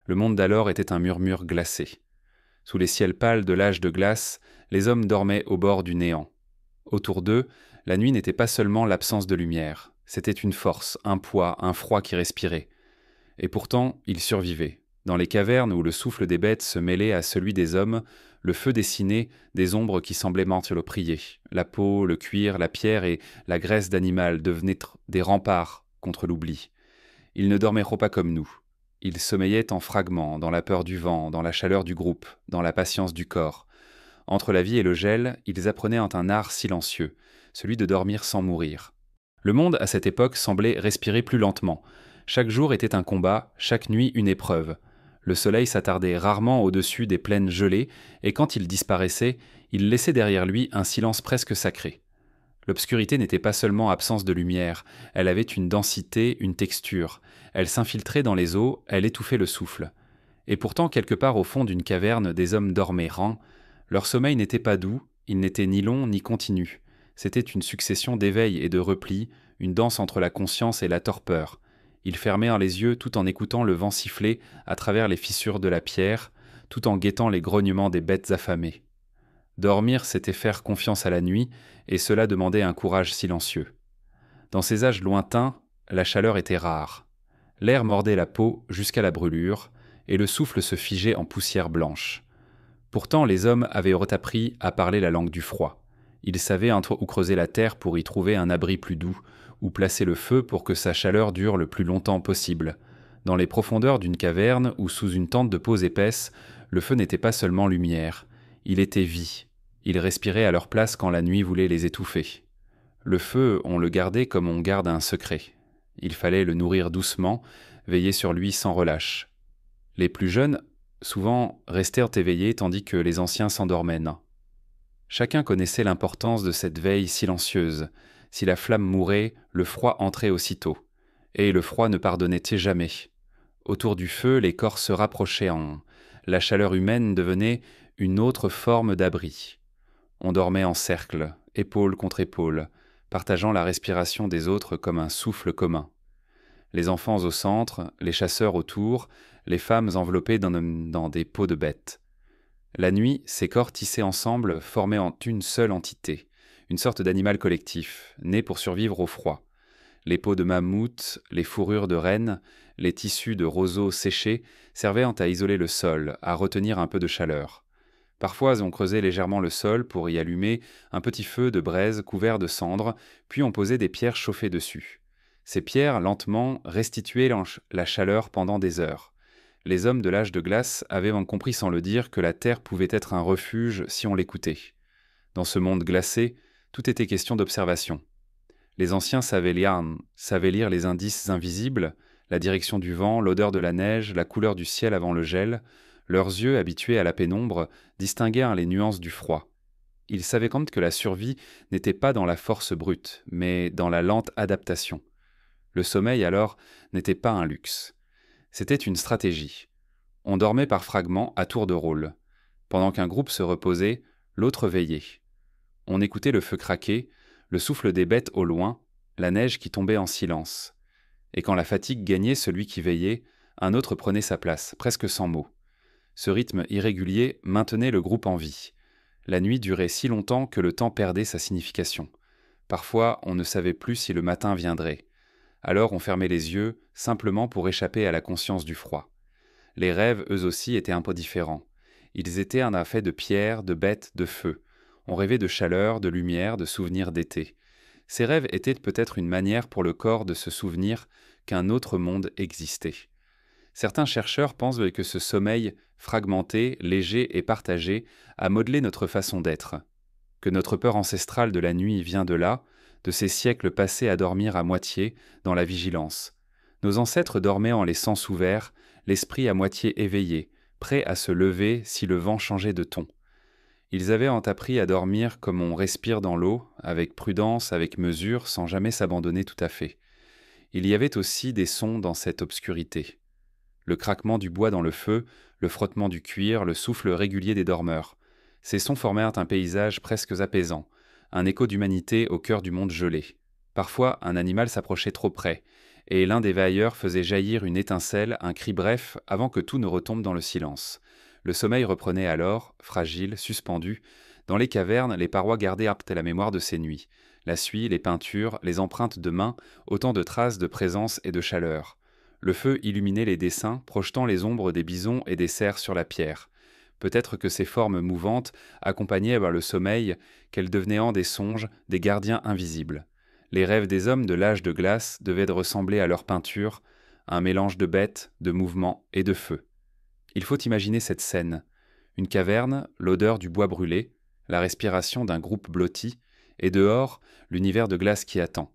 Le monde d'alors était un murmure glacé. Sous les ciels pâles de l'âge de glace, les hommes dormaient au bord du néant. Autour d'eux, la nuit n'était pas seulement l'absence de lumière, c'était une force, un poids, un froid qui respirait. Et pourtant, ils survivaient. Dans les cavernes où le souffle des bêtes se mêlait à celui des hommes, le feu dessinait des ombres qui semblaient prier. La peau, le cuir, la pierre et la graisse d'animal devenaient des remparts contre l'oubli. Ils ne dormaient pas comme nous. Ils sommeillaient en fragments, dans la peur du vent, dans la chaleur du groupe, dans la patience du corps. Entre la vie et le gel, ils apprenaient un art silencieux, celui de dormir sans mourir. Le monde, à cette époque, semblait respirer plus lentement. Chaque jour était un combat, chaque nuit une épreuve. Le soleil s'attardait rarement au-dessus des plaines gelées, et quand il disparaissait, il laissait derrière lui un silence presque sacré. L'obscurité n'était pas seulement absence de lumière, elle avait une densité, une texture. Elle s'infiltrait dans les eaux, elle étouffait le souffle. Et pourtant, quelque part au fond d'une caverne, des hommes dormaient rang. Leur sommeil n'était pas doux, il n'était ni long ni continu. C'était une succession d'éveils et de replis, une danse entre la conscience et la torpeur. Ils fermèrent les yeux tout en écoutant le vent siffler à travers les fissures de la pierre, tout en guettant les grognements des bêtes affamées. Dormir, c'était faire confiance à la nuit, et cela demandait un courage silencieux. Dans ces âges lointains, la chaleur était rare. L'air mordait la peau jusqu'à la brûlure, et le souffle se figeait en poussière blanche. Pourtant, les hommes avaient appris à parler la langue du froid. Ils savaient où creuser la terre pour y trouver un abri plus doux, ou placer le feu pour que sa chaleur dure le plus longtemps possible. Dans les profondeurs d'une caverne ou sous une tente de peaux épaisses, le feu n'était pas seulement lumière, il était vie. Ils respiraient à leur place quand la nuit voulait les étouffer. Le feu, on le gardait comme on garde un secret. Il fallait le nourrir doucement, veiller sur lui sans relâche. Les plus jeunes, souvent, restèrent éveillés tandis que les anciens s'endormaient nains. Chacun connaissait l'importance de cette veille silencieuse. Si la flamme mourait, le froid entrait aussitôt. Et le froid ne pardonnait jamais. Autour du feu, les corps se rapprochaient La chaleur humaine devenait une autre forme d'abri. On dormait en cercle, épaule contre épaule, partageant la respiration des autres comme un souffle commun. Les enfants au centre, les chasseurs autour, les femmes enveloppées dans des peaux de bêtes. La nuit, ces corps tissés ensemble formaient une seule entité, une sorte d'animal collectif, né pour survivre au froid. Les peaux de mammouth, les fourrures de renne, les tissus de roseaux séchés servaient à isoler le sol, à retenir un peu de chaleur. Parfois, on creusait légèrement le sol pour y allumer un petit feu de braise couvert de cendres, puis on posait des pierres chauffées dessus. Ces pierres, lentement, restituaient la chaleur pendant des heures. Les hommes de l'âge de glace avaient compris sans le dire que la terre pouvait être un refuge si on l'écoutait. Dans ce monde glacé, tout était question d'observation. Les anciens savaient lire les indices invisibles, la direction du vent, l'odeur de la neige, la couleur du ciel avant le gel. Leurs yeux, habitués à la pénombre, distinguèrent les nuances du froid. Ils savaient que la survie n'était pas dans la force brute, mais dans la lente adaptation. Le sommeil, alors, n'était pas un luxe. C'était une stratégie. On dormait par fragments à tour de rôle. Pendant qu'un groupe se reposait, l'autre veillait. On écoutait le feu craquer, le souffle des bêtes au loin, la neige qui tombait en silence. Et quand la fatigue gagnait celui qui veillait, un autre prenait sa place, presque sans mots. Ce rythme irrégulier maintenait le groupe en vie. La nuit durait si longtemps que le temps perdait sa signification. Parfois, on ne savait plus si le matin viendrait. Alors on fermait les yeux, simplement pour échapper à la conscience du froid. Les rêves, eux aussi, étaient un peu différents. Ils étaient un affaire de pierre, de bêtes, de feu. On rêvait de chaleur, de lumière, de souvenirs d'été. Ces rêves étaient peut-être une manière pour le corps de se souvenir qu'un autre monde existait. Certains chercheurs pensent que ce sommeil, fragmenté, léger et partagé, a modelé notre façon d'être. Que notre peur ancestrale de la nuit vient de là, de ces siècles passés à dormir à moitié, dans la vigilance. Nos ancêtres dormaient en les sens ouverts, l'esprit à moitié éveillé, prêt à se lever si le vent changeait de ton. Ils avaient appris à dormir comme on respire dans l'eau, avec prudence, avec mesure, sans jamais s'abandonner tout à fait. Il y avait aussi des sons dans cette obscurité. Le craquement du bois dans le feu, le frottement du cuir, le souffle régulier des dormeurs. Ces sons formèrent un paysage presque apaisant, un écho d'humanité au cœur du monde gelé. Parfois, un animal s'approchait trop près, et l'un des veilleurs faisait jaillir une étincelle, un cri bref, avant que tout ne retombe dans le silence. Le sommeil reprenait alors, fragile, suspendu. Dans les cavernes, les parois gardaient la mémoire de ces nuits. La suie, les peintures, les empreintes de mains, autant de traces de présence et de chaleur. Le feu illuminait les dessins, projetant les ombres des bisons et des cerfs sur la pierre. Peut-être que ces formes mouvantes accompagnaient le sommeil, qu'elles devenaient en des songes, des gardiens invisibles. Les rêves des hommes de l'âge de glace devaient ressembler à leur peinture, un mélange de bêtes, de mouvements et de feu. Il faut imaginer cette scène. Une caverne, l'odeur du bois brûlé, la respiration d'un groupe blotti, et dehors, l'univers de glace qui attend.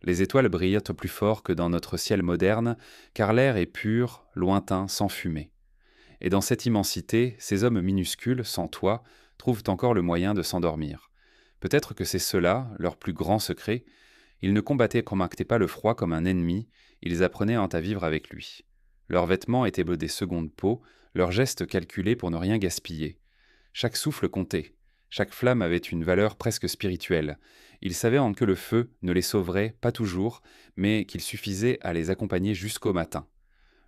Les étoiles brillent au plus fort que dans notre ciel moderne, car l'air est pur, lointain, sans fumée. Et dans cette immensité, ces hommes minuscules, sans toit, trouvent encore le moyen de s'endormir. Peut-être que c'est cela, leur plus grand secret. Ils ne combattaient pas le froid comme un ennemi, ils apprenaient à vivre avec lui. Leurs vêtements étaient des secondes peaux, leurs gestes calculés pour ne rien gaspiller. Chaque souffle comptait, chaque flamme avait une valeur presque spirituelle. Ils savaient que le feu ne les sauverait pas toujours, mais qu'il suffisait à les accompagner jusqu'au matin.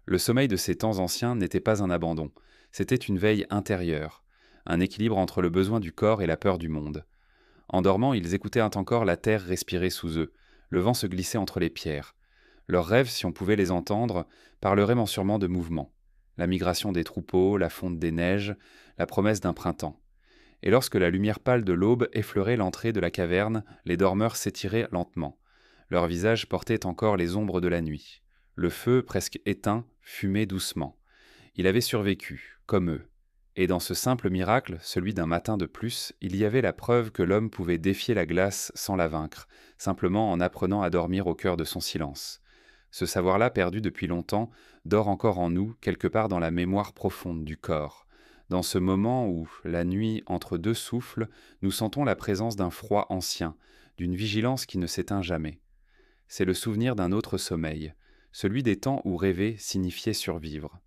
Le sommeil de ces temps anciens n'était pas un abandon, c'était une veille intérieure, un équilibre entre le besoin du corps et la peur du monde. En dormant, ils écoutaient encore la terre respirer sous eux, le vent se glissait entre les pierres. Leurs rêves, si on pouvait les entendre, parleraient sûrement de mouvement. La migration des troupeaux, la fonte des neiges, la promesse d'un printemps. Et lorsque la lumière pâle de l'aube effleurait l'entrée de la caverne, les dormeurs s'étiraient lentement. Leurs visages portaient encore les ombres de la nuit. Le feu, presque éteint, fumait doucement. Il avait survécu, comme eux. Et dans ce simple miracle, celui d'un matin de plus, il y avait la preuve que l'homme pouvait défier la glace sans la vaincre, simplement en apprenant à dormir au cœur de son silence. Ce savoir-là, perdu depuis longtemps, dort encore en nous, quelque part dans la mémoire profonde du corps. Dans ce moment où, la nuit entre deux souffles, nous sentons la présence d'un froid ancien, d'une vigilance qui ne s'éteint jamais. C'est le souvenir d'un autre sommeil, celui des temps où rêver signifiait survivre.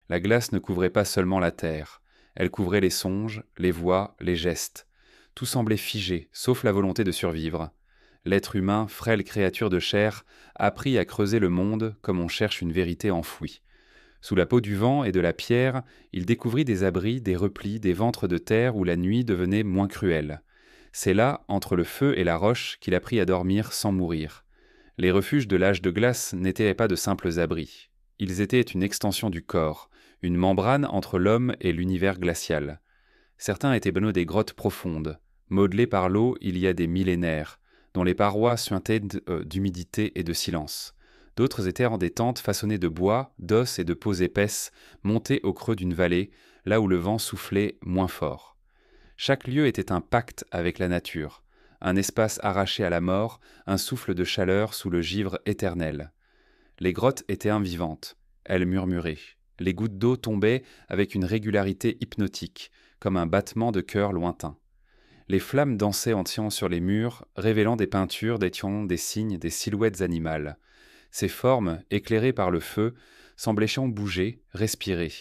La glace ne couvrait pas seulement la terre, elle couvrait les songes, les voix, les gestes. Tout semblait figé, sauf la volonté de survivre. L'être humain, frêle créature de chair, apprit à creuser le monde comme on cherche une vérité enfouie. Sous la peau du vent et de la pierre, il découvrit des abris, des replis, des ventres de terre où la nuit devenait moins cruelle. C'est là, entre le feu et la roche, qu'il apprit à dormir sans mourir. Les refuges de l'âge de glace n'étaient pas de simples abris. Ils étaient une extension du corps, une membrane entre l'homme et l'univers glacial. Certains étaient des grottes profondes, modelées par l'eau il y a des millénaires, dont les parois suintaient d'humidité et de silence. D'autres étaient des tentes façonnées de bois, d'os et de peaux épaisses, montées au creux d'une vallée, là où le vent soufflait moins fort. Chaque lieu était un pacte avec la nature, un espace arraché à la mort, un souffle de chaleur sous le givre éternel. Les grottes étaient vivantes, elles murmuraient. Les gouttes d'eau tombaient avec une régularité hypnotique, comme un battement de cœur lointain. Les flammes dansaient en tirant sur les murs, révélant des peintures, des signes, des silhouettes animales. Ces formes, éclairées par le feu, semblaient bouger, respirer.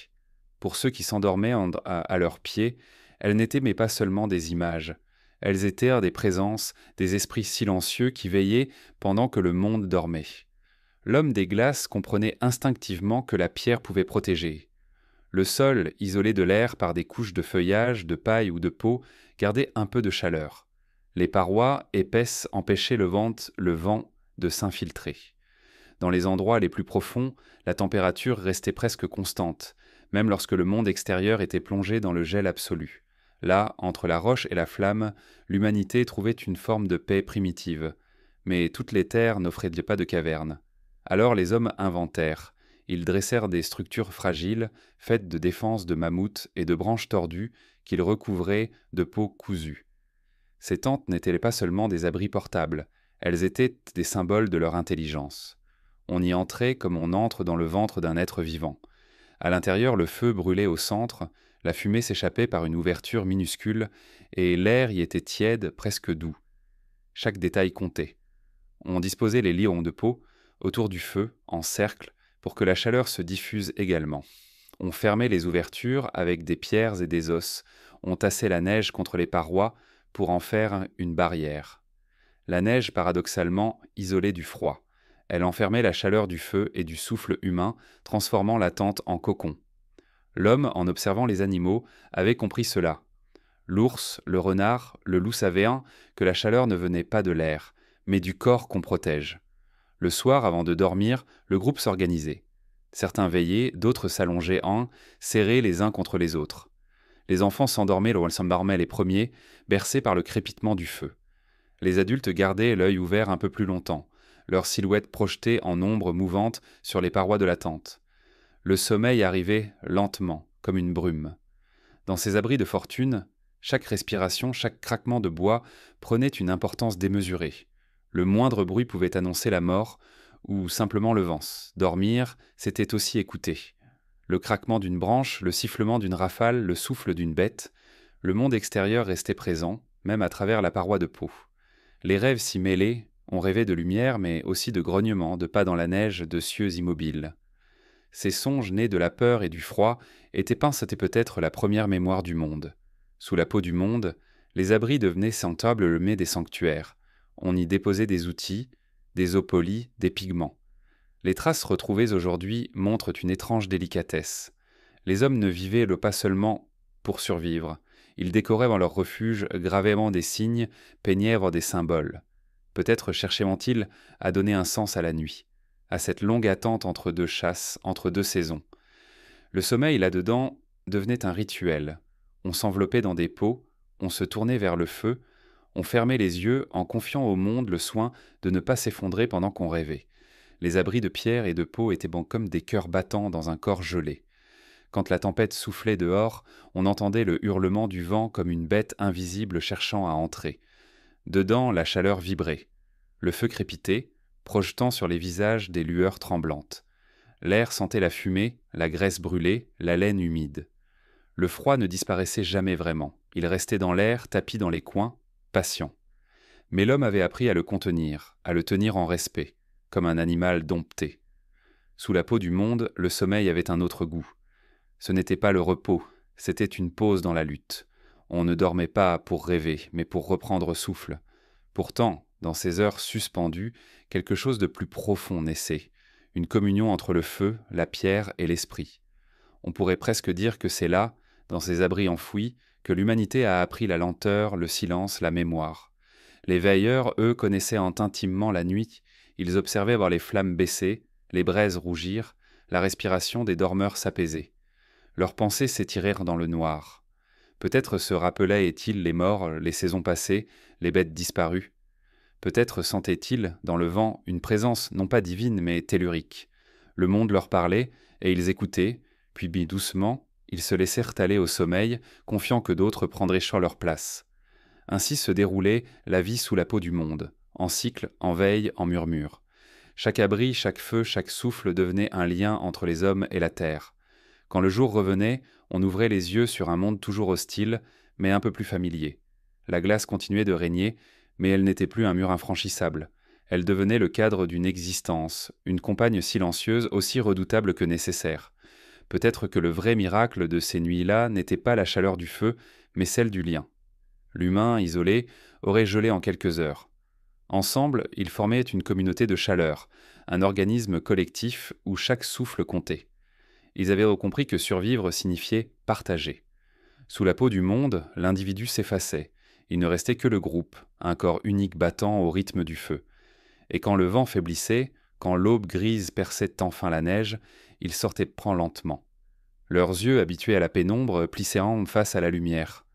Pour ceux qui s'endormaient à leurs pieds, elles n'étaient pas seulement des images. Elles étaient des présences, des esprits silencieux qui veillaient pendant que le monde dormait. L'homme des glaces comprenait instinctivement que la pierre pouvait protéger. Le sol, isolé de l'air par des couches de feuillage, de paille ou de peau, gardait un peu de chaleur. Les parois, épaisses, empêchaient le vent de s'infiltrer. Dans les endroits les plus profonds, la température restait presque constante, même lorsque le monde extérieur était plongé dans le gel absolu. Là, entre la roche et la flamme, l'humanité trouvait une forme de paix primitive. Mais toutes les terres n'offraient pas de cavernes. Alors les hommes inventèrent. Ils dressèrent des structures fragiles, faites de défenses de mammouths et de branches tordues qu'ils recouvraient de peaux cousues. Ces tentes n'étaient pas seulement des abris portables, elles étaient des symboles de leur intelligence. On y entrait comme on entre dans le ventre d'un être vivant. À l'intérieur, le feu brûlait au centre, la fumée s'échappait par une ouverture minuscule, et l'air y était tiède, presque doux. Chaque détail comptait. On disposait les lirons de peau autour du feu, en cercle, pour que la chaleur se diffuse également. On fermait les ouvertures avec des pierres et des os, on tassait la neige contre les parois pour en faire une barrière. La neige, paradoxalement, isolait du froid. Elle enfermait la chaleur du feu et du souffle humain, transformant la tente en cocon. L'homme, en observant les animaux, avait compris cela. L'ours, le renard, le loup savait que la chaleur ne venait pas de l'air, mais du corps qu'on protège. Le soir, avant de dormir, le groupe s'organisait. Certains veillaient, d'autres s'allongeaient serrés les uns contre les autres. Les enfants s'endormaient les premiers, bercés par le crépitement du feu. Les adultes gardaient l'œil ouvert un peu plus longtemps, leurs silhouettes projetées en ombre mouvante sur les parois de la tente. Le sommeil arrivait lentement, comme une brume. Dans ces abris de fortune, chaque respiration, chaque craquement de bois prenait une importance démesurée. Le moindre bruit pouvait annoncer la mort ou simplement le vent. Dormir, c'était aussi écouter. Le craquement d'une branche, le sifflement d'une rafale, le souffle d'une bête, le monde extérieur restait présent, même à travers la paroi de peau. Les rêves s'y mêlaient, on rêvait de lumière, mais aussi de grognements, de pas dans la neige, de cieux immobiles. Ces songes nés de la peur et du froid étaient peut-être la première mémoire du monde. Sous la peau du monde, les abris devenaient sentables le mets des sanctuaires. On y déposait des outils, des eaux polies, des pigments. Les traces retrouvées aujourd'hui montrent une étrange délicatesse. Les hommes ne vivaient pas seulement pour survivre. Ils décoraient dans leur refuge gravément des signes, peignaient des symboles. Peut-être cherchaient-ils à donner un sens à la nuit, à cette longue attente entre deux chasses, entre deux saisons. Le sommeil, là-dedans, devenait un rituel. On s'enveloppait dans des peaux, on se tournait vers le feu, on fermait les yeux en confiant au monde le soin de ne pas s'effondrer pendant qu'on rêvait. Les abris de pierre et de peau étaient comme des cœurs battants dans un corps gelé. Quand la tempête soufflait dehors, on entendait le hurlement du vent comme une bête invisible cherchant à entrer. Dedans, la chaleur vibrait. Le feu crépitait, projetant sur les visages des lueurs tremblantes. L'air sentait la fumée, la graisse brûlée, la laine humide. Le froid ne disparaissait jamais vraiment. Il restait dans l'air, tapi dans les coins, patient. Mais l'homme avait appris à le contenir, à le tenir en respect, comme un animal dompté. Sous la peau du monde, le sommeil avait un autre goût. Ce n'était pas le repos, c'était une pause dans la lutte. On ne dormait pas pour rêver, mais pour reprendre souffle. Pourtant, dans ces heures suspendues, quelque chose de plus profond naissait, une communion entre le feu, la pierre et l'esprit. On pourrait presque dire que c'est là, dans ces abris enfouis, que l'humanité a appris la lenteur, le silence, la mémoire. Les veilleurs, eux, connaissaient intimement la nuit, ils observaient voir les flammes baisser, les braises rougir, la respiration des dormeurs s'apaiser. Leurs pensées s'étirèrent dans le noir. Peut-être se rappelaient-ils les morts, les saisons passées, les bêtes disparues. Peut-être sentaient-ils, dans le vent, une présence non pas divine mais tellurique. Le monde leur parlait, et ils écoutaient, puis doucement, ils se laissèrent aller au sommeil, confiant que d'autres prendraient leur place. Ainsi se déroulait la vie sous la peau du monde, en cycle, en veille, en murmure. Chaque abri, chaque feu, chaque souffle devenait un lien entre les hommes et la terre. Quand le jour revenait, on ouvrait les yeux sur un monde toujours hostile, mais un peu plus familier. La glace continuait de régner, mais elle n'était plus un mur infranchissable. Elle devenait le cadre d'une existence, une compagne silencieuse aussi redoutable que nécessaire. Peut-être que le vrai miracle de ces nuits-là n'était pas la chaleur du feu, mais celle du lien. L'humain, isolé, aurait gelé en quelques heures. Ensemble, ils formaient une communauté de chaleur, un organisme collectif où chaque souffle comptait. Ils avaient compris que survivre signifiait partager. Sous la peau du monde, l'individu s'effaçait. Il ne restait que le groupe, un corps unique battant au rythme du feu. Et quand le vent faiblissait, quand l'aube grise perçait enfin la neige, ils sortaient lentement. Leurs yeux, habitués à la pénombre, plissaient face à la lumière.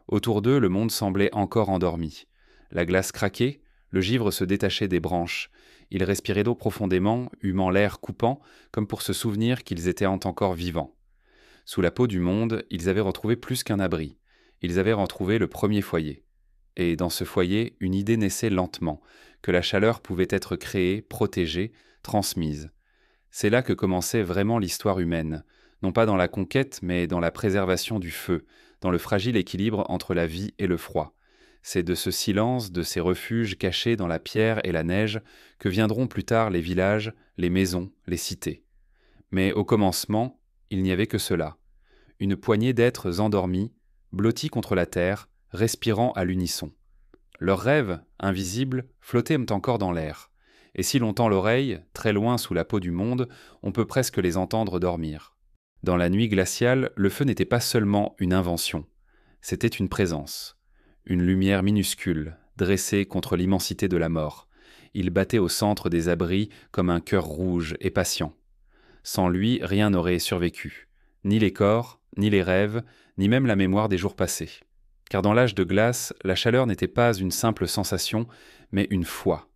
Autour d'eux, le monde semblait encore endormi. La glace craquait, le givre se détachait des branches. Ils respiraient d'eau profondément, humant l'air coupant, comme pour se souvenir qu'ils étaient encore vivants. Sous la peau du monde, ils avaient retrouvé plus qu'un abri. Ils avaient retrouvé le premier foyer. Et dans ce foyer, une idée naissait lentement, que la chaleur pouvait être créée, protégée, transmise. C'est là que commençait vraiment l'histoire humaine, non pas dans la conquête, mais dans la préservation du feu, dans le fragile équilibre entre la vie et le froid. C'est de ce silence, de ces refuges cachés dans la pierre et la neige, que viendront plus tard les villages, les maisons, les cités. Mais au commencement, il n'y avait que cela. Une poignée d'êtres endormis, blottis contre la terre, respirant à l'unisson. Leurs rêves, invisibles, flottaient encore dans l'air. et si l'on tend l'oreille, très loin sous la peau du monde, on peut presque les entendre dormir. Dans la nuit glaciale, le feu n'était pas seulement une invention, c'était une présence, une lumière minuscule, dressée contre l'immensité de la mort. Il battait au centre des abris comme un cœur rouge et patient. Sans lui, rien n'aurait survécu, ni les corps, ni les rêves, ni même la mémoire des jours passés. Car dans l'âge de glace, la chaleur n'était pas une simple sensation, mais une foi.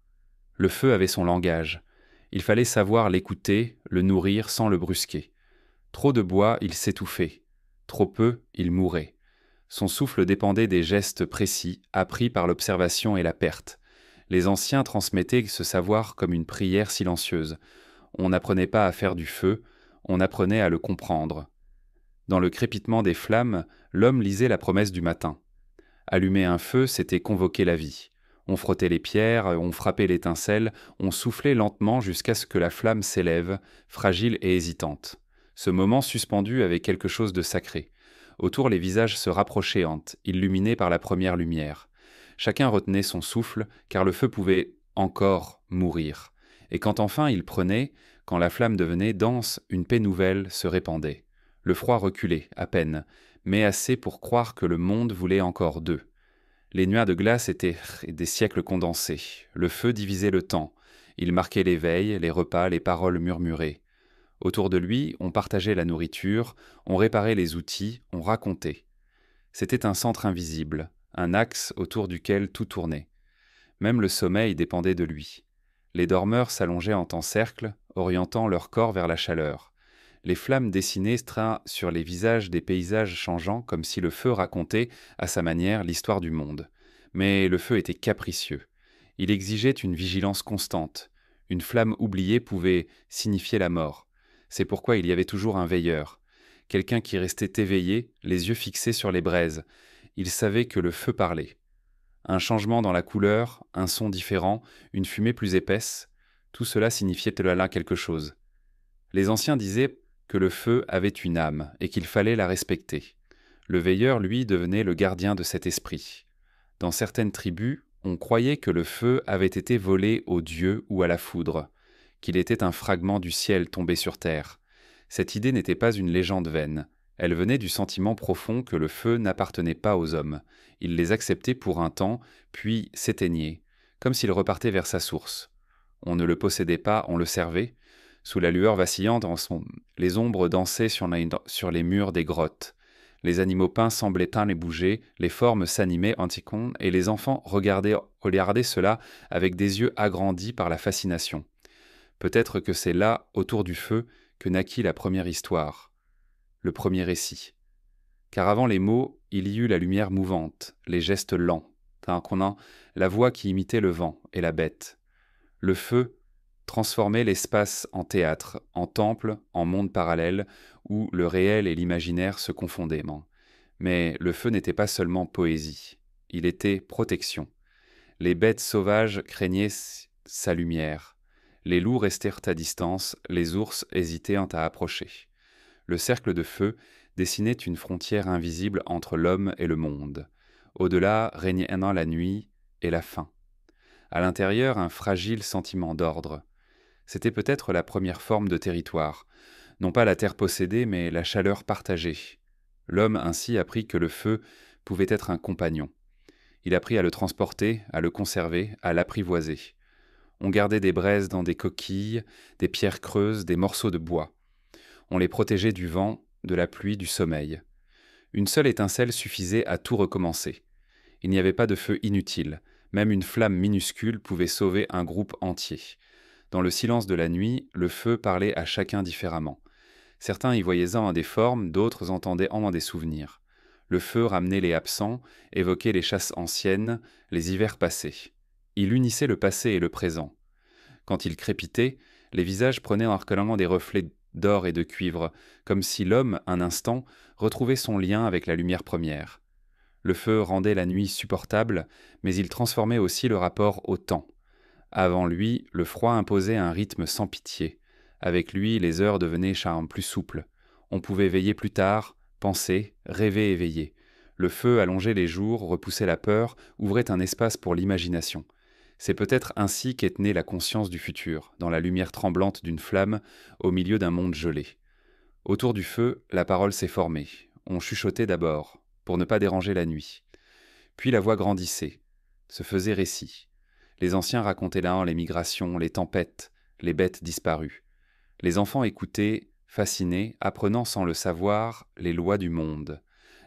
Le feu avait son langage. Il fallait savoir l'écouter, le nourrir sans le brusquer. Trop de bois, il s'étouffait. Trop peu, il mourait. Son souffle dépendait des gestes précis, appris par l'observation et la perte. Les anciens transmettaient ce savoir comme une prière silencieuse. On n'apprenait pas à faire du feu, on apprenait à le comprendre. Dans le crépitement des flammes, l'homme lisait la promesse du matin. Allumer un feu, c'était convoquer la vie. On frottait les pierres, on frappait l'étincelle, on soufflait lentement jusqu'à ce que la flamme s'élève, fragile et hésitante. Ce moment suspendu avait quelque chose de sacré. Autour, les visages se rapprochaient, illuminés par la première lumière. Chacun retenait son souffle, car le feu pouvait encore mourir. Et quand enfin il prenait, quand la flamme devenait dense, une paix nouvelle se répandait. Le froid reculait, à peine, mais assez pour croire que le monde voulait encore d'eux. Les nuages de glace étaient des siècles condensés. Le feu divisait le temps. Il marquait les veilles, les repas, les paroles murmurées. Autour de lui, on partageait la nourriture, on réparait les outils, on racontait. C'était un centre invisible, un axe autour duquel tout tournait. Même le sommeil dépendait de lui. Les dormeurs s'allongeaient en cercle, orientant leur corps vers la chaleur. Les flammes dessinaient sur les visages des paysages changeants comme si le feu racontait, à sa manière, l'histoire du monde. Mais le feu était capricieux. Il exigeait une vigilance constante. Une flamme oubliée pouvait signifier la mort. C'est pourquoi il y avait toujours un veilleur. Quelqu'un qui restait éveillé, les yeux fixés sur les braises. Il savait que le feu parlait. Un changement dans la couleur, un son différent, une fumée plus épaisse, tout cela signifiait là quelque chose. Les anciens disaient que le feu avait une âme et qu'il fallait la respecter. Le veilleur, lui, devenait le gardien de cet esprit. Dans certaines tribus, on croyait que le feu avait été volé aux dieux ou à la foudre, qu'il était un fragment du ciel tombé sur terre. Cette idée n'était pas une légende vaine. Elle venait du sentiment profond que le feu n'appartenait pas aux hommes. Il les acceptait pour un temps, puis s'éteignait, comme s'il repartait vers sa source. On ne le possédait pas, on le servait. Sous la lueur vacillante, les ombres dansaient sur les murs des grottes. Les animaux peints semblaient peints et bouger, les formes s'animaient antiquement, et les enfants regardaient cela avec des yeux agrandis par la fascination. Peut-être que c'est là, autour du feu, que naquit la première histoire, le premier récit. Car avant les mots, il y eut la lumière mouvante, les gestes lents, la voix qui imitait le vent et la bête. Le feu transformait l'espace en théâtre, en temple, en monde parallèle, où le réel et l'imaginaire se confondaient. Mais le feu n'était pas seulement poésie, il était protection. Les bêtes sauvages craignaient sa lumière. Les loups restèrent à distance, les ours hésitaient à approcher. Le cercle de feu dessinait une frontière invisible entre l'homme et le monde. Au-delà régnait la nuit et la faim. À l'intérieur, un fragile sentiment d'ordre. C'était peut-être la première forme de territoire. Non pas la terre possédée, mais la chaleur partagée. L'homme ainsi apprit que le feu pouvait être un compagnon. Il apprit à le transporter, à le conserver, à l'apprivoiser. On gardait des braises dans des coquilles, des pierres creuses, des morceaux de bois. On les protégeait du vent, de la pluie, du sommeil. Une seule étincelle suffisait à tout recommencer. Il n'y avait pas de feu inutile. Même une flamme minuscule pouvait sauver un groupe entier. Dans le silence de la nuit, le feu parlait à chacun différemment. Certains y voyaient des formes, d'autres entendaient des souvenirs. Le feu ramenait les absents, évoquait les chasses anciennes, les hivers passés. Il unissait le passé et le présent. Quand il crépitait, les visages prenaient des reflets d'or et de cuivre, comme si l'homme, un instant, retrouvait son lien avec la lumière première. Le feu rendait la nuit supportable, mais il transformait aussi le rapport au temps. Avant lui, le froid imposait un rythme sans pitié. Avec lui, les heures devenaient plus souples. On pouvait veiller plus tard, penser, rêver éveillé. Le feu allongeait les jours, repoussait la peur, ouvrait un espace pour l'imagination. C'est peut-être ainsi qu'est née la conscience du futur, dans la lumière tremblante d'une flamme, au milieu d'un monde gelé. Autour du feu, la parole s'est formée. On chuchotait d'abord, pour ne pas déranger la nuit. Puis la voix grandissait, se faisait récit. Les anciens racontaient là les migrations, les tempêtes, les bêtes disparues. Les enfants écoutaient, fascinés, apprenant sans le savoir les lois du monde.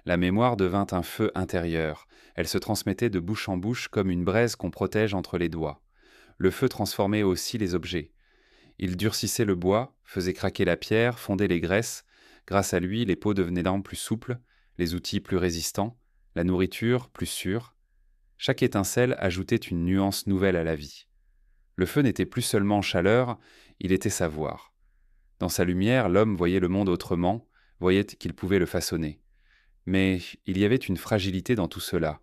La mémoire devint un feu intérieur. Elle se transmettait de bouche en bouche comme une braise qu'on protège entre les doigts. Le feu transformait aussi les objets. Il durcissait le bois, faisait craquer la pierre, fondait les graisses. Grâce à lui, les peaux devenaient plus souples, les outils plus résistants, la nourriture plus sûre. Chaque étincelle ajoutait une nuance nouvelle à la vie. Le feu n'était plus seulement chaleur, il était savoir. Dans sa lumière, l'homme voyait le monde autrement, voyait qu'il pouvait le façonner. Mais il y avait une fragilité dans tout cela.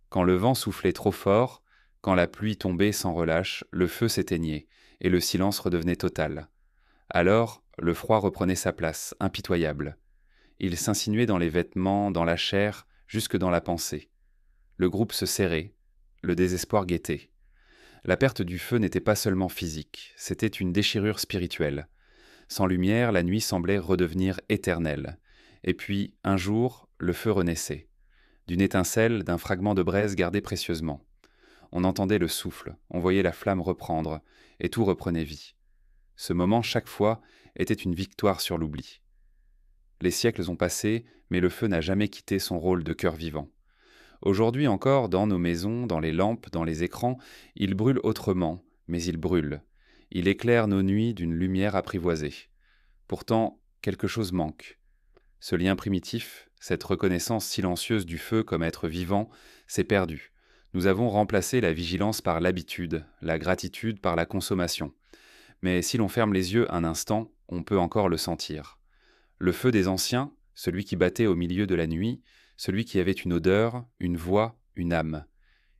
Quand le vent soufflait trop fort, quand la pluie tombait sans relâche, le feu s'éteignait, et le silence redevenait total. Alors, le froid reprenait sa place, impitoyable. Il s'insinuait dans les vêtements, dans la chair, jusque dans la pensée. Le groupe se serrait, le désespoir guettait. La perte du feu n'était pas seulement physique, c'était une déchirure spirituelle. Sans lumière, la nuit semblait redevenir éternelle. Et puis, un jour, le feu renaissait. D'une étincelle, d'un fragment de braise gardé précieusement. On entendait le souffle, on voyait la flamme reprendre, et tout reprenait vie. Ce moment, chaque fois, était une victoire sur l'oubli. Les siècles ont passé, mais le feu n'a jamais quitté son rôle de cœur vivant. Aujourd'hui encore, dans nos maisons, dans les lampes, dans les écrans, il brûle autrement, mais il brûle. Il éclaire nos nuits d'une lumière apprivoisée. Pourtant, quelque chose manque. Ce lien primitif, cette reconnaissance silencieuse du feu comme être vivant, s'est perdu. Nous avons remplacé la vigilance par l'habitude, la gratitude par la consommation. Mais si l'on ferme les yeux un instant, on peut encore le sentir. Le feu des anciens, celui qui battait au milieu de la nuit, celui qui avait une odeur, une voix, une âme.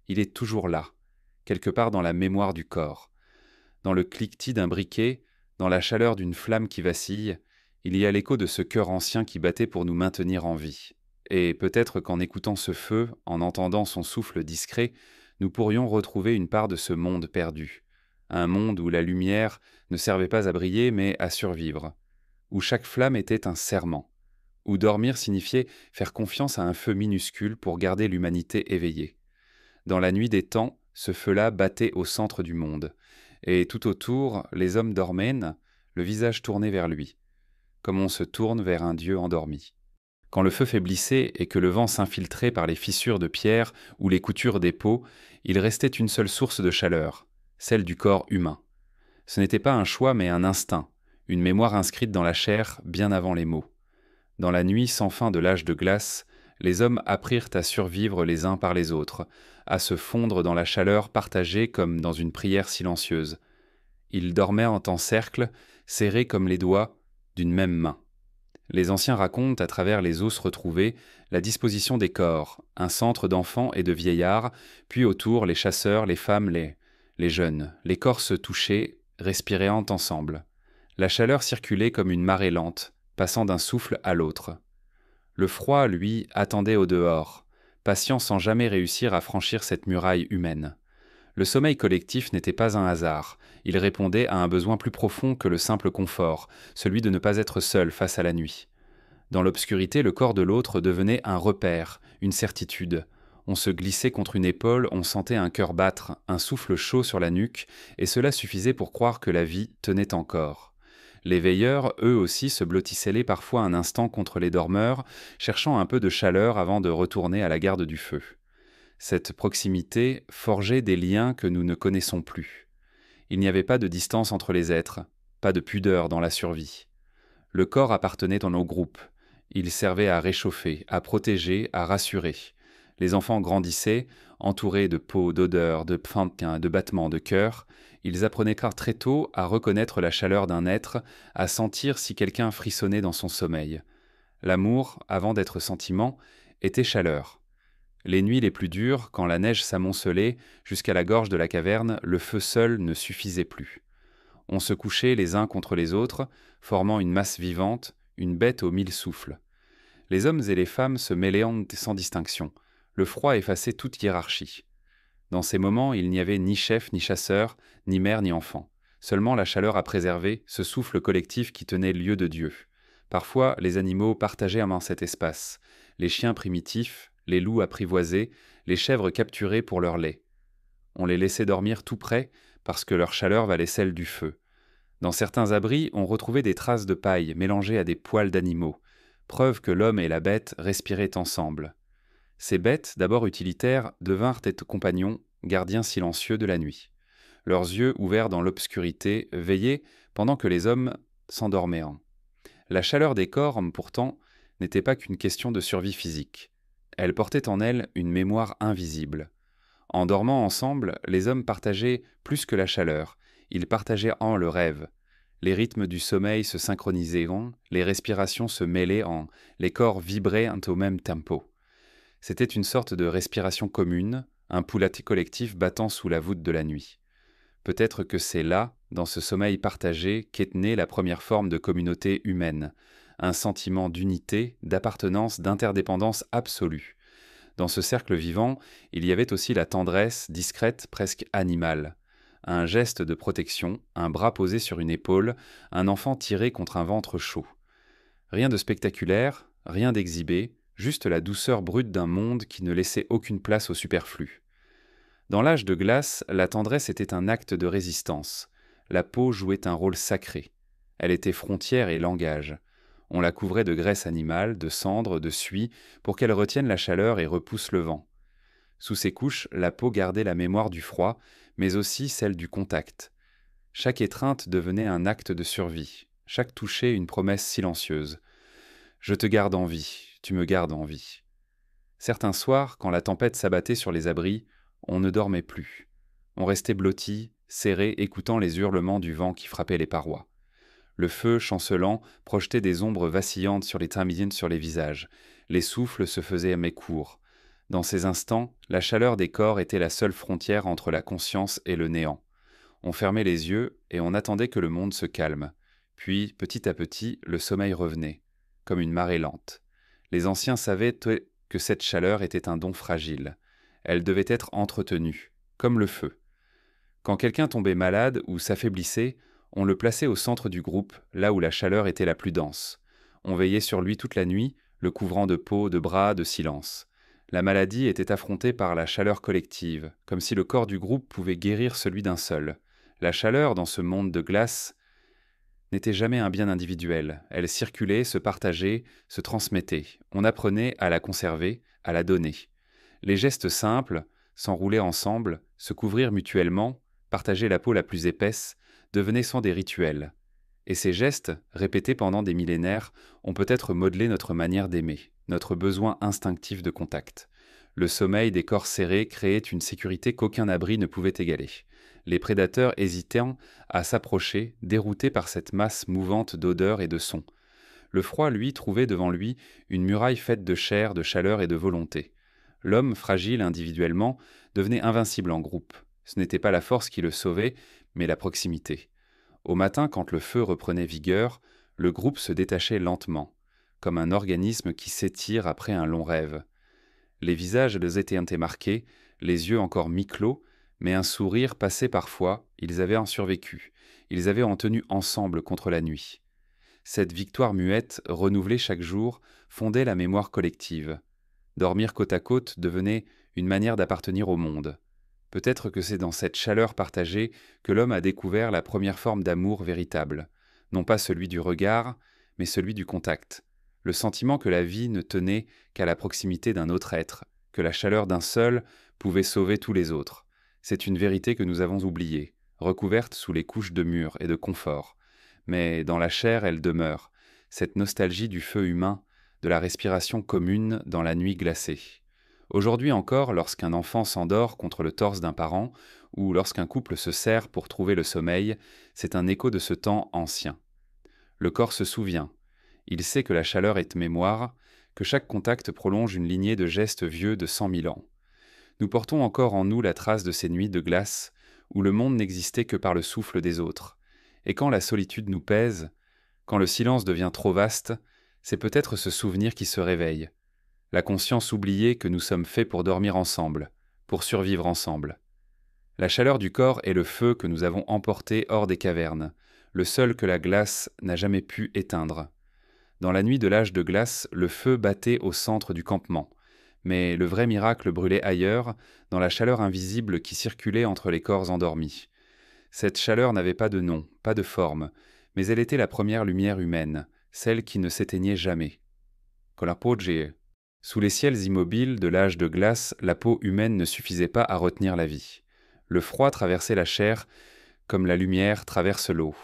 Il est toujours là, quelque part dans la mémoire du corps. Dans le cliquetis d'un briquet, dans la chaleur d'une flamme qui vacille, il y a l'écho de ce cœur ancien qui battait pour nous maintenir en vie. Et peut-être qu'en écoutant ce feu, en entendant son souffle discret, nous pourrions retrouver une part de ce monde perdu. Un monde où la lumière ne servait pas à briller mais à survivre. Où chaque flamme était un serment. Où dormir signifiait faire confiance à un feu minuscule pour garder l'humanité éveillée. Dans la nuit des temps, ce feu-là battait au centre du monde. Et tout autour, les hommes dormaient, le visage tourné vers lui, comme on se tourne vers un dieu endormi. Quand le feu faiblissait et que le vent s'infiltrait par les fissures de pierre ou les coutures des peaux, il restait une seule source de chaleur, celle du corps humain. Ce n'était pas un choix mais un instinct, une mémoire inscrite dans la chair bien avant les mots. Dans la nuit sans fin de l'âge de glace, les hommes apprirent à survivre les uns par les autres, à se fondre dans la chaleur partagée comme dans une prière silencieuse. Ils dormaient en cercle, serrés comme les doigts d'une même main. Les anciens racontent, à travers les os retrouvés, la disposition des corps, un centre d'enfants et de vieillards, puis autour les chasseurs, les femmes, les jeunes. Les corps se touchaient, respirant ensemble. La chaleur circulait comme une marée lente, passant d'un souffle à l'autre. Le froid, lui, attendait au dehors, patient sans jamais réussir à franchir cette muraille humaine. Le sommeil collectif n'était pas un hasard, il répondait à un besoin plus profond que le simple confort, celui de ne pas être seul face à la nuit. Dans l'obscurité, le corps de l'autre devenait un repère, une certitude. On se glissait contre une épaule, on sentait un cœur battre, un souffle chaud sur la nuque, et cela suffisait pour croire que la vie tenait encore. Les veilleurs, eux aussi, se blottissaient parfois un instant contre les dormeurs, cherchant un peu de chaleur avant de retourner à la garde du feu. Cette proximité forgeait des liens que nous ne connaissons plus. Il n'y avait pas de distance entre les êtres, pas de pudeur dans la survie. Le corps appartenait au groupe. Il servait à réchauffer, à protéger, à rassurer. Les enfants grandissaient, entourés de peau, d'odeurs, de pfantien, de battements de cœur. Ils apprenaient très tôt à reconnaître la chaleur d'un être, à sentir si quelqu'un frissonnait dans son sommeil. L'amour, avant d'être sentiment, était chaleur. Les nuits les plus dures, quand la neige s'amoncelait jusqu'à la gorge de la caverne, le feu seul ne suffisait plus. On se couchait les uns contre les autres, formant une masse vivante, une bête aux 1000 souffles. Les hommes et les femmes se mêlaient sans distinction. Le froid effaçait toute hiérarchie. Dans ces moments, il n'y avait ni chef, ni chasseur, ni mère, ni enfant. Seulement la chaleur à préserver, ce souffle collectif qui tenait lieu de Dieu. Parfois, les animaux partageaient en cet espace. Les chiens primitifs, les loups apprivoisés, les chèvres capturées pour leur lait. On les laissait dormir tout près parce que leur chaleur valait celle du feu. Dans certains abris, on retrouvait des traces de paille mélangées à des poils d'animaux, preuve que l'homme et la bête respiraient ensemble. Ces bêtes, d'abord utilitaires, devinrent des compagnons, gardiens silencieux de la nuit. Leurs yeux, ouverts dans l'obscurité, veillaient pendant que les hommes s'endormaient. La chaleur des corps, pourtant, n'était pas qu'une question de survie physique. Elle portait en elle une mémoire invisible. En dormant ensemble, les hommes partageaient plus que la chaleur, ils partageaient en le rêve. Les rythmes du sommeil se synchronisaient, les respirations se mêlaient, les corps vibraient au même tempo. C'était une sorte de respiration commune, un poulet collectif battant sous la voûte de la nuit. Peut-être que c'est là, dans ce sommeil partagé, qu'est née la première forme de communauté humaine, un sentiment d'unité, d'appartenance, d'interdépendance absolue. Dans ce cercle vivant, il y avait aussi la tendresse, discrète, presque animale. Un geste de protection, un bras posé sur une épaule, un enfant tiré contre un ventre chaud. Rien de spectaculaire, rien d'exhibé, juste la douceur brute d'un monde qui ne laissait aucune place au superflu. Dans l'âge de glace, la tendresse était un acte de résistance. La peau jouait un rôle sacré. Elle était frontière et langage. On la couvrait de graisse animale, de cendres, de suie, pour qu'elle retienne la chaleur et repousse le vent. Sous ces couches, la peau gardait la mémoire du froid, mais aussi celle du contact. Chaque étreinte devenait un acte de survie, chaque toucher une promesse silencieuse. « Je te garde en vie, tu me gardes en vie. » Certains soirs, quand la tempête s'abattait sur les abris, on ne dormait plus. On restait blotti, serré, écoutant les hurlements du vent qui frappait les parois. Le feu, chancelant, projetait des ombres vacillantes sur les thermidines sur les visages. Les souffles se faisaient à mi-cours. Dans ces instants, la chaleur des corps était la seule frontière entre la conscience et le néant. On fermait les yeux et on attendait que le monde se calme. Puis, petit à petit, le sommeil revenait, comme une marée lente. Les anciens savaient que cette chaleur était un don fragile. Elle devait être entretenue, comme le feu. Quand quelqu'un tombait malade ou s'affaiblissait, on le plaçait au centre du groupe, là où la chaleur était la plus dense. On veillait sur lui toute la nuit, le couvrant de peau, de bras, de silence. La maladie était affrontée par la chaleur collective, comme si le corps du groupe pouvait guérir celui d'un seul. La chaleur, dans ce monde de glace, n'était jamais un bien individuel. Elle circulait, se partageait, se transmettait. On apprenait à la conserver, à la donner. Les gestes simples, s'enrouler ensemble, se couvrir mutuellement, partager la peau la plus épaisse, devenaient sans des rituels. Et ces gestes, répétés pendant des millénaires, ont peut-être modelé notre manière d'aimer, notre besoin instinctif de contact. Le sommeil des corps serrés créait une sécurité qu'aucun abri ne pouvait égaler. Les prédateurs hésitaient à s'approcher, déroutés par cette masse mouvante d'odeurs et de sons. Le froid, lui, trouvait devant lui une muraille faite de chair, de chaleur et de volonté. L'homme, fragile individuellement, devenait invincible en groupe. Ce n'était pas la force qui le sauvait, mais la proximité. Au matin, quand le feu reprenait vigueur, le groupe se détachait lentement, comme un organisme qui s'étire après un long rêve. Les visages étaient marqués, les yeux encore mi-clos, mais un sourire passait parfois, ils avaient en survécu, ils avaient en tenu ensemble contre la nuit. Cette victoire muette, renouvelée chaque jour, fondait la mémoire collective. Dormir côte à côte devenait une manière d'appartenir au monde. Peut-être que c'est dans cette chaleur partagée que l'homme a découvert la première forme d'amour véritable, non pas celui du regard, mais celui du contact. Le sentiment que la vie ne tenait qu'à la proximité d'un autre être, que la chaleur d'un seul pouvait sauver tous les autres. C'est une vérité que nous avons oubliée, recouverte sous les couches de murs et de confort. Mais dans la chair, elle demeure, cette nostalgie du feu humain, de la respiration commune dans la nuit glacée. Aujourd'hui encore, lorsqu'un enfant s'endort contre le torse d'un parent, ou lorsqu'un couple se serre pour trouver le sommeil, c'est un écho de ce temps ancien. Le corps se souvient. Il sait que la chaleur est mémoire, que chaque contact prolonge une lignée de gestes vieux de 100 000 ans. Nous portons encore en nous la trace de ces nuits de glace, où le monde n'existait que par le souffle des autres. Et quand la solitude nous pèse, quand le silence devient trop vaste, c'est peut-être ce souvenir qui se réveille. La conscience oubliée que nous sommes faits pour dormir ensemble, pour survivre ensemble. La chaleur du corps est le feu que nous avons emporté hors des cavernes, le seul que la glace n'a jamais pu éteindre. Dans la nuit de l'âge de glace, le feu battait au centre du campement. Mais le vrai miracle brûlait ailleurs, dans la chaleur invisible qui circulait entre les corps endormis. Cette chaleur n'avait pas de nom, pas de forme, mais elle était la première lumière humaine, celle qui ne s'éteignait jamais. Con la pogge. Sous les ciels immobiles de l'âge de glace, la peau humaine ne suffisait pas à retenir la vie. Le froid traversait la chair comme la lumière traverse l'eau.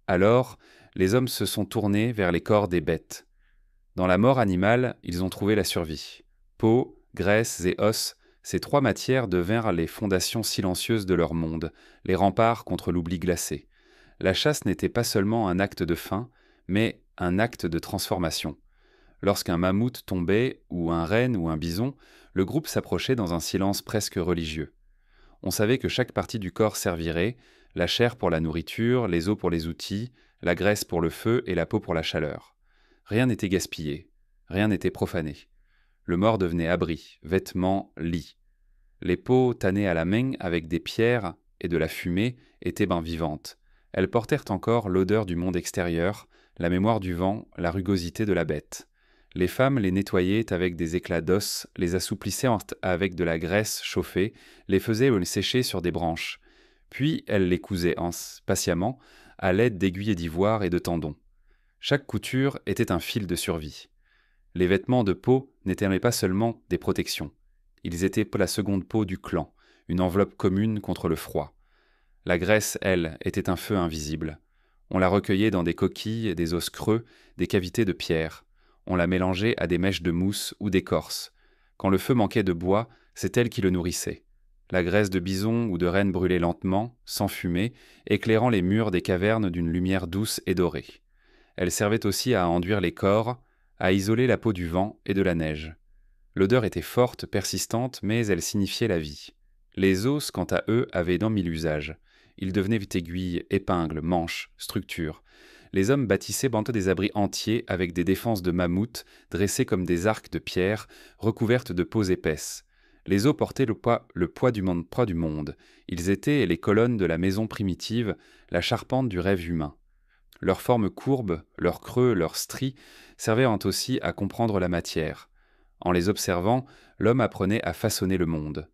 Alors, les hommes se sont tournés vers les corps des bêtes. Dans la mort animale, ils ont trouvé la survie. Peau, graisse et os, ces trois matières devinrent les fondations silencieuses de leur monde, les remparts contre l'oubli glacé. La chasse n'était pas seulement un acte de faim, mais un acte de transformation. Lorsqu'un mammouth tombait, ou un renne ou un bison, le groupe s'approchait dans un silence presque religieux. On savait que chaque partie du corps servirait, la chair pour la nourriture, les os pour les outils, la graisse pour le feu et la peau pour la chaleur. Rien n'était gaspillé, rien n'était profané. Le mort devenait abri, vêtement, lit. Les peaux tannées à la main avec des pierres et de la fumée étaient vivantes. Elles portèrent encore l'odeur du monde extérieur, la mémoire du vent, la rugosité de la bête. Les femmes les nettoyaient avec des éclats d'os, les assouplissaient avec de la graisse chauffée, les faisaient sécher sur des branches. Puis elles les cousaient patiemment, à l'aide d'aiguilles d'ivoire et de tendons. Chaque couture était un fil de survie. Les vêtements de peau n'étaient pas seulement des protections. Ils étaient la seconde peau du clan, une enveloppe commune contre le froid. La graisse, elle, était un feu invisible. On la recueillait dans des coquilles, des os creux, des cavités de pierre. On la mélangeait à des mèches de mousse ou d'écorce. Quand le feu manquait de bois, c'est elle qui le nourrissait. La graisse de bison ou de renne brûlait lentement, sans fumée, éclairant les murs des cavernes d'une lumière douce et dorée. Elle servait aussi à enduire les corps, à isoler la peau du vent et de la neige. L'odeur était forte, persistante, mais elle signifiait la vie. Les os, quant à eux, avaient dans mille usages. Ils devenaient aiguilles, épingles, manches, structures. Les hommes bâtissaient bientôt des abris entiers avec des défenses de mammouth dressées comme des arcs de pierre, recouvertes de peaux épaisses. Les os portaient le poids du monde. Ils étaient les colonnes de la maison primitive, la charpente du rêve humain. Leurs formes courbes, leurs creux, leurs stries servaient aussi à comprendre la matière. En les observant, l'homme apprenait à façonner le monde.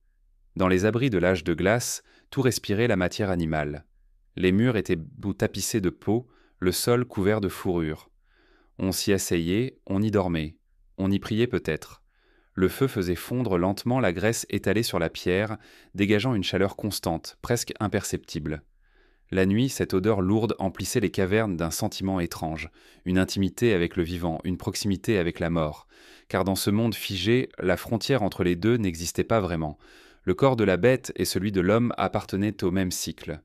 Dans les abris de l'âge de glace, tout respirait la matière animale. Les murs étaient tapissés de peau, le sol couvert de fourrure. On s'y asseyait, on y dormait, on y priait peut-être. Le feu faisait fondre lentement la graisse étalée sur la pierre, dégageant une chaleur constante, presque imperceptible. La nuit, cette odeur lourde emplissait les cavernes d'un sentiment étrange, une intimité avec le vivant, une proximité avec la mort. Car dans ce monde figé, la frontière entre les deux n'existait pas vraiment. Le corps de la bête et celui de l'homme appartenaient au même cycle.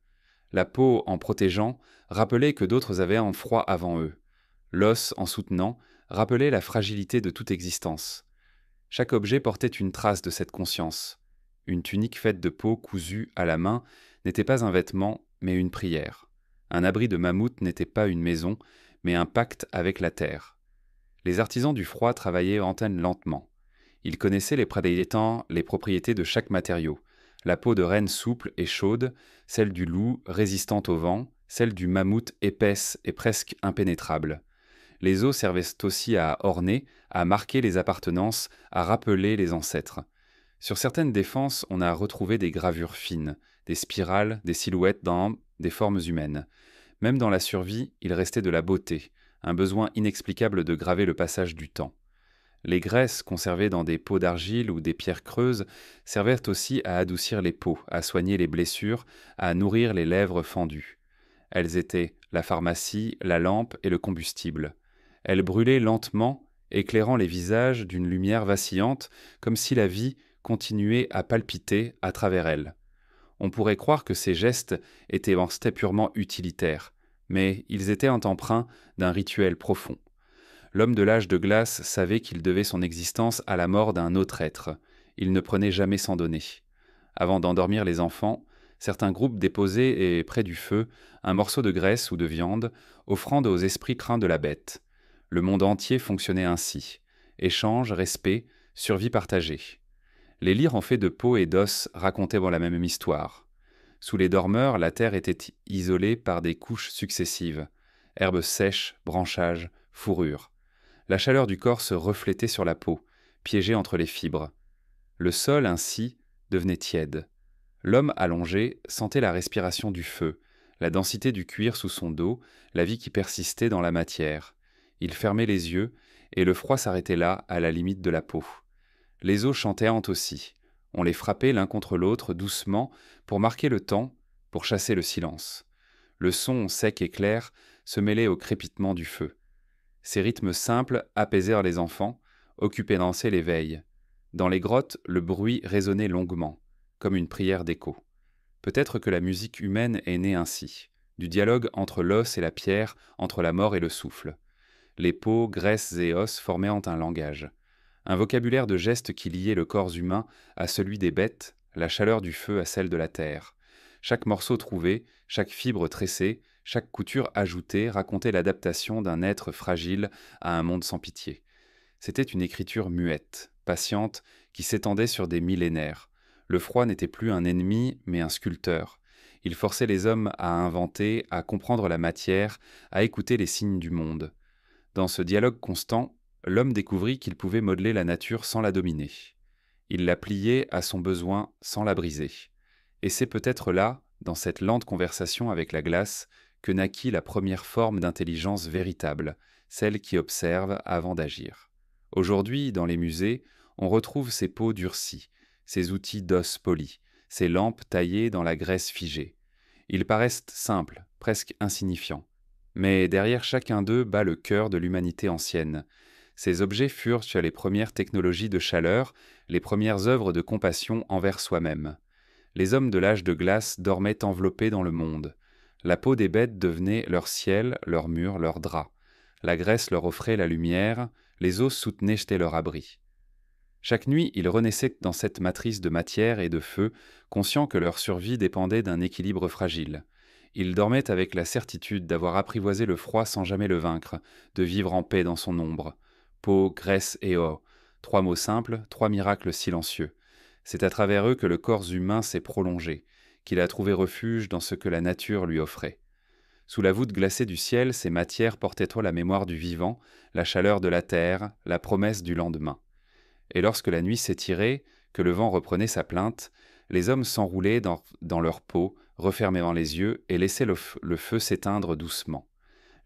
La peau, en protégeant, rappelait que d'autres avaient un froid avant eux. L'os, en soutenant, rappelait la fragilité de toute existence. Chaque objet portait une trace de cette conscience. Une tunique faite de peau cousue à la main n'était pas un vêtement, mais une prière. Un abri de mammouth n'était pas une maison, mais un pacte avec la terre. Les artisans du froid travaillaient lentement. Ils connaissaient les propriétés de chaque matériau. La peau de renne souple et chaude, celle du loup résistante au vent, celle du mammouth épaisse et presque impénétrable. Les os servaient aussi à orner, à marquer les appartenances, à rappeler les ancêtres. Sur certaines défenses, on a retrouvé des gravures fines, des spirales, des silhouettes des formes humaines. Même dans la survie, il restait de la beauté, un besoin inexplicable de graver le passage du temps. Les graisses conservées dans des pots d'argile ou des pierres creuses servaient aussi à adoucir les peaux, à soigner les blessures, à nourrir les lèvres fendues. Elles étaient la pharmacie, la lampe et le combustible. Elles brûlaient lentement, éclairant les visages d'une lumière vacillante, comme si la vie continuait à palpiter à travers elles. On pourrait croire que ces gestes étaient purement utilitaires, mais ils étaient empreints d'un rituel profond. L'homme de l'âge de glace savait qu'il devait son existence à la mort d'un autre être. Il ne prenait jamais sans donner. Avant d'endormir les enfants, certains groupes déposaient, près du feu, un morceau de graisse ou de viande, offrande aux esprits craints de la bête. Le monde entier fonctionnait ainsi. Échange, respect, survie partagée. Les lyres en fait de peau et d'os racontaient la même histoire. Sous les dormeurs, la terre était isolée par des couches successives. Herbes sèches, branchages, fourrures. La chaleur du corps se reflétait sur la peau, piégée entre les fibres. Le sol, ainsi, devenait tiède. L'homme allongé sentait la respiration du feu, la densité du cuir sous son dos, la vie qui persistait dans la matière. Il fermait les yeux, et le froid s'arrêtait là, à la limite de la peau. Les os chantéantes aussi. On les frappait l'un contre l'autre doucement pour marquer le temps, pour chasser le silence. Le son sec et clair se mêlait au crépitement du feu. Ces rythmes simples apaisèrent les enfants, occupés danser les veilles. Dans les grottes, le bruit résonnait longuement, comme une prière d'écho. Peut-être que la musique humaine est née ainsi, du dialogue entre l'os et la pierre, entre la mort et le souffle. Les peaux, graisses et os formaient un langage. Un vocabulaire de gestes qui liait le corps humain à celui des bêtes, la chaleur du feu à celle de la terre. Chaque morceau trouvé, chaque fibre tressée, chaque couture ajoutée racontait l'adaptation d'un être fragile à un monde sans pitié. C'était une écriture muette, patiente, qui s'étendait sur des millénaires. Le froid n'était plus un ennemi, mais un sculpteur. Il forçait les hommes à inventer, à comprendre la matière, à écouter les signes du monde. Dans ce dialogue constant, l'homme découvrit qu'il pouvait modeler la nature sans la dominer. Il la pliait à son besoin sans la briser. Et c'est peut-être là, dans cette lente conversation avec la glace, que naquit la première forme d'intelligence véritable, celle qui observe avant d'agir. Aujourd'hui, dans les musées, on retrouve ces peaux durcies, ces outils d'os polis, ces lampes taillées dans la graisse figée. Ils paraissent simples, presque insignifiants. Mais derrière chacun d'eux bat le cœur de l'humanité ancienne. Ces objets furent les premières technologies de chaleur, les premières œuvres de compassion envers soi-même. Les hommes de l'âge de glace dormaient enveloppés dans le monde. La peau des bêtes devenait leur ciel, leur mur, leur drap. La graisse leur offrait la lumière, les os soutenaient leur abri. Chaque nuit, ils renaissaient dans cette matrice de matière et de feu, conscients que leur survie dépendait d'un équilibre fragile. Ils dormaient avec la certitude d'avoir apprivoisé le froid sans jamais le vaincre, de vivre en paix dans son ombre. Peau, graisse et eau, 3 mots simples, 3 miracles silencieux. C'est à travers eux que le corps humain s'est prolongé, qu'il a trouvé refuge dans ce que la nature lui offrait. Sous la voûte glacée du ciel, ces matières portaient la mémoire du vivant, la chaleur de la terre, la promesse du lendemain. Et lorsque la nuit s'étirait, que le vent reprenait sa plainte, les hommes s'enroulaient dans leur peau, refermant les yeux, et laissaient le feu s'éteindre doucement.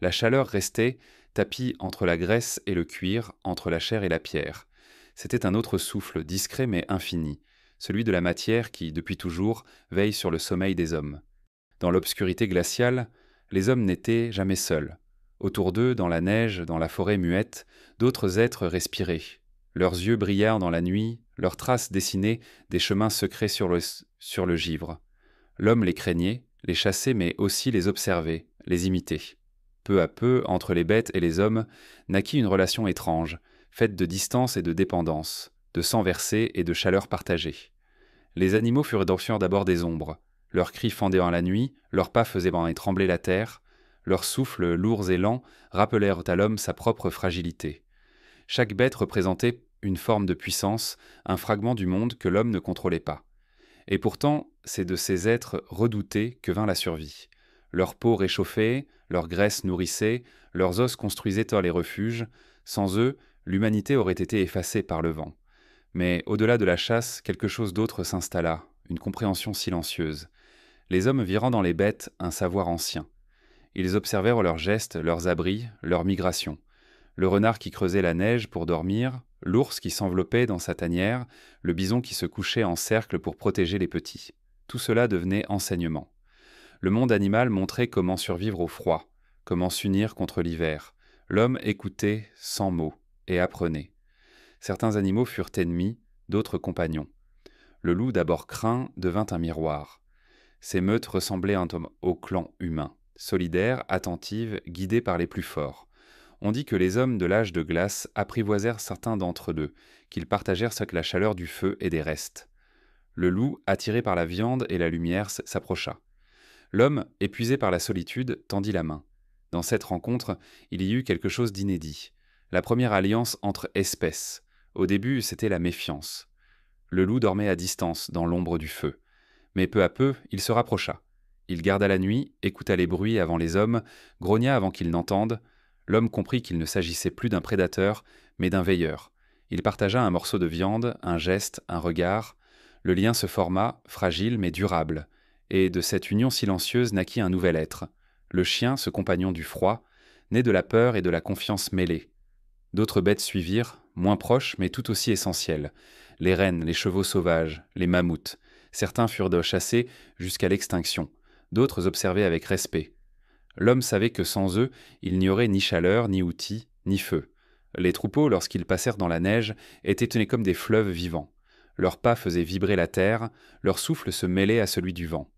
La chaleur restait, tapie entre la graisse et le cuir, entre la chair et la pierre. C'était un autre souffle, discret mais infini, celui de la matière qui, depuis toujours, veille sur le sommeil des hommes. Dans l'obscurité glaciale, les hommes n'étaient jamais seuls. Autour d'eux, dans la neige, dans la forêt muette, d'autres êtres respiraient. Leurs yeux brillèrent dans la nuit, leurs traces dessinaient des chemins secrets sur le givre. L'homme les craignait, les chassait mais aussi les observait, les imitait. Peu à peu, entre les bêtes et les hommes, naquit une relation étrange, faite de distance et de dépendance, de sang versé et de chaleur partagée. Les animaux furent d'abord des ombres. Leurs cris fendaient dans la nuit, leurs pas faisaient trembler la terre, leurs souffles lourds et lents rappelèrent à l'homme sa propre fragilité. Chaque bête représentait une forme de puissance, un fragment du monde que l'homme ne contrôlait pas. Et pourtant, c'est de ces êtres redoutés que vint la survie. Leur peau réchauffait, leur graisse nourrissait, leurs os construisaient les refuges. Sans eux, l'humanité aurait été effacée par le vent. Mais au-delà de la chasse, quelque chose d'autre s'installa, une compréhension silencieuse. Les hommes virant dans les bêtes un savoir ancien. Ils observèrent leurs gestes, leurs abris, leurs migrations. Le renard qui creusait la neige pour dormir, l'ours qui s'enveloppait dans sa tanière, le bison qui se couchait en cercle pour protéger les petits. Tout cela devenait enseignement. Le monde animal montrait comment survivre au froid, comment s'unir contre l'hiver. L'homme écoutait sans mots et apprenait. Certains animaux furent ennemis, d'autres compagnons. Le loup, d'abord craint, devint un miroir. Ces meutes ressemblaient au clan humain, solidaires, attentives, guidées par les plus forts. On dit que les hommes de l'âge de glace apprivoisèrent certains d'entre eux, qu'ils partagèrent la chaleur du feu et des restes. Le loup, attiré par la viande et la lumière, s'approcha. L'homme, épuisé par la solitude, tendit la main. Dans cette rencontre, il y eut quelque chose d'inédit. La première alliance entre espèces. Au début, c'était la méfiance. Le loup dormait à distance, dans l'ombre du feu. Mais peu à peu, il se rapprocha. Il garda la nuit, écouta les bruits avant les hommes, grogna avant qu'ils n'entendent. L'homme comprit qu'il ne s'agissait plus d'un prédateur, mais d'un veilleur. Il partagea un morceau de viande, un geste, un regard. Le lien se forma, fragile mais durable. Et de cette union silencieuse naquit un nouvel être. Le chien, ce compagnon du froid, né de la peur et de la confiance mêlée. D'autres bêtes suivirent, moins proches mais tout aussi essentielles. Les rennes, les chevaux sauvages, les mammouths. Certains furent chassés jusqu'à l'extinction. D'autres observés avec respect. L'homme savait que sans eux, il n'y aurait ni chaleur, ni outils, ni feu. Les troupeaux, lorsqu'ils passèrent dans la neige, étaient tenus comme des fleuves vivants. Leurs pas faisaient vibrer la terre, leur souffle se mêlait à celui du vent.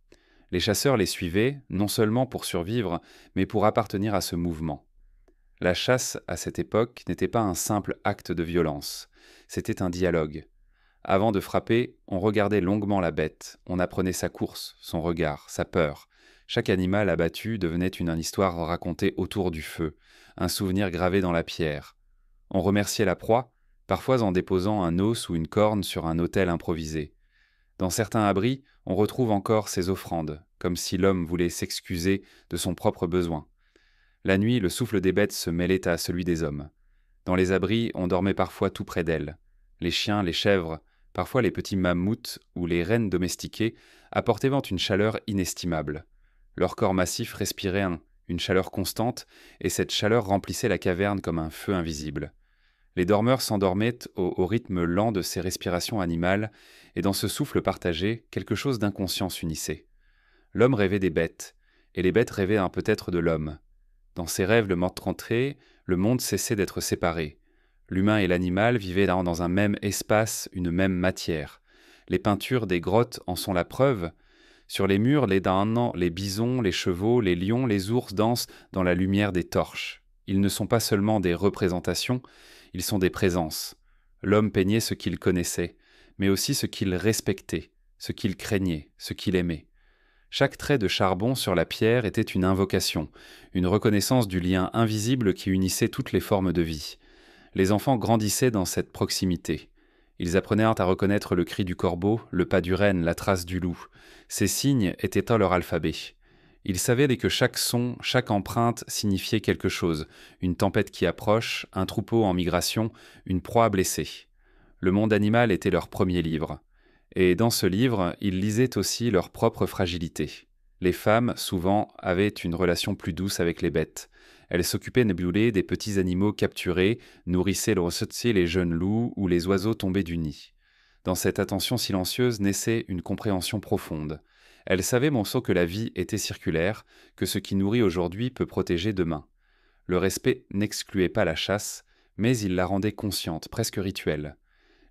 Les chasseurs les suivaient, non seulement pour survivre, mais pour appartenir à ce mouvement. La chasse, à cette époque, n'était pas un simple acte de violence. C'était un dialogue. Avant de frapper, on regardait longuement la bête, on apprenait sa course, son regard, sa peur. Chaque animal abattu devenait une histoire racontée autour du feu, un souvenir gravé dans la pierre. On remerciait la proie, parfois en déposant un os ou une corne sur un autel improvisé. Dans certains abris, on retrouve encore ces offrandes, comme si l'homme voulait s'excuser de son propre besoin. La nuit, le souffle des bêtes se mêlait à celui des hommes. Dans les abris, on dormait parfois tout près d'elles. Les chiens, les chèvres, parfois les petits mammouths ou les rennes domestiquées apportaient une chaleur inestimable. Leur corps massif respirait une chaleur constante, et cette chaleur remplissait la caverne comme un feu invisible. Les dormeurs s'endormaient au rythme lent de ces respirations animales, et dans ce souffle partagé, quelque chose d'inconscient s'unissait. L'homme rêvait des bêtes, et les bêtes rêvaient peut-être de l'homme. Dans ces rêves le meurtrentré, le monde cessait d'être séparé. L'humain et l'animal vivaient dans un même espace, une même matière. Les peintures des grottes en sont la preuve. Sur les murs, les damnants, les bisons, les chevaux, les lions, les ours dansent dans la lumière des torches. Ils ne sont pas seulement des représentations, ils sont des présences. L'homme peignait ce qu'il connaissait, mais aussi ce qu'il respectait, ce qu'il craignait, ce qu'il aimait. Chaque trait de charbon sur la pierre était une invocation, une reconnaissance du lien invisible qui unissait toutes les formes de vie. Les enfants grandissaient dans cette proximité. Ils apprenaient à reconnaître le cri du corbeau, le pas du renne, la trace du loup. Ces signes étaient dans leur alphabet. Ils savaient que chaque son, chaque empreinte signifiait quelque chose, une tempête qui approche, un troupeau en migration, une proie blessée. Le monde animal était leur premier livre. Et dans ce livre, ils lisaient aussi leur propre fragilité. Les femmes, souvent, avaient une relation plus douce avec les bêtes. Elles s'occupaient de brûler des petits animaux capturés, nourrissaient les jeunes loups ou les oiseaux tombés du nid. Dans cette attention silencieuse naissait une compréhension profonde. Elles savaient que la vie était circulaire, que ce qui nourrit aujourd'hui peut protéger demain. Le respect n'excluait pas la chasse, mais il la rendait consciente, presque rituelle.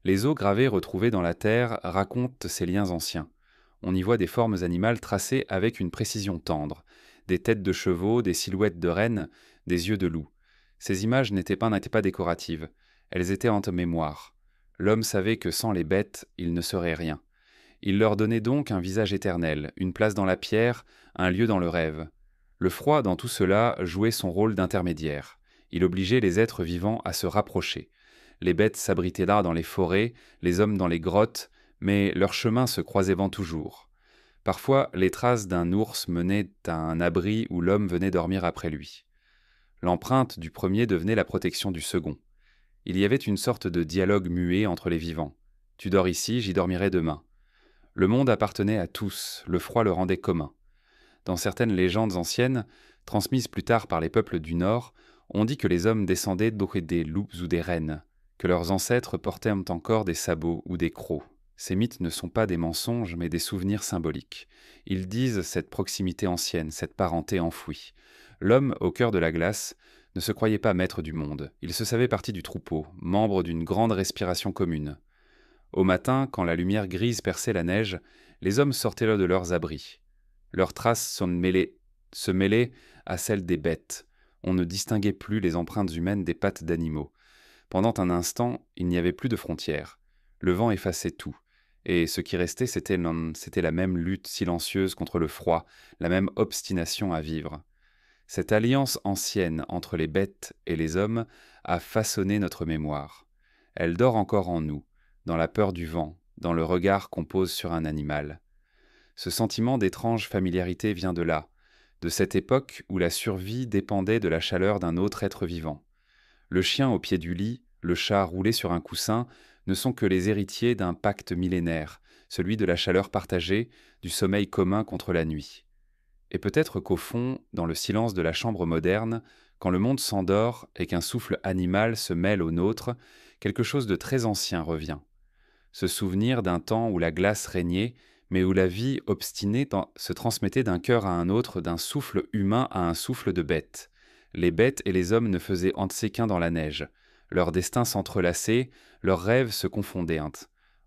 Les os gravés retrouvés dans la terre racontent ces liens anciens. On y voit des formes animales tracées avec une précision tendre, des têtes de chevaux, des silhouettes de rennes, des yeux de loup. Ces images n'étaient pas décoratives, elles étaient en mémoire. L'homme savait que sans les bêtes, il ne serait rien. Il leur donnait donc un visage éternel, une place dans la pierre, un lieu dans le rêve. Le froid, dans tout cela, jouait son rôle d'intermédiaire. Il obligeait les êtres vivants à se rapprocher. Les bêtes s'abritaient là dans les forêts, les hommes dans les grottes, mais leurs chemins se croisaient toujours. Parfois, les traces d'un ours menaient à un abri où l'homme venait dormir après lui. L'empreinte du premier devenait la protection du second. Il y avait une sorte de dialogue muet entre les vivants. Tu dors ici, j'y dormirai demain. Le monde appartenait à tous, le froid le rendait commun. Dans certaines légendes anciennes, transmises plus tard par les peuples du Nord, on dit que les hommes descendaient des loups ou des rennes, que leurs ancêtres portaient encore des sabots ou des crocs. Ces mythes ne sont pas des mensonges, mais des souvenirs symboliques. Ils disent cette proximité ancienne, cette parenté enfouie. L'homme, au cœur de la glace, ne se croyait pas maître du monde. Il se savait partie du troupeau, membre d'une grande respiration commune. Au matin, quand la lumière grise perçait la neige, les hommes sortaient de leurs abris. Leurs traces se mêlaient à celles des bêtes. On ne distinguait plus les empreintes humaines des pattes d'animaux. Pendant un instant, il n'y avait plus de frontières. Le vent effaçait tout. Et ce qui restait, c'était la même lutte silencieuse contre le froid, la même obstination à vivre. Cette alliance ancienne entre les bêtes et les hommes a façonné notre mémoire. Elle dort encore en nous, dans la peur du vent, dans le regard qu'on pose sur un animal. Ce sentiment d'étrange familiarité vient de là, de cette époque où la survie dépendait de la chaleur d'un autre être vivant. Le chien au pied du lit, le chat roulé sur un coussin, ne sont que les héritiers d'un pacte millénaire, celui de la chaleur partagée, du sommeil commun contre la nuit. Et peut-être qu'au fond, dans le silence de la chambre moderne, quand le monde s'endort et qu'un souffle animal se mêle au nôtre, quelque chose de très ancien revient. Ce souvenir d'un temps où la glace régnait, mais où la vie obstinée se transmettait d'un cœur à un autre, d'un souffle humain à un souffle de bête. Les bêtes et les hommes ne faisaient entrer qu'un dans la neige. Leurs destins s'entrelaçaient, leurs rêves se confondaient.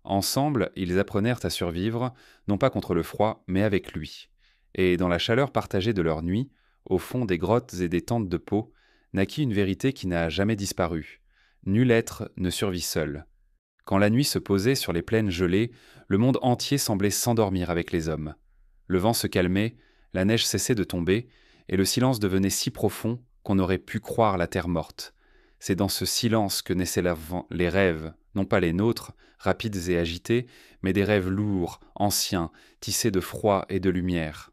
Ensemble, ils apprenèrent à survivre, non pas contre le froid, mais avec lui. Et dans la chaleur partagée de leur nuit, au fond des grottes et des tentes de peau, naquit une vérité qui n'a jamais disparu. Nul être ne survit seul. Quand la nuit se posait sur les plaines gelées, le monde entier semblait s'endormir avec les hommes. Le vent se calmait, la neige cessait de tomber, et le silence devenait si profond qu'on aurait pu croire la terre morte. C'est dans ce silence que naissaient les rêves, non pas les nôtres, rapides et agités, mais des rêves lourds, anciens, tissés de froid et de lumière.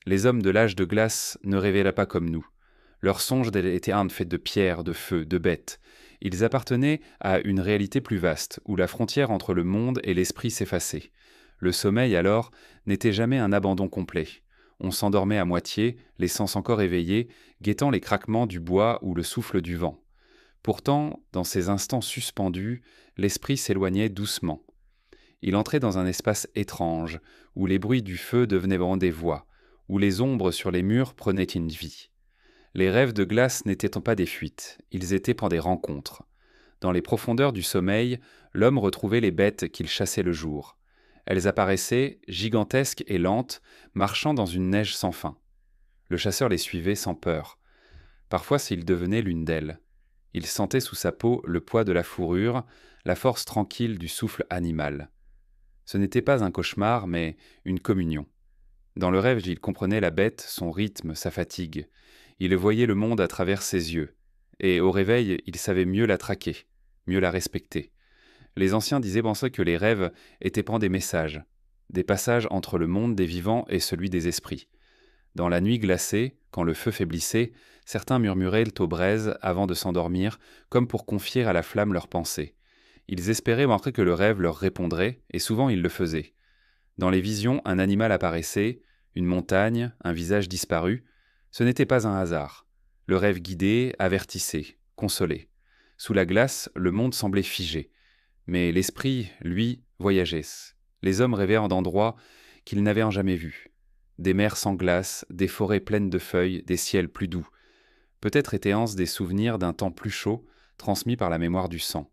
Les hommes de l'âge de glace ne rêvaient pas comme nous. Leurs songes étaient faits de pierre, de feu, de bêtes. Ils appartenaient à une réalité plus vaste, où la frontière entre le monde et l'esprit s'effaçait. Le sommeil, alors, n'était jamais un abandon complet. On s'endormait à moitié, les sens encore éveillés, guettant les craquements du bois ou le souffle du vent. Pourtant, dans ces instants suspendus, l'esprit s'éloignait doucement. Il entrait dans un espace étrange, où les bruits du feu devenaient des voix, où les ombres sur les murs prenaient une vie. Les rêves de glace n'étaient pas des fuites, ils étaient des rencontres. Dans les profondeurs du sommeil, l'homme retrouvait les bêtes qu'il chassait le jour. Elles apparaissaient, gigantesques et lentes, marchant dans une neige sans fin. Le chasseur les suivait sans peur. Parfois, s'il devenait l'une d'elles. Il sentait sous sa peau le poids de la fourrure, la force tranquille du souffle animal. Ce n'était pas un cauchemar, mais une communion. Dans le rêve, il comprenait la bête, son rythme, sa fatigue. Il voyait le monde à travers ses yeux. Et au réveil, il savait mieux la traquer, mieux la respecter. Les anciens disaient penser que les rêves étaient des messages, des passages entre le monde des vivants et celui des esprits. Dans la nuit glacée, quand le feu faiblissait, certains murmuraient aux braises avant de s'endormir, comme pour confier à la flamme leurs pensées. Ils espéraient montrer que le rêve leur répondrait, et souvent ils le faisaient. Dans les visions, un animal apparaissait, une montagne, un visage disparu. Ce n'était pas un hasard. Le rêve guidait, avertissait, consolait. Sous la glace, le monde semblait figé. Mais l'esprit, lui, voyageait. Les hommes rêvaient d'endroits qu'ils n'avaient jamais vus. Des mers sans glace, des forêts pleines de feuilles, des ciels plus doux. Peut-être étaient-ce des souvenirs d'un temps plus chaud, transmis par la mémoire du sang.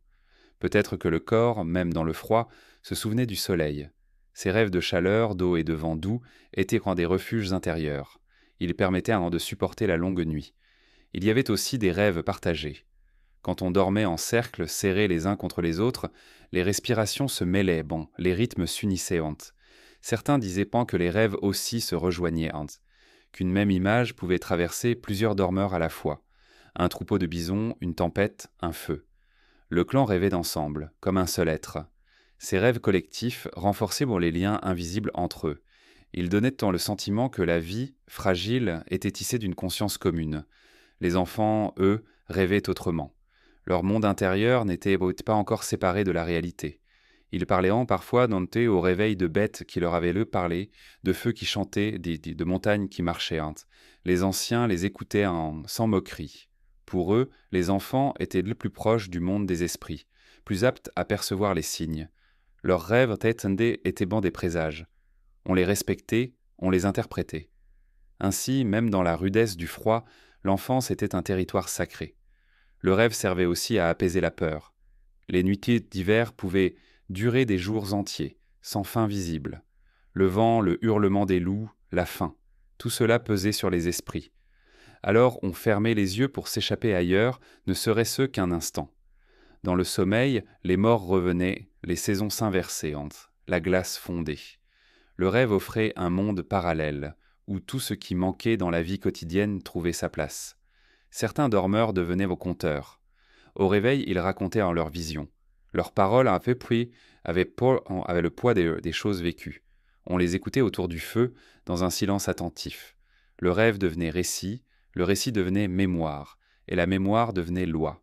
Peut-être que le corps, même dans le froid, se souvenait du soleil. Ces rêves de chaleur, d'eau et de vent doux étaient des refuges intérieurs. Ils permettaient de supporter la longue nuit. Il y avait aussi des rêves partagés. Quand on dormait en cercle, serrés les uns contre les autres, les respirations se mêlaient, les rythmes s'unissaient. Certains disaient que les rêves aussi se rejoignaient, qu'une même image pouvait traverser plusieurs dormeurs à la fois. Un troupeau de bisons, une tempête, un feu. Le clan rêvait d'ensemble, comme un seul être. Ces rêves collectifs renforçaient les liens invisibles entre eux. Ils donnaient le sentiment que la vie, fragile, était tissée d'une conscience commune. Les enfants, eux, rêvaient autrement. Leur monde intérieur n'était pas encore séparé de la réalité. Ils parlaient parfois au réveil de bêtes qui leur avaient parlé, de feux qui chantaient, de montagnes qui marchaient. Les anciens les écoutaient sans moquerie. Pour eux, les enfants étaient le plus proches du monde des esprits, plus aptes à percevoir les signes. Leurs rêves étaient des présages. On les respectait, on les interprétait. Ainsi, même dans la rudesse du froid, l'enfance était un territoire sacré. Le rêve servait aussi à apaiser la peur. Les nuits d'hiver pouvaient durer des jours entiers, sans fin visible. Le vent, le hurlement des loups, la faim, tout cela pesait sur les esprits. Alors on fermait les yeux pour s'échapper ailleurs, ne serait-ce qu'un instant. Dans le sommeil, les morts revenaient, les saisons s'inversaient, la glace fondait. Le rêve offrait un monde parallèle, où tout ce qui manquait dans la vie quotidienne trouvait sa place. Certains dormeurs devenaient conteurs. Au réveil, ils racontaient leurs visions. Leurs paroles avaient le poids des choses vécues. On les écoutait autour du feu, dans un silence attentif. Le rêve devenait récit, le récit devenait mémoire, et la mémoire devenait loi.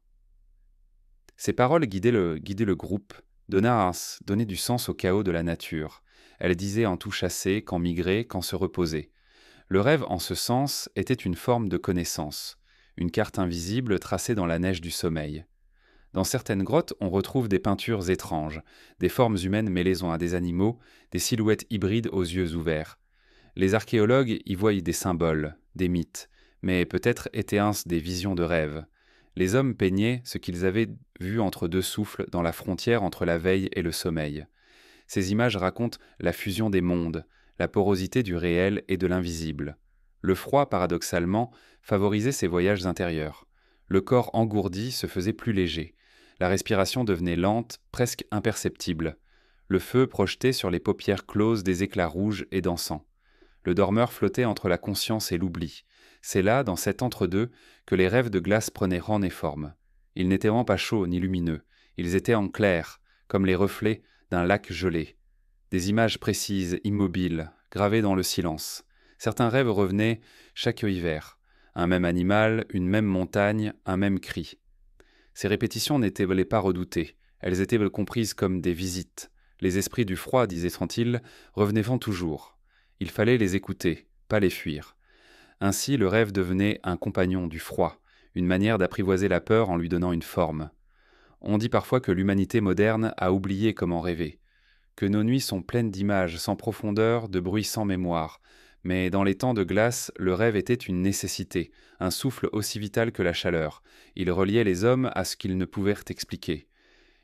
Ces paroles guidaient le groupe, donnaient du sens au chaos de la nature. Elles disaient en tout chasser, quand migrer, quand se reposer. Le rêve, en ce sens, était une forme de connaissance, une carte invisible tracée dans la neige du sommeil. Dans certaines grottes, on retrouve des peintures étranges, des formes humaines mêlées à des animaux, des silhouettes hybrides aux yeux ouverts. Les archéologues y voient des symboles, des mythes, mais peut-être étaient-ce des visions de rêve. Les hommes peignaient ce qu'ils avaient vu entre deux souffles dans la frontière entre la veille et le sommeil. Ces images racontent la fusion des mondes, la porosité du réel et de l'invisible. Le froid, paradoxalement, favorisait ces voyages intérieurs. Le corps engourdi se faisait plus léger. La respiration devenait lente, presque imperceptible. Le feu projetait sur les paupières closes des éclats rouges et dansants. Le dormeur flottait entre la conscience et l'oubli. C'est là, dans cet entre-deux, que les rêves de glace prenaient rang et forme. Ils n'étaient vraiment pas chauds ni lumineux. Ils étaient en clair, comme les reflets d'un lac gelé. Des images précises, immobiles, gravées dans le silence. Certains rêves revenaient chaque hiver. Un même animal, une même montagne, un même cri. Ces répétitions n'étaient pas redoutées. Elles étaient comprises comme des visites. Les esprits du froid, disait Trantil, revenaient toujours. Il fallait les écouter, pas les fuir. Ainsi, le rêve devenait un compagnon du froid, une manière d'apprivoiser la peur en lui donnant une forme. On dit parfois que l'humanité moderne a oublié comment rêver, que nos nuits sont pleines d'images sans profondeur, de bruits sans mémoire. Mais dans les temps de glace, le rêve était une nécessité, un souffle aussi vital que la chaleur. Il reliait les hommes à ce qu'ils ne pouvaient expliquer.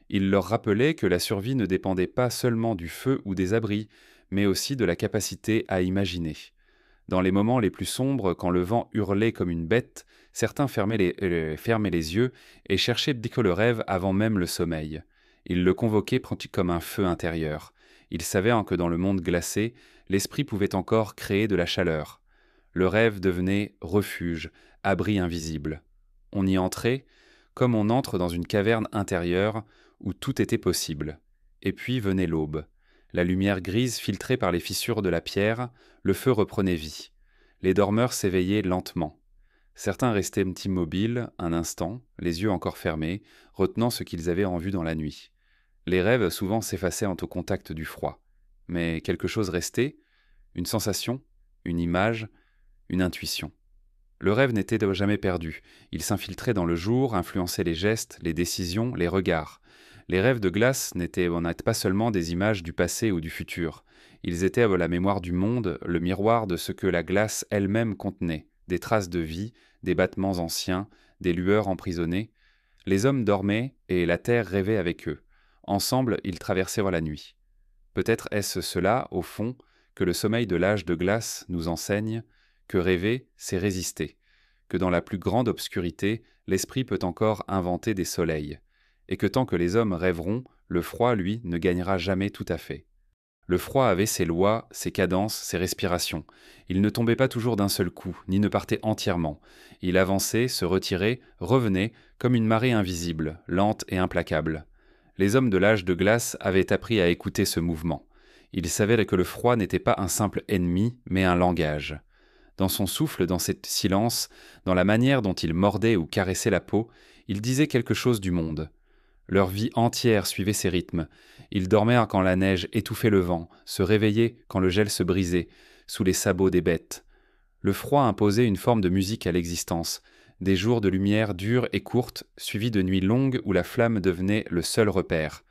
Il leur rappelait que la survie ne dépendait pas seulement du feu ou des abris, mais aussi de la capacité à imaginer. Dans les moments les plus sombres, quand le vent hurlait comme une bête, certains fermaient les yeux et cherchaient que le rêve avant même le sommeil. Ils le convoquaient comme un feu intérieur. Ils savaient que dans le monde glacé, l'esprit pouvait encore créer de la chaleur. Le rêve devenait refuge, abri invisible. On y entrait, comme on entre dans une caverne intérieure où tout était possible. Et puis venait l'aube. La lumière grise filtrée par les fissures de la pierre, le feu reprenait vie. Les dormeurs s'éveillaient lentement. Certains restaient immobiles un instant, les yeux encore fermés, retenant ce qu'ils avaient en vue dans la nuit. Les rêves souvent s'effaçaient au contact du froid. Mais quelque chose restait, une sensation, une image, une intuition. Le rêve n'était jamais perdu. Il s'infiltrait dans le jour, influençait les gestes, les décisions, les regards. Les rêves de glace n'étaient pas seulement des images du passé ou du futur. Ils étaient la mémoire du monde, le miroir de ce que la glace elle-même contenait, des traces de vie, des battements anciens, des lueurs emprisonnées. Les hommes dormaient et la terre rêvait avec eux. Ensemble, ils traversaient la nuit. Peut-être est-ce cela, au fond, que le sommeil de l'âge de glace nous enseigne, que rêver, c'est résister, que dans la plus grande obscurité, l'esprit peut encore inventer des soleils, et que tant que les hommes rêveront, le froid, lui, ne gagnera jamais tout à fait. Le froid avait ses lois, ses cadences, ses respirations. Il ne tombait pas toujours d'un seul coup, ni ne partait entièrement. Il avançait, se retirait, revenait, comme une marée invisible, lente et implacable. Les hommes de l'âge de glace avaient appris à écouter ce mouvement. Ils savaient que le froid n'était pas un simple ennemi, mais un langage. Dans son souffle, dans ses silences, dans la manière dont il mordait ou caressait la peau, il disait quelque chose du monde. Leur vie entière suivait ces rythmes. Ils dormaient quand la neige étouffait le vent, se réveillaient quand le gel se brisait, sous les sabots des bêtes. Le froid imposait une forme de musique à l'existence, des jours de lumière dure et courte, suivis de nuits longues où la flamme devenait le seul repère.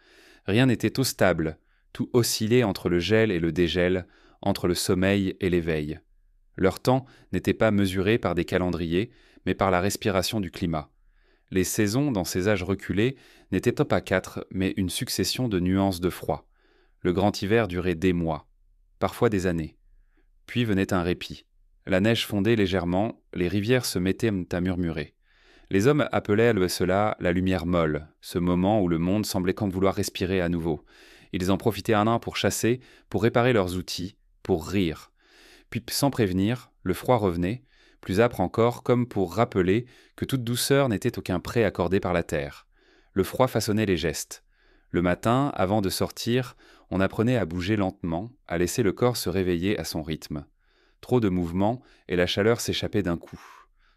Rien n'était au stable, tout oscillait entre le gel et le dégel, entre le sommeil et l'éveil. Leur temps n'était pas mesuré par des calendriers, mais par la respiration du climat. Les saisons, dans ces âges reculés, n'étaient pas quatre, mais une succession de nuances de froid. Le grand hiver durait des mois, parfois des années. Puis venait un répit. La neige fondait légèrement, les rivières se mettaient à murmurer. Les hommes appelaient cela la lumière molle, ce moment où le monde semblait comme vouloir respirer à nouveau. Ils en profitaient un pour chasser, pour réparer leurs outils, pour rire. Puis, sans prévenir, le froid revenait, plus âpre encore, comme pour rappeler que toute douceur n'était aucun prêt accordé par la terre. Le froid façonnait les gestes. Le matin, avant de sortir, on apprenait à bouger lentement, à laisser le corps se réveiller à son rythme. Trop de mouvement et la chaleur s'échappait d'un coup.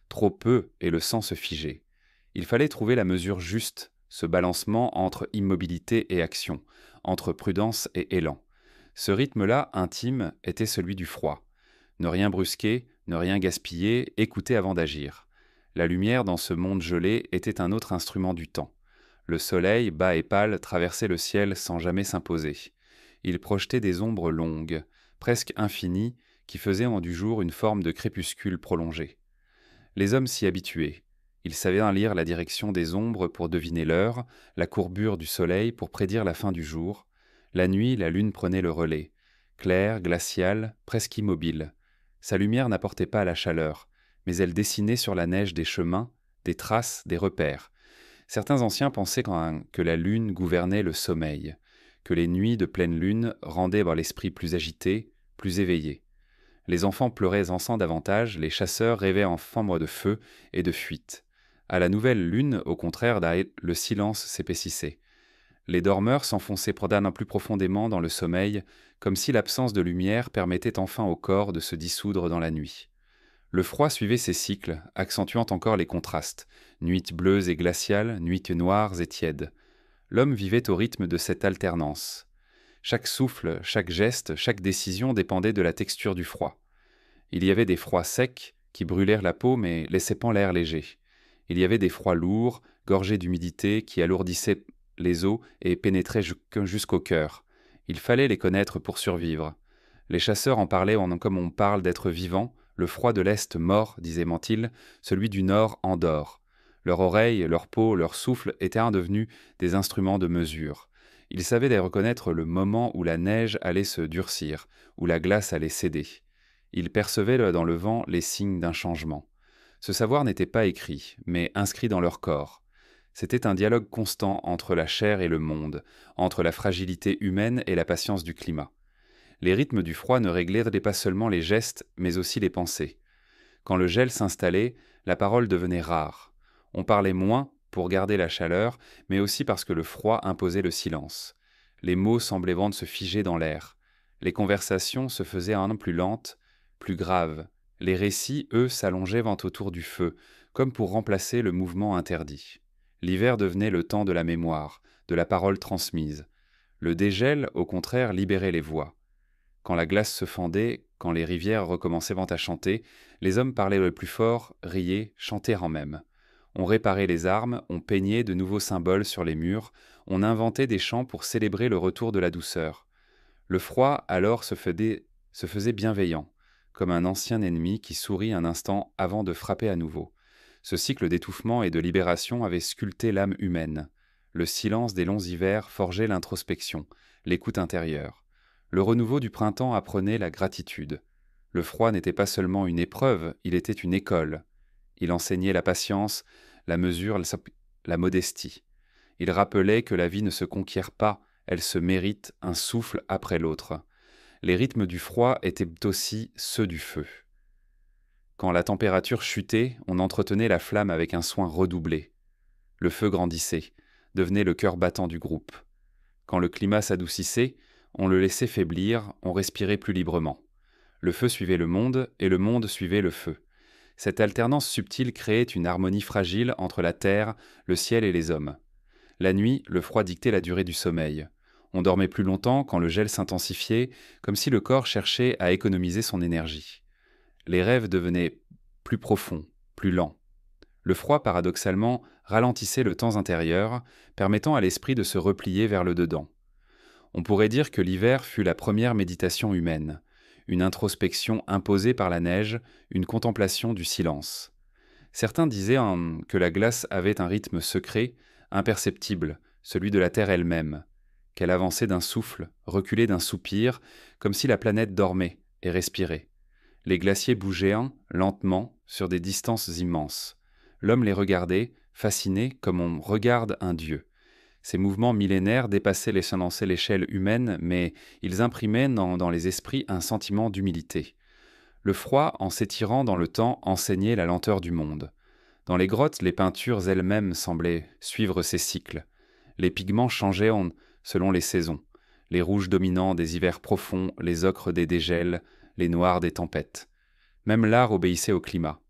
Trop peu et le sang se figeait. Il fallait trouver la mesure juste, ce balancement entre immobilité et action, entre prudence et élan. Ce rythme-là, intime, était celui du froid. Ne rien brusquer, ne rien gaspiller, écouter avant d'agir. La lumière dans ce monde gelé était un autre instrument du temps. Le soleil, bas et pâle, traversait le ciel sans jamais s'imposer. Il projetait des ombres longues, presque infinies, qui faisaient en du jour une forme de crépuscule prolongé. Les hommes s'y habituaient. Ils savaient lire la direction des ombres pour deviner l'heure, la courbure du soleil pour prédire la fin du jour. La nuit, la lune prenait le relais, claire, glaciale, presque immobile. Sa lumière n'apportait pas la chaleur, mais elle dessinait sur la neige des chemins, des traces, des repères. Certains anciens pensaient que la lune gouvernait le sommeil, que les nuits de pleine lune rendaient l'esprit plus agité, plus éveillé. Les enfants pleuraient ensemble davantage, les chasseurs rêvaient en forme de feu et de fuite. À la nouvelle lune, au contraire, le silence s'épaississait. Les dormeurs s'enfonçaient plus profondément dans le sommeil, comme si l'absence de lumière permettait enfin au corps de se dissoudre dans la nuit. Le froid suivait ces cycles, accentuant encore les contrastes, nuits bleues et glaciales, nuits noires et tièdes. L'homme vivait au rythme de cette alternance. Chaque souffle, chaque geste, chaque décision dépendait de la texture du froid. Il y avait des froids secs, qui brûlèrent la peau mais laissaient pas l'air léger. Il y avait des froids lourds, gorgés d'humidité, qui alourdissaient les os et pénétraient jusqu'au cœur. Il fallait les connaître pour survivre. Les chasseurs en parlaient comme on parle d'êtres vivants. Le froid de l'Est mord, disait Mantil, celui du Nord endort. Leur oreille, leur peau, leur souffle étaient devenus des instruments de mesure. Ils savaient reconnaître le moment où la neige allait se durcir, où la glace allait céder. Ils percevaient dans le vent les signes d'un changement. Ce savoir n'était pas écrit, mais inscrit dans leur corps. C'était un dialogue constant entre la chair et le monde, entre la fragilité humaine et la patience du climat. Les rythmes du froid ne réglaient pas seulement les gestes, mais aussi les pensées. Quand le gel s'installait, la parole devenait rare. On parlait moins pour garder la chaleur, mais aussi parce que le froid imposait le silence. Les mots semblaient se figer dans l'air. Les conversations se faisaient plus lentes, plus graves. Les récits, eux, s'allongeaient autour du feu, comme pour remplacer le mouvement interdit. L'hiver devenait le temps de la mémoire, de la parole transmise. Le dégel, au contraire, libérait les voix. Quand la glace se fendait, quand les rivières recommençaient à chanter, les hommes parlaient le plus fort, riaient, chantaient en même. On réparait les armes, on peignait de nouveaux symboles sur les murs, on inventait des chants pour célébrer le retour de la douceur. Le froid, alors, se faisait bienveillant, comme un ancien ennemi qui sourit un instant avant de frapper à nouveau. Ce cycle d'étouffement et de libération avait sculpté l'âme humaine. Le silence des longs hivers forgeait l'introspection, l'écoute intérieure. Le renouveau du printemps apprenait la gratitude. Le froid n'était pas seulement une épreuve, il était une école. Il enseignait la patience, la mesure, la modestie. Il rappelait que la vie ne se conquiert pas, elle se mérite un souffle après l'autre. Les rythmes du froid étaient aussi ceux du feu. Quand la température chutait, on entretenait la flamme avec un soin redoublé. Le feu grandissait, devenait le cœur battant du groupe. Quand le climat s'adoucissait, on le laissait faiblir, on respirait plus librement. Le feu suivait le monde, et le monde suivait le feu. Cette alternance subtile créait une harmonie fragile entre la terre, le ciel et les hommes. La nuit, le froid dictait la durée du sommeil. On dormait plus longtemps quand le gel s'intensifiait, comme si le corps cherchait à économiser son énergie. Les rêves devenaient plus profonds, plus lents. Le froid, paradoxalement, ralentissait le temps intérieur, permettant à l'esprit de se replier vers le dedans. On pourrait dire que l'hiver fut la première méditation humaine, une introspection imposée par la neige, une contemplation du silence. Certains disaient que la glace avait un rythme secret, imperceptible, celui de la terre elle-même, qu'elle avançait d'un souffle, reculait d'un soupir, comme si la planète dormait et respirait. Les glaciers bougeaient lentement, sur des distances immenses. L'homme les regardait, fasciné comme on regarde un dieu. Ces mouvements millénaires dépassaient l'échelle humaine, mais ils imprimaient dans les esprits un sentiment d'humilité. Le froid, en s'étirant dans le temps, enseignait la lenteur du monde. Dans les grottes, les peintures elles-mêmes semblaient suivre ces cycles. Les pigments changeaient selon les saisons, les rouges dominants des hivers profonds, les ocres des dégels, les noirs des tempêtes. Même l'art obéissait au climat.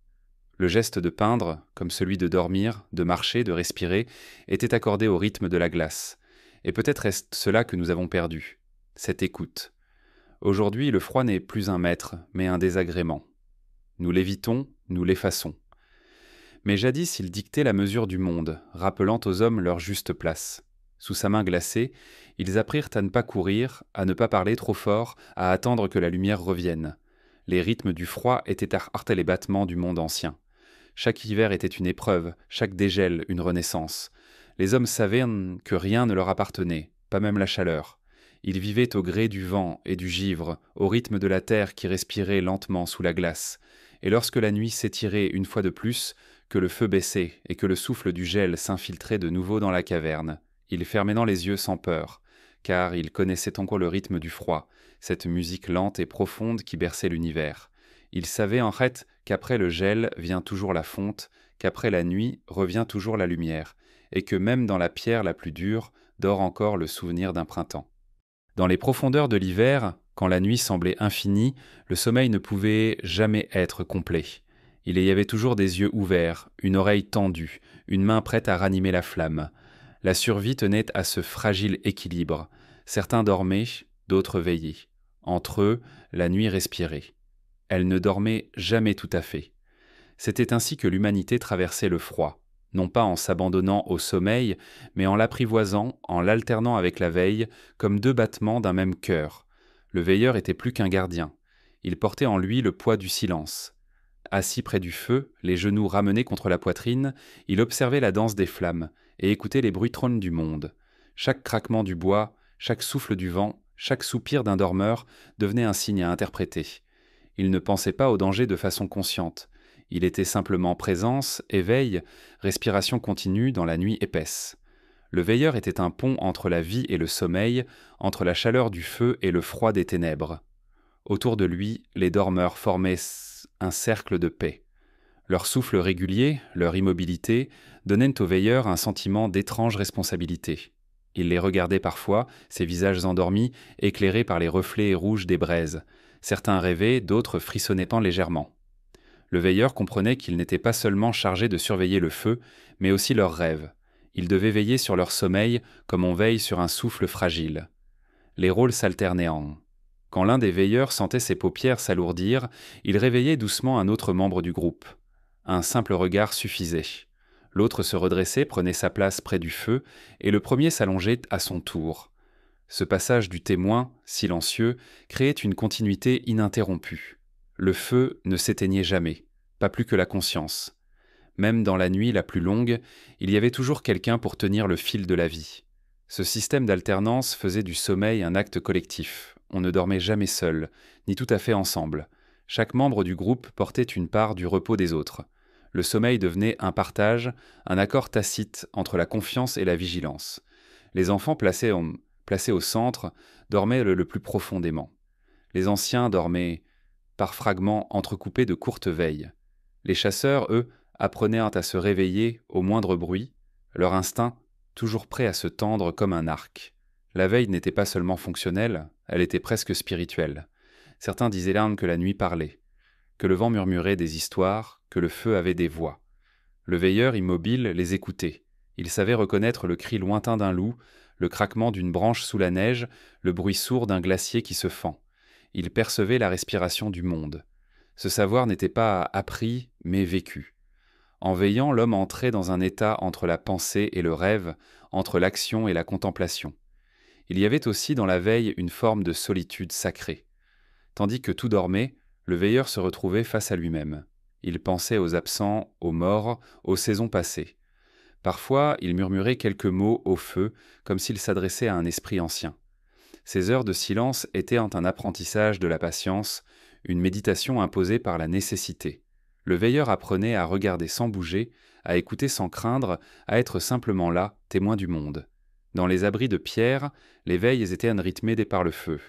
Le geste de peindre, comme celui de dormir, de marcher, de respirer, était accordé au rythme de la glace. Et peut-être est-ce cela que nous avons perdu, cette écoute. Aujourd'hui, le froid n'est plus un maître, mais un désagrément. Nous l'évitons, nous l'effaçons. Mais jadis, il dictait la mesure du monde, rappelant aux hommes leur juste place. Sous sa main glacée, ils apprirent à ne pas courir, à ne pas parler trop fort, à attendre que la lumière revienne. Les rythmes du froid étaient à heurter les battements du monde ancien. Chaque hiver était une épreuve, chaque dégel une renaissance. Les hommes savaient que rien ne leur appartenait, pas même la chaleur. Ils vivaient au gré du vent et du givre, au rythme de la terre qui respirait lentement sous la glace. Et lorsque la nuit s'étirait une fois de plus, que le feu baissait et que le souffle du gel s'infiltrait de nouveau dans la caverne, ils fermaient les yeux sans peur, car ils connaissaient encore le rythme du froid, cette musique lente et profonde qui berçait l'univers. Ils savaient en fait qu'après le gel vient toujours la fonte, qu'après la nuit revient toujours la lumière, et que même dans la pierre la plus dure dort encore le souvenir d'un printemps. Dans les profondeurs de l'hiver, quand la nuit semblait infinie, le sommeil ne pouvait jamais être complet. Il y avait toujours des yeux ouverts, une oreille tendue, une main prête à ranimer la flamme. La survie tenait à ce fragile équilibre. Certains dormaient, d'autres veillaient. Entre eux, la nuit respirait. Elle ne dormait jamais tout à fait. C'était ainsi que l'humanité traversait le froid, non pas en s'abandonnant au sommeil, mais en l'apprivoisant, en l'alternant avec la veille, comme deux battements d'un même cœur. Le veilleur était plus qu'un gardien. Il portait en lui le poids du silence. Assis près du feu, les genoux ramenés contre la poitrine, il observait la danse des flammes et écoutait les bruits-trônes du monde. Chaque craquement du bois, chaque souffle du vent, chaque soupir d'un dormeur devenait un signe à interpréter. Il ne pensait pas au danger de façon consciente. Il était simplement présence, éveil, respiration continue dans la nuit épaisse. Le veilleur était un pont entre la vie et le sommeil, entre la chaleur du feu et le froid des ténèbres. Autour de lui, les dormeurs formaient un cercle de paix. Leur souffle régulier, leur immobilité, donnaient aux veilleurs un sentiment d'étrange responsabilité. Il les regardait parfois, ces visages endormis, éclairés par les reflets rouges des braises. Certains rêvaient, d'autres frissonnaient légèrement. Le veilleur comprenait qu'il n'était pas seulement chargé de surveiller le feu, mais aussi leurs rêves. Il devait veiller sur leur sommeil comme on veille sur un souffle fragile. Les rôles s'alternaient en... Quand l'un des veilleurs sentait ses paupières s'alourdir, il réveillait doucement un autre membre du groupe. Un simple regard suffisait. L'autre se redressait, prenait sa place près du feu, et le premier s'allongeait à son tour. Ce passage du témoin, silencieux, créait une continuité ininterrompue. Le feu ne s'éteignait jamais, pas plus que la conscience. Même dans la nuit la plus longue, il y avait toujours quelqu'un pour tenir le fil de la vie. Ce système d'alternance faisait du sommeil un acte collectif. On ne dormait jamais seul, ni tout à fait ensemble. Chaque membre du groupe portait une part du repos des autres. Le sommeil devenait un partage, un accord tacite entre la confiance et la vigilance. Les enfants placés au centre dormaient le plus profondément. Les anciens dormaient par fragments entrecoupés de courtes veilles. Les chasseurs, eux, apprenaient à se réveiller au moindre bruit, leur instinct toujours prêt à se tendre comme un arc. La veille n'était pas seulement fonctionnelle, elle était presque spirituelle. Certains disaient l'Inde que la nuit parlait, que le vent murmurait des histoires, que le feu avait des voix. Le veilleur, immobile, les écoutait. Il savait reconnaître le cri lointain d'un loup, le craquement d'une branche sous la neige, le bruit sourd d'un glacier qui se fend. Il percevait la respiration du monde. Ce savoir n'était pas appris, mais vécu. En veillant, l'homme entrait dans un état entre la pensée et le rêve, entre l'action et la contemplation. Il y avait aussi dans la veille une forme de solitude sacrée. Tandis que tout dormait, le veilleur se retrouvait face à lui-même. Il pensait aux absents, aux morts, aux saisons passées. Parfois, il murmurait quelques mots au feu, comme s'il s'adressait à un esprit ancien. Ces heures de silence étaient un apprentissage de la patience, une méditation imposée par la nécessité. Le veilleur apprenait à regarder sans bouger, à écouter sans craindre, à être simplement là, témoin du monde. Dans les abris de pierre, les veilles étaient rythmées par le feu.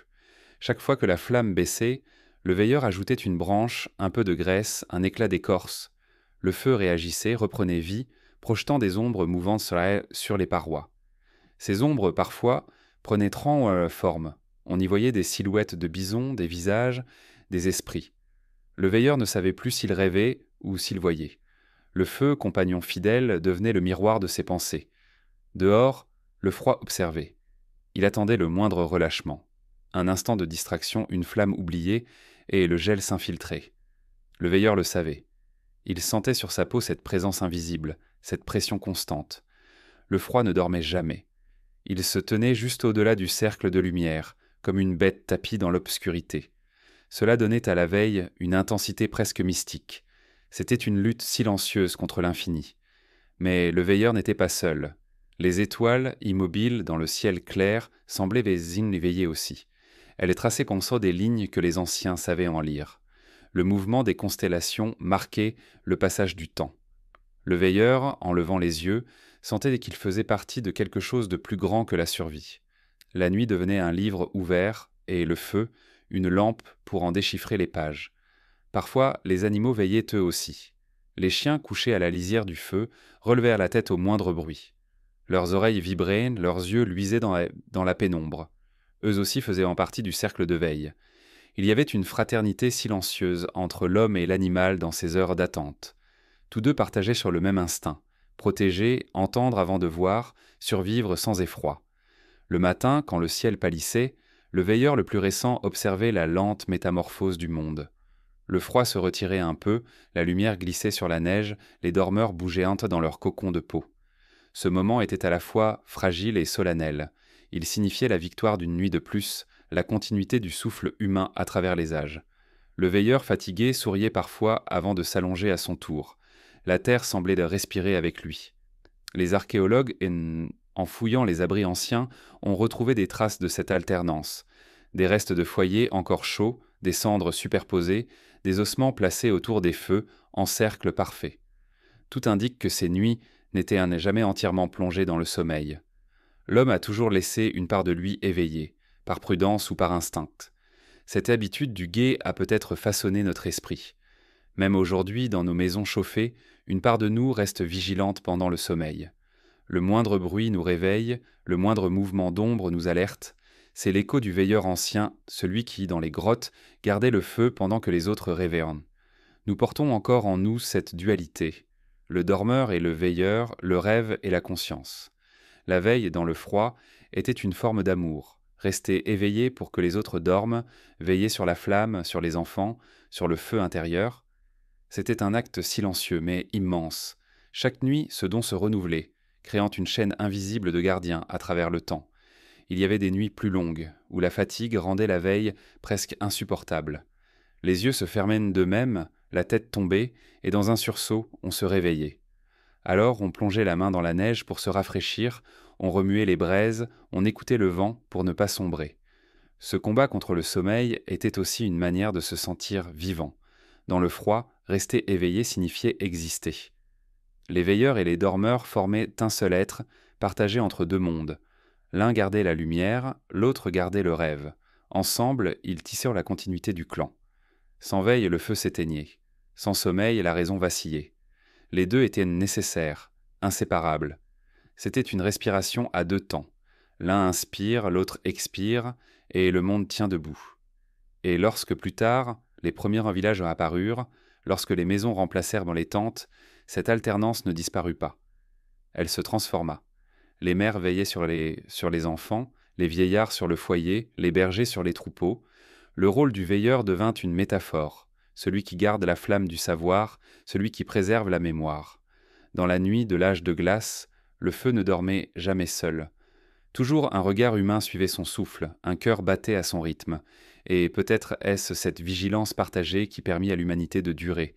Chaque fois que la flamme baissait, le veilleur ajoutait une branche, un peu de graisse, un éclat d'écorce. Le feu réagissait, reprenait vie, projetant des ombres mouvantes sur les parois. Ces ombres, parfois, prenait 30 formes. On y voyait des silhouettes de bisons, des visages, des esprits. Le veilleur ne savait plus s'il rêvait ou s'il voyait. Le feu, compagnon fidèle, devenait le miroir de ses pensées. Dehors, le froid observait. Il attendait le moindre relâchement. Un instant de distraction, une flamme oubliée, et le gel s'infiltrait. Le veilleur le savait. Il sentait sur sa peau cette présence invisible, cette pression constante. Le froid ne dormait jamais. Il se tenait juste au-delà du cercle de lumière, comme une bête tapie dans l'obscurité. Cela donnait à la veille une intensité presque mystique. C'était une lutte silencieuse contre l'infini. Mais le veilleur n'était pas seul. Les étoiles, immobiles dans le ciel clair, semblaient y veiller aussi. Elles traçaient comme ça des lignes que les anciens savaient en lire. Le mouvement des constellations marquait le passage du temps. Le veilleur, en levant les yeux, sentait qu'il faisait partie de quelque chose de plus grand que la survie. La nuit devenait un livre ouvert, et le feu, une lampe pour en déchiffrer les pages. Parfois, les animaux veillaient eux aussi. Les chiens, couchés à la lisière du feu, relevèrent la tête au moindre bruit. Leurs oreilles vibraient, leurs yeux luisaient dans la pénombre. Eux aussi faisaient en partie du cercle de veille. Il y avait une fraternité silencieuse entre l'homme et l'animal dans ces heures d'attente. Tous deux partageaient sur le même instinct, protéger, entendre avant de voir, survivre sans effroi. Le matin, quand le ciel pâlissait, le veilleur le plus récent observait la lente métamorphose du monde. Le froid se retirait un peu, la lumière glissait sur la neige, les dormeurs bougeaient dans leur cocon de peau. Ce moment était à la fois fragile et solennel. Il signifiait la victoire d'une nuit de plus, la continuité du souffle humain à travers les âges. Le veilleur fatigué souriait parfois avant de s'allonger à son tour. La terre semblait de respirer avec lui. Les archéologues, en fouillant les abris anciens, ont retrouvé des traces de cette alternance. Des restes de foyers encore chauds, des cendres superposées, des ossements placés autour des feux, en cercle parfait. Tout indique que ces nuits n'étaient jamais entièrement plongées dans le sommeil. L'homme a toujours laissé une part de lui éveillée, par prudence ou par instinct. Cette habitude du guet a peut-être façonné notre esprit. Même aujourd'hui, dans nos maisons chauffées, une part de nous reste vigilante pendant le sommeil. Le moindre bruit nous réveille, le moindre mouvement d'ombre nous alerte. C'est l'écho du veilleur ancien, celui qui, dans les grottes, gardait le feu pendant que les autres rêvaient. Nous portons encore en nous cette dualité. Le dormeur et le veilleur, le rêve et la conscience. La veille, dans le froid, était une forme d'amour. Rester éveillé pour que les autres dorment, veiller sur la flamme, sur les enfants, sur le feu intérieur. C'était un acte silencieux mais immense. Chaque nuit, ce don se renouvelait, créant une chaîne invisible de gardiens à travers le temps. Il y avait des nuits plus longues, où la fatigue rendait la veille presque insupportable. Les yeux se fermaient d'eux-mêmes, la tête tombait, et dans un sursaut, on se réveillait. Alors on plongeait la main dans la neige pour se rafraîchir, on remuait les braises, on écoutait le vent pour ne pas sombrer. Ce combat contre le sommeil était aussi une manière de se sentir vivant. Dans le froid, rester éveillé signifiait exister. Les veilleurs et les dormeurs formaient un seul être, partagé entre deux mondes. L'un gardait la lumière, l'autre gardait le rêve. Ensemble, ils tissèrent la continuité du clan. Sans veille, le feu s'éteignait. Sans sommeil, la raison vacillait. Les deux étaient nécessaires, inséparables. C'était une respiration à deux temps. L'un inspire, l'autre expire, et le monde tient debout. Et lorsque plus tard, les premiers villages apparurent, lorsque les maisons remplacèrent dans les tentes, cette alternance ne disparut pas. Elle se transforma. Les mères veillaient sur les enfants, les vieillards sur le foyer, les bergers sur les troupeaux. Le rôle du veilleur devint une métaphore, celui qui garde la flamme du savoir, celui qui préserve la mémoire. Dans la nuit de l'âge de glace, le feu ne dormait jamais seul. Toujours un regard humain suivait son souffle, un cœur battait à son rythme, et peut-être est-ce cette vigilance partagée qui permit à l'humanité de durer.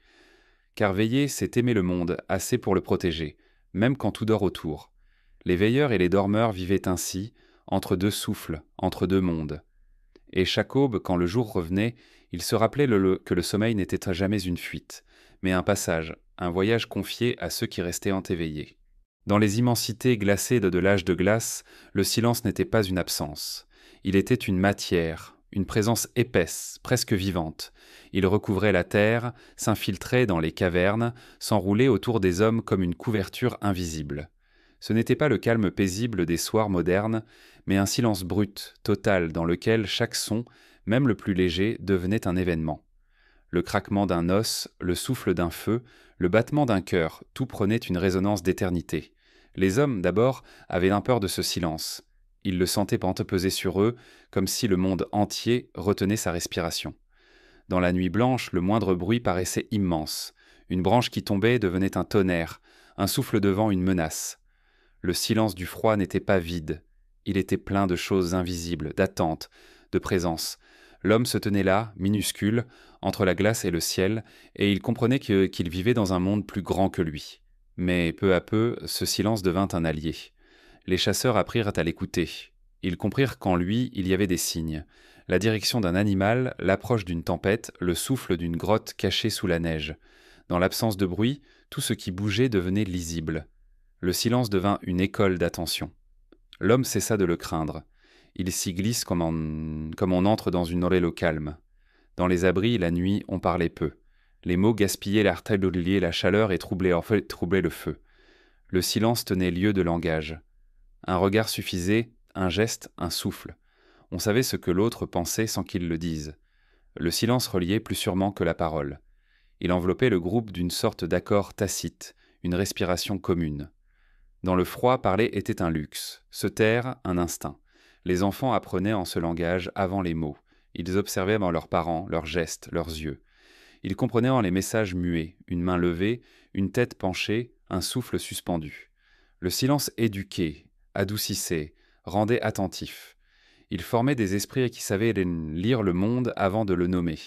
Car veiller, c'est aimer le monde, assez pour le protéger, même quand tout dort autour. Les veilleurs et les dormeurs vivaient ainsi, entre deux souffles, entre deux mondes. Et chaque aube, quand le jour revenait, ils se rappelaient que le sommeil n'était jamais une fuite, mais un passage, un voyage confié à ceux qui restaient éveillés. Dans les immensités glacées de l'âge de glace, le silence n'était pas une absence. Il était une matière, une présence épaisse, presque vivante. Il recouvrait la terre, s'infiltrait dans les cavernes, s'enroulait autour des hommes comme une couverture invisible. Ce n'était pas le calme paisible des soirs modernes, mais un silence brut, total, dans lequel chaque son, même le plus léger, devenait un événement. Le craquement d'un os, le souffle d'un feu, le battement d'un cœur, tout prenait une résonance d'éternité. Les hommes, d'abord, avaient peur de ce silence. Ils le sentaient peser sur eux, comme si le monde entier retenait sa respiration. Dans la nuit blanche, le moindre bruit paraissait immense. Une branche qui tombait devenait un tonnerre, un souffle de vent une menace. Le silence du froid n'était pas vide. Il était plein de choses invisibles, d'attente, de présence. L'homme se tenait là, minuscule, entre la glace et le ciel, et il comprenait qu'il vivait dans un monde plus grand que lui. Mais peu à peu, ce silence devint un allié. Les chasseurs apprirent à l'écouter. Ils comprirent qu'en lui, il y avait des signes. La direction d'un animal, l'approche d'une tempête, le souffle d'une grotte cachée sous la neige. Dans l'absence de bruit, tout ce qui bougeait devenait lisible. Le silence devint une école d'attention. L'homme cessa de le craindre. Il s'y glisse comme on entre dans une auréole calme. Dans les abris, la nuit, on parlait peu. Les mots gaspillaient la chaleur et troublaient le feu. Le silence tenait lieu de langage. Un regard suffisait, un geste, un souffle. On savait ce que l'autre pensait sans qu'il le dise. Le silence reliait plus sûrement que la parole. Il enveloppait le groupe d'une sorte d'accord tacite, une respiration commune. Dans le froid, parler était un luxe, se taire, un instinct. Les enfants apprenaient en ce langage avant les mots. Ils observaient dans leurs parents, leurs gestes, leurs yeux. Ils comprenaient en les messages muets, une main levée, une tête penchée, un souffle suspendu. Le silence éduquait, adoucissait, rendait attentif. Il formait des esprits qui savaient lire le monde avant de le nommer.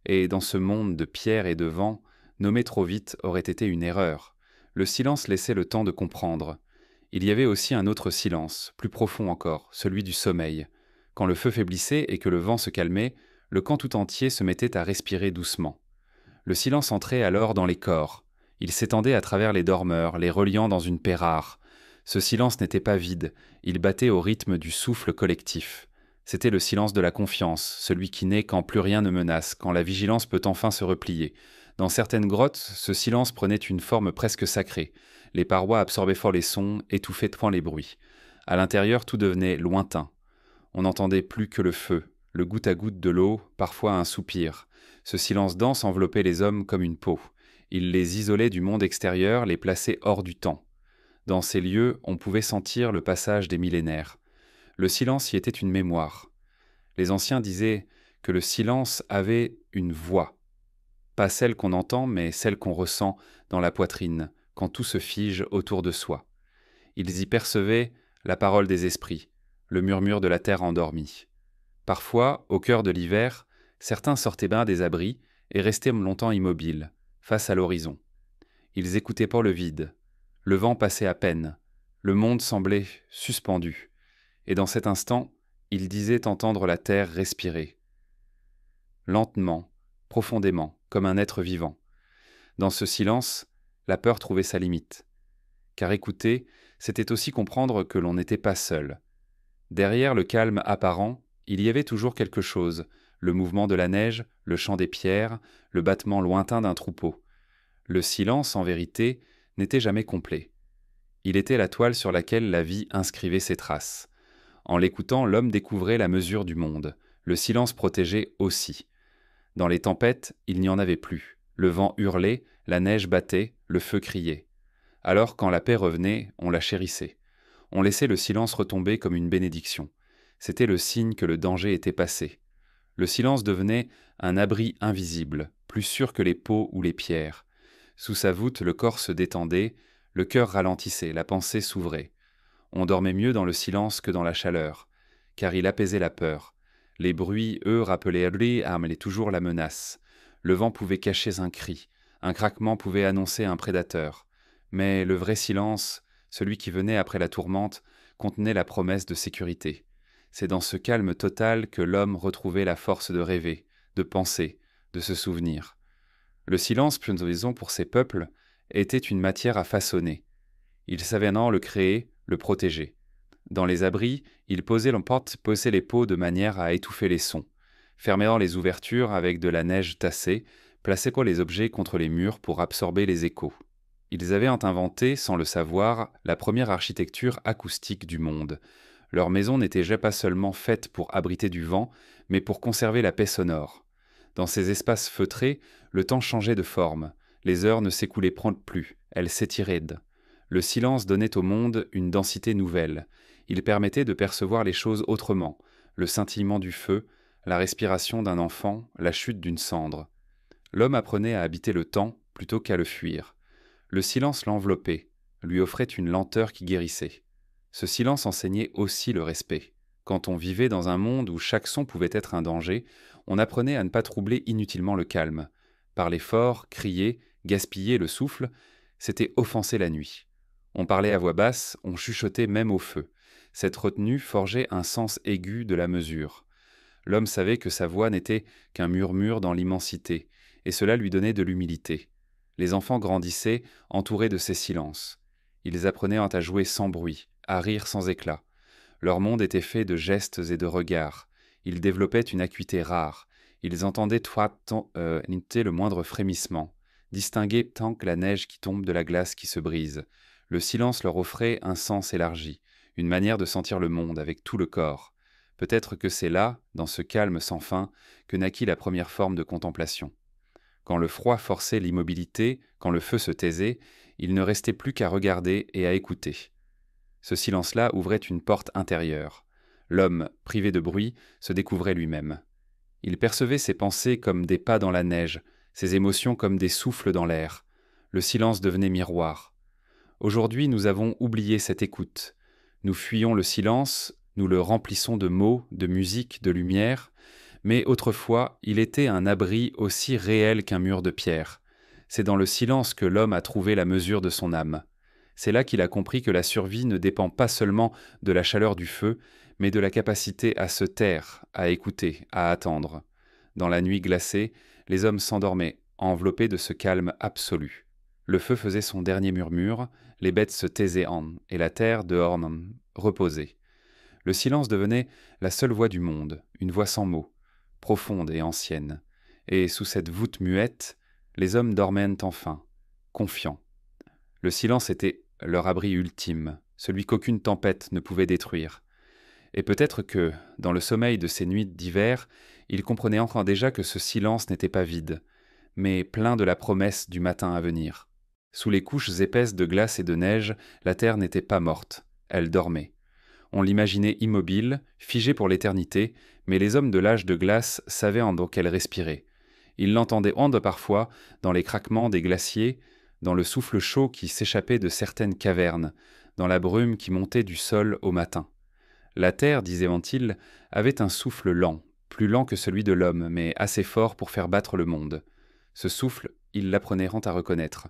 Et dans ce monde de pierre et de vent, nommer trop vite aurait été une erreur. Le silence laissait le temps de comprendre. Il y avait aussi un autre silence, plus profond encore, celui du sommeil. Quand le feu faiblissait et que le vent se calmait, le camp tout entier se mettait à respirer doucement. Le silence entrait alors dans les corps. Il s'étendait à travers les dormeurs, les reliant dans une paix rare. Ce silence n'était pas vide, il battait au rythme du souffle collectif. C'était le silence de la confiance, celui qui naît quand plus rien ne menace, quand la vigilance peut enfin se replier. Dans certaines grottes, ce silence prenait une forme presque sacrée. Les parois absorbaient fort les sons, étouffaient point les bruits. À l'intérieur, tout devenait lointain. On n'entendait plus que le feu, le goutte à goutte de l'eau, parfois un soupir. Ce silence dense enveloppait les hommes comme une peau. Il les isolait du monde extérieur, les plaçait hors du temps. Dans ces lieux, on pouvait sentir le passage des millénaires. Le silence y était une mémoire. Les anciens disaient que le silence avait une voix. Pas celle qu'on entend, mais celle qu'on ressent dans la poitrine, quand tout se fige autour de soi. Ils y percevaient la parole des esprits, le murmure de la terre endormie. Parfois, au cœur de l'hiver, certains sortaient bien des abris et restaient longtemps immobiles, face à l'horizon. Ils écoutaient pas le vide. Le vent passait à peine. Le monde semblait suspendu. Et dans cet instant, ils disaient entendre la terre respirer. Lentement, profondément, comme un être vivant. Dans ce silence, la peur trouvait sa limite. Car écouter, c'était aussi comprendre que l'on n'était pas seul. Derrière le calme apparent, il y avait toujours quelque chose, le mouvement de la neige, le chant des pierres, le battement lointain d'un troupeau. Le silence, en vérité, n'était jamais complet. Il était la toile sur laquelle la vie inscrivait ses traces. En l'écoutant, l'homme découvrait la mesure du monde. Le silence protégeait aussi. Dans les tempêtes, il n'y en avait plus. Le vent hurlait, la neige battait, le feu criait. Alors, quand la paix revenait, on la chérissait. On laissait le silence retomber comme une bénédiction. C'était le signe que le danger était passé. Le silence devenait un abri invisible, plus sûr que les peaux ou les pierres. Sous sa voûte, le corps se détendait, le cœur ralentissait, la pensée s'ouvrait. On dormait mieux dans le silence que dans la chaleur, car il apaisait la peur. Les bruits, eux, rappelaient toujours la menace. Le vent pouvait cacher un cri, un craquement pouvait annoncer un prédateur. Mais le vrai silence, celui qui venait après la tourmente, contenait la promesse de sécurité. C'est dans ce calme total que l'homme retrouvait la force de rêver, de penser, de se souvenir. Le silence, pour ces peuples, était une matière à façonner. Ils savaient non le créer, le protéger. Dans les abris, ils posaient les pots de manière à étouffer les sons. Fermant les ouvertures avec de la neige tassée, plaçaient les objets contre les murs pour absorber les échos. Ils avaient inventé, sans le savoir, la première architecture acoustique du monde. Leur maison n'était pas seulement faite pour abriter du vent, mais pour conserver la paix sonore. Dans ces espaces feutrés, le temps changeait de forme. Les heures ne s'écoulaient plus, elles s'étiraient. Le silence donnait au monde une densité nouvelle. Il permettait de percevoir les choses autrement, le scintillement du feu, la respiration d'un enfant, la chute d'une cendre. L'homme apprenait à habiter le temps plutôt qu'à le fuir. Le silence l'enveloppait, lui offrait une lenteur qui guérissait. Ce silence enseignait aussi le respect. Quand on vivait dans un monde où chaque son pouvait être un danger, on apprenait à ne pas troubler inutilement le calme. Parler fort, crier, gaspiller le souffle, c'était offenser la nuit. On parlait à voix basse, on chuchotait même au feu. Cette retenue forgeait un sens aigu de la mesure. L'homme savait que sa voix n'était qu'un murmure dans l'immensité, et cela lui donnait de l'humilité. Les enfants grandissaient, entourés de ces silences. Ils apprenaient à jouer sans bruit, à rire sans éclat. Leur monde était fait de gestes et de regards. Ils développaient une acuité rare. Ils entendaient le moindre frémissement, distinguaient tant que la neige qui tombe de la glace qui se brise. Le silence leur offrait un sens élargi, une manière de sentir le monde avec tout le corps. Peut-être que c'est là, dans ce calme sans fin, que naquit la première forme de contemplation. Quand le froid forçait l'immobilité, quand le feu se taisait, il ne restait plus qu'à regarder et à écouter. Ce silence-là ouvrait une porte intérieure. L'homme, privé de bruit, se découvrait lui-même. Il percevait ses pensées comme des pas dans la neige, ses émotions comme des souffles dans l'air. Le silence devenait miroir. Aujourd'hui, nous avons oublié cette écoute. Nous fuyons le silence, nous le remplissons de mots, de musique, de lumière, mais autrefois, il était un abri aussi réel qu'un mur de pierre. C'est dans le silence que l'homme a trouvé la mesure de son âme. C'est là qu'il a compris que la survie ne dépend pas seulement de la chaleur du feu, mais de la capacité à se taire, à écouter, à attendre. Dans la nuit glacée, les hommes s'endormaient, enveloppés de ce calme absolu. Le feu faisait son dernier murmure, les bêtes se taisaient et la terre dehors reposait. Le silence devenait la seule voix du monde, une voix sans mots, profonde et ancienne. Et sous cette voûte muette, les hommes dormaient enfin, confiants. Le silence était leur abri ultime, celui qu'aucune tempête ne pouvait détruire. Et peut-être que, dans le sommeil de ces nuits d'hiver, ils comprenaient encore déjà que ce silence n'était pas vide, mais plein de la promesse du matin à venir. Sous les couches épaisses de glace et de neige, la terre n'était pas morte, elle dormait. On l'imaginait immobile, figée pour l'éternité, mais les hommes de l'âge de glace savaient en donc qu'elle respirait. Ils l'entendaient parfois dans les craquements des glaciers, dans le souffle chaud qui s'échappait de certaines cavernes, dans la brume qui montait du sol au matin. La terre, disait Antil, avait un souffle lent, plus lent que celui de l'homme, mais assez fort pour faire battre le monde. Ce souffle, ils l'apprenaient à reconnaître.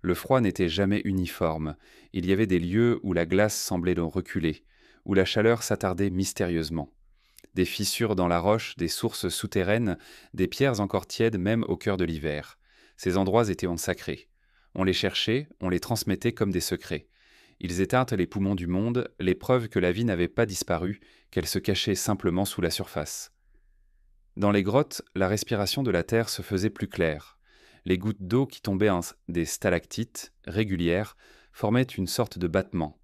Le froid n'était jamais uniforme. Il y avait des lieux où la glace semblait reculer, où la chaleur s'attardait mystérieusement. Des fissures dans la roche, des sources souterraines, des pierres encore tièdes même au cœur de l'hiver. Ces endroits étaient sacrés. On les cherchait, on les transmettait comme des secrets. Ils éteintent les poumons du monde, les preuves que la vie n'avait pas disparu, qu'elle se cachait simplement sous la surface. Dans les grottes, la respiration de la terre se faisait plus claire. Les gouttes d'eau qui tombaient des stalactites, régulières, formaient une sorte de battement.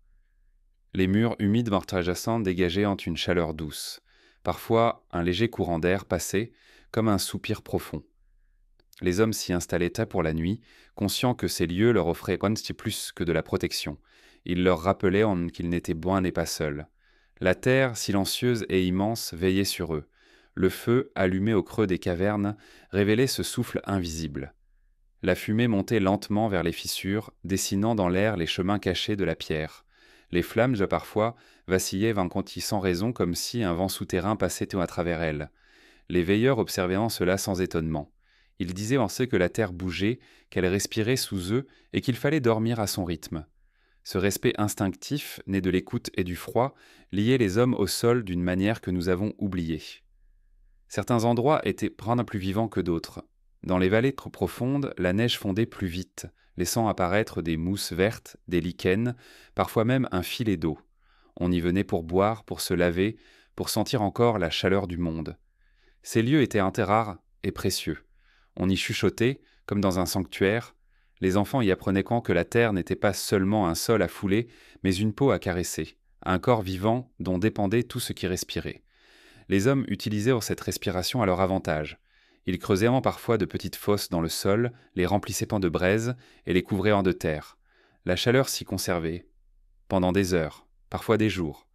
Les murs humides mortageassants dégageaient une chaleur douce. Parfois, un léger courant d'air passait, comme un soupir profond. Les hommes s'y installaient tard pour la nuit, conscients que ces lieux leur offraient plus que de la protection. Ils leur rappelaient qu'ils n'étaient et pas seuls. La terre, silencieuse et immense, veillait sur eux. Le feu, allumé au creux des cavernes, révélait ce souffle invisible. La fumée montait lentement vers les fissures, dessinant dans l'air les chemins cachés de la pierre. Les flammes, parfois, vacillaient sans raison, comme si un vent souterrain passait à travers elles. Les veilleurs observaient cela sans étonnement. Ils disaient que la terre bougeait, qu'elle respirait sous eux et qu'il fallait dormir à son rythme. Ce respect instinctif, né de l'écoute et du froid, liait les hommes au sol d'une manière que nous avons oubliée. Certains endroits étaient plus vivants que d'autres. Dans les vallées trop profondes, la neige fondait plus vite, laissant apparaître des mousses vertes, des lichens, parfois même un filet d'eau. On y venait pour boire, pour se laver, pour sentir encore la chaleur du monde. Ces lieux étaient rares et précieux. On y chuchotait, comme dans un sanctuaire. Les enfants y apprenaient que la terre n'était pas seulement un sol à fouler, mais une peau à caresser, un corps vivant dont dépendait tout ce qui respirait. Les hommes utilisaient cette respiration à leur avantage. Ils creusaient parfois de petites fosses dans le sol, les remplissaient de braise et les couvraient de terre. La chaleur s'y conservait, pendant des heures, parfois des jours.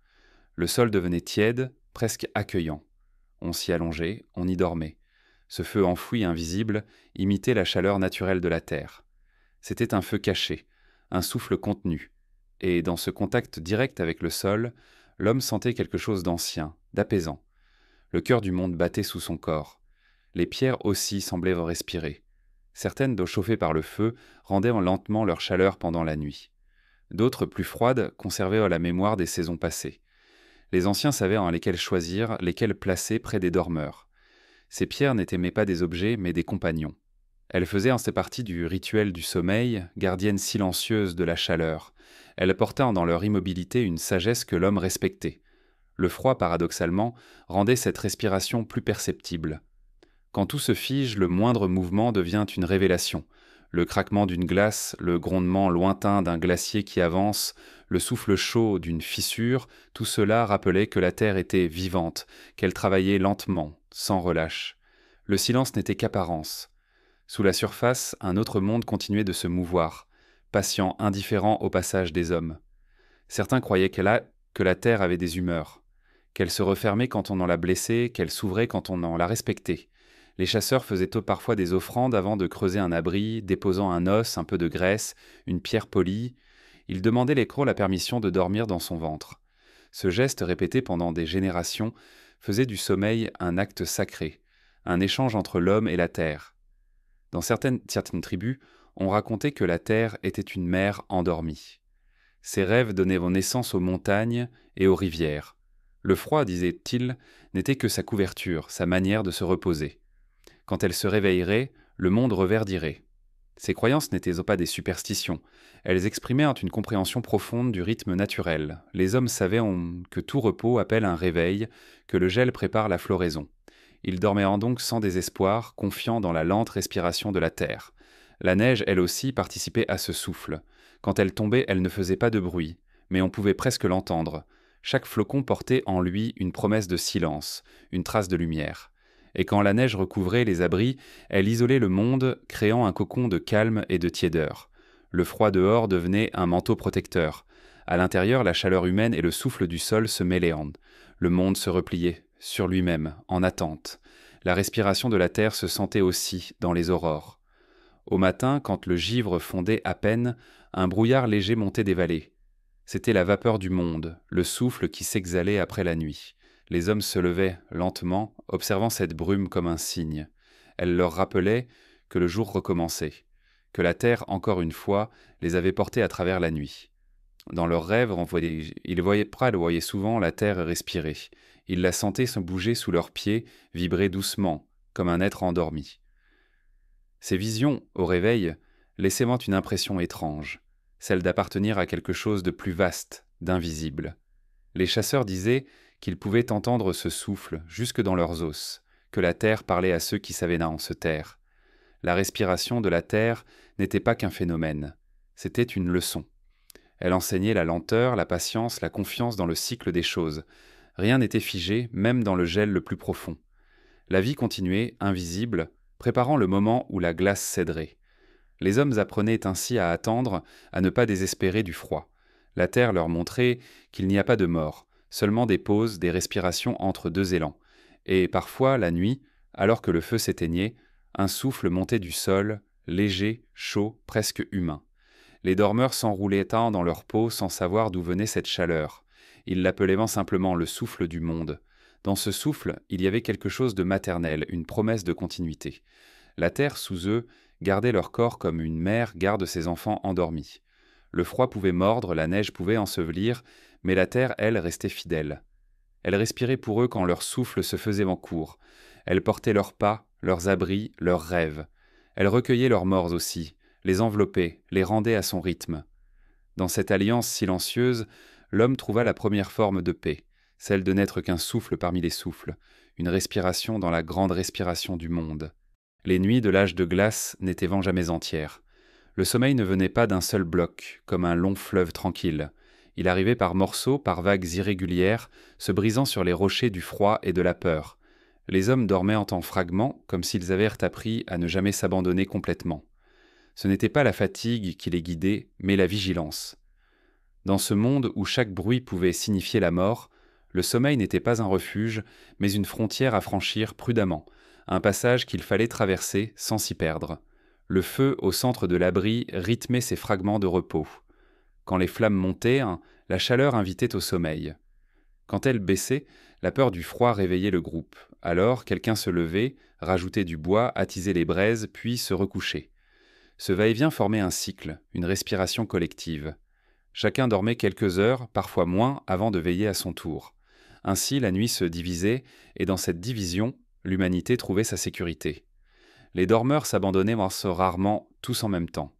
Le sol devenait tiède, presque accueillant. On s'y allongeait, on y dormait. Ce feu enfoui, invisible, imitait la chaleur naturelle de la terre. C'était un feu caché, un souffle contenu, et dans ce contact direct avec le sol, l'homme sentait quelque chose d'ancien, d'apaisant. Le cœur du monde battait sous son corps. Les pierres aussi semblaient respirer. Certaines, d'eau chauffées par le feu, rendaient lentement leur chaleur pendant la nuit. D'autres, plus froides, conservaient la mémoire des saisons passées. Les anciens savaient en lesquelles choisir, lesquelles placer près des dormeurs. Ces pierres n'étaient pas des objets, mais des compagnons. Elles faisaient partie du rituel du sommeil, gardiennes silencieuses de la chaleur. Elles portaient dans leur immobilité une sagesse que l'homme respectait. Le froid, paradoxalement, rendait cette respiration plus perceptible. Quand tout se fige, le moindre mouvement devient une révélation. Le craquement d'une glace, le grondement lointain d'un glacier qui avance, le souffle chaud d'une fissure, tout cela rappelait que la terre était vivante, qu'elle travaillait lentement, sans relâche. Le silence n'était qu'apparence. Sous la surface, un autre monde continuait de se mouvoir, patient, indifférent au passage des hommes. Certains croyaient que la terre avait des humeurs, qu'elle se refermait quand on en la blessait, qu'elle s'ouvrait quand on en la respectait. Les chasseurs faisaient parfois des offrandes avant de creuser un abri, déposant un os, un peu de graisse, une pierre polie. Ils demandaient l'écrou la permission de dormir dans son ventre. Ce geste répété pendant des générations faisait du sommeil un acte sacré, un échange entre l'homme et la terre. Dans certaines tribus, on racontait que la terre était une mère endormie. Ses rêves donnaient naissance aux montagnes et aux rivières. Le froid, disait-il, n'était que sa couverture, sa manière de se reposer. Quand elle se réveillerait, le monde reverdirait. Ces croyances n'étaient pas des superstitions. Elles exprimaient une compréhension profonde du rythme naturel. Les hommes savaient que tout repos appelle un réveil, que le gel prépare la floraison. Ils dormaient donc sans désespoir, confiants dans la lente respiration de la terre. La neige, elle aussi, participait à ce souffle. Quand elle tombait, elle ne faisait pas de bruit, mais on pouvait presque l'entendre. Chaque flocon portait en lui une promesse de silence, une trace de lumière. Et quand la neige recouvrait les abris, elle isolait le monde, créant un cocon de calme et de tiédeur. Le froid dehors devenait un manteau protecteur. À l'intérieur, la chaleur humaine et le souffle du sol se mêlaient. Le monde se repliait sur lui-même, en attente. La respiration de la terre se sentait aussi dans les aurores. Au matin, quand le givre fondait à peine, un brouillard léger montait des vallées. C'était la vapeur du monde, le souffle qui s'exhalait après la nuit. Les hommes se levaient lentement, observant cette brume comme un signe. Elle leur rappelait que le jour recommençait, que la terre, encore une fois, les avait portés à travers la nuit. Dans leurs rêves, ils voyaient souvent la terre respirer. Ils la sentaient se bouger sous leurs pieds, vibrer doucement, comme un être endormi. Ces visions, au réveil, laissaient une impression étrange, celle d'appartenir à quelque chose de plus vaste, d'invisible. Les chasseurs disaient qu'ils pouvaient entendre ce souffle jusque dans leurs os, que la terre parlait à ceux qui savaient se taire. La respiration de la terre n'était pas qu'un phénomène, c'était une leçon. Elle enseignait la lenteur, la patience, la confiance dans le cycle des choses. Rien n'était figé, même dans le gel le plus profond. La vie continuait, invisible, préparant le moment où la glace céderait. Les hommes apprenaient ainsi à attendre, à ne pas désespérer du froid. La terre leur montrait qu'il n'y a pas de mort, seulement des pauses, des respirations entre deux élans. Et parfois, la nuit, alors que le feu s'éteignait, un souffle montait du sol, léger, chaud, presque humain. Les dormeurs s'enroulaient dans leur peau sans savoir d'où venait cette chaleur. Ils l'appelaient simplement le souffle du monde. Dans ce souffle, il y avait quelque chose de maternel, une promesse de continuité. La terre, sous eux, gardait leur corps comme une mère garde ses enfants endormis. Le froid pouvait mordre, la neige pouvait ensevelir, mais la terre, elle, restait fidèle. Elle respirait pour eux quand leur souffle se faisait en cours. Elle portait leurs pas, leurs abris, leurs rêves. Elle recueillait leurs morts aussi, les enveloppait, les rendait à son rythme. Dans cette alliance silencieuse, l'homme trouva la première forme de paix, celle de n'être qu'un souffle parmi les souffles, une respiration dans la grande respiration du monde. Les nuits de l'âge de glace n'étaient jamais entières. Le sommeil ne venait pas d'un seul bloc, comme un long fleuve tranquille. Il arrivait par morceaux, par vagues irrégulières, se brisant sur les rochers du froid et de la peur. Les hommes dormaient en fragments, comme s'ils avaient appris à ne jamais s'abandonner complètement. Ce n'était pas la fatigue qui les guidait, mais la vigilance. Dans ce monde où chaque bruit pouvait signifier la mort, le sommeil n'était pas un refuge, mais une frontière à franchir prudemment, un passage qu'il fallait traverser sans s'y perdre. Le feu au centre de l'abri rythmait ces fragments de repos. Quand les flammes montaient, la chaleur invitait au sommeil. Quand elles baissaient, la peur du froid réveillait le groupe. Alors, quelqu'un se levait, rajoutait du bois, attisait les braises, puis se recouchait. Ce va-et-vient formait un cycle, une respiration collective. Chacun dormait quelques heures, parfois moins, avant de veiller à son tour. Ainsi, la nuit se divisait, et dans cette division, l'humanité trouvait sa sécurité. Les dormeurs s'abandonnaient rarement tous en même temps.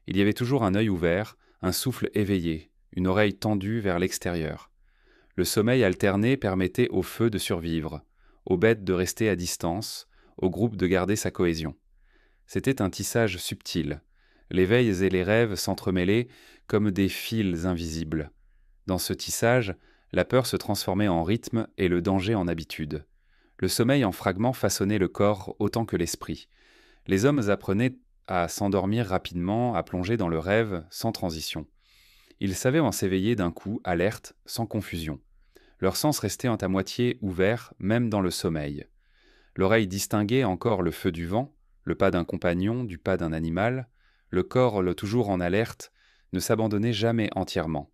Il y avait toujours un œil ouvert, un souffle éveillé, une oreille tendue vers l'extérieur. Le sommeil alterné permettait au feu de survivre, aux bêtes de rester à distance, au groupe de garder sa cohésion. C'était un tissage subtil. Les veilles et les rêves s'entremêlaient comme des fils invisibles. Dans ce tissage, la peur se transformait en rythme et le danger en habitude. Le sommeil en fragments façonnait le corps autant que l'esprit. Les hommes apprenaient à s'endormir rapidement, à plonger dans le rêve sans transition. Ils savaient en s'éveiller d'un coup, alertes, sans confusion. Leurs sens restaient à moitié ouverts, même dans le sommeil. L'oreille distinguait encore le feu du vent, le pas d'un compagnon, du pas d'un animal. Le corps, toujours en alerte, ne s'abandonnait jamais entièrement.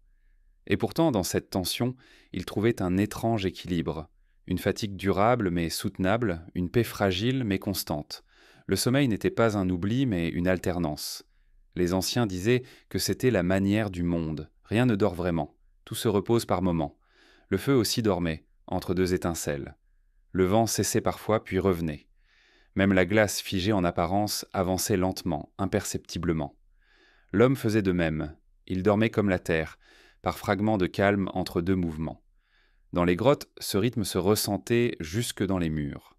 Et pourtant, dans cette tension, il trouvait un étrange équilibre. Une fatigue durable mais soutenable, une paix fragile mais constante. Le sommeil n'était pas un oubli mais une alternance. Les anciens disaient que c'était la manière du monde. Rien ne dort vraiment. Tout se repose par moments. Le feu aussi dormait, entre deux étincelles. Le vent cessait parfois puis revenait. Même la glace figée en apparence avançait lentement, imperceptiblement. L'homme faisait de même. Il dormait comme la terre, par fragments de calme entre deux mouvements. Dans les grottes, ce rythme se ressentait jusque dans les murs.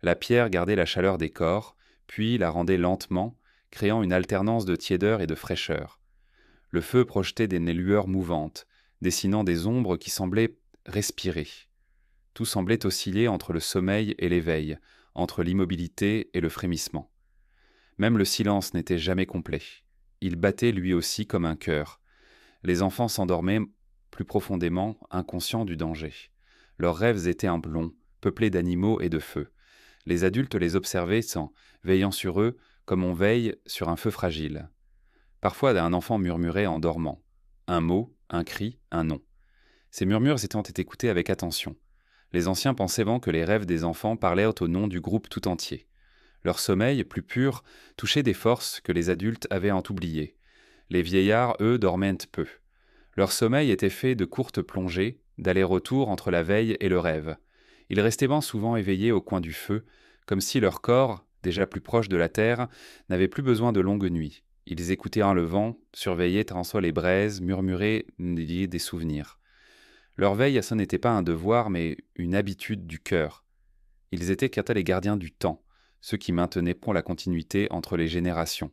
La pierre gardait la chaleur des corps, puis la rendait lentement, créant une alternance de tiédeur et de fraîcheur. Le feu projetait des lueurs mouvantes, dessinant des ombres qui semblaient respirer. Tout semblait osciller entre le sommeil et l'éveil, entre l'immobilité et le frémissement. Même le silence n'était jamais complet. Il battait lui aussi comme un cœur. Les enfants s'endormaient plus profondément, inconscients du danger. Leurs rêves étaient un plomb, peuplés d'animaux et de feu. Les adultes les observaient veillant sur eux comme on veille sur un feu fragile. Parfois, un enfant murmurait en dormant. Un mot, un cri, un nom. Ces murmures étant écoutés avec attention. Les anciens pensaient que les rêves des enfants parlaient au nom du groupe tout entier. Leur sommeil, plus pur, touchait des forces que les adultes avaient oubliées. Les vieillards, eux, dormaient peu. Leur sommeil était fait de courtes plongées, d'aller-retour entre la veille et le rêve. Ils restaient souvent éveillés au coin du feu, comme si leur corps, déjà plus proche de la terre, n'avait plus besoin de longues nuits. Ils écoutaient le vent, surveillaient en soi les braises, murmuraient des souvenirs. Leur veille, ce n'était pas un devoir, mais une habitude du cœur. Ils étaient les gardiens du temps, ceux qui maintenaient pour la continuité entre les générations.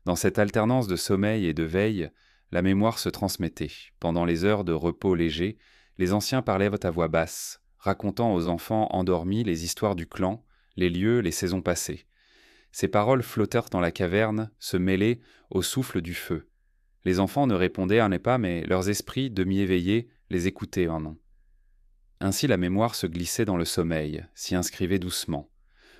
Dans cette alternance de sommeil et de veille, la mémoire se transmettait. Pendant les heures de repos léger, les anciens parlaient à voix basse, racontant aux enfants endormis les histoires du clan, les lieux, les saisons passées. Ces paroles flottèrent dans la caverne, se mêlaient au souffle du feu. Les enfants ne répondaient pas, mais leurs esprits, demi-éveillés, les écoutaient en non. Ainsi la mémoire se glissait dans le sommeil, s'y inscrivait doucement.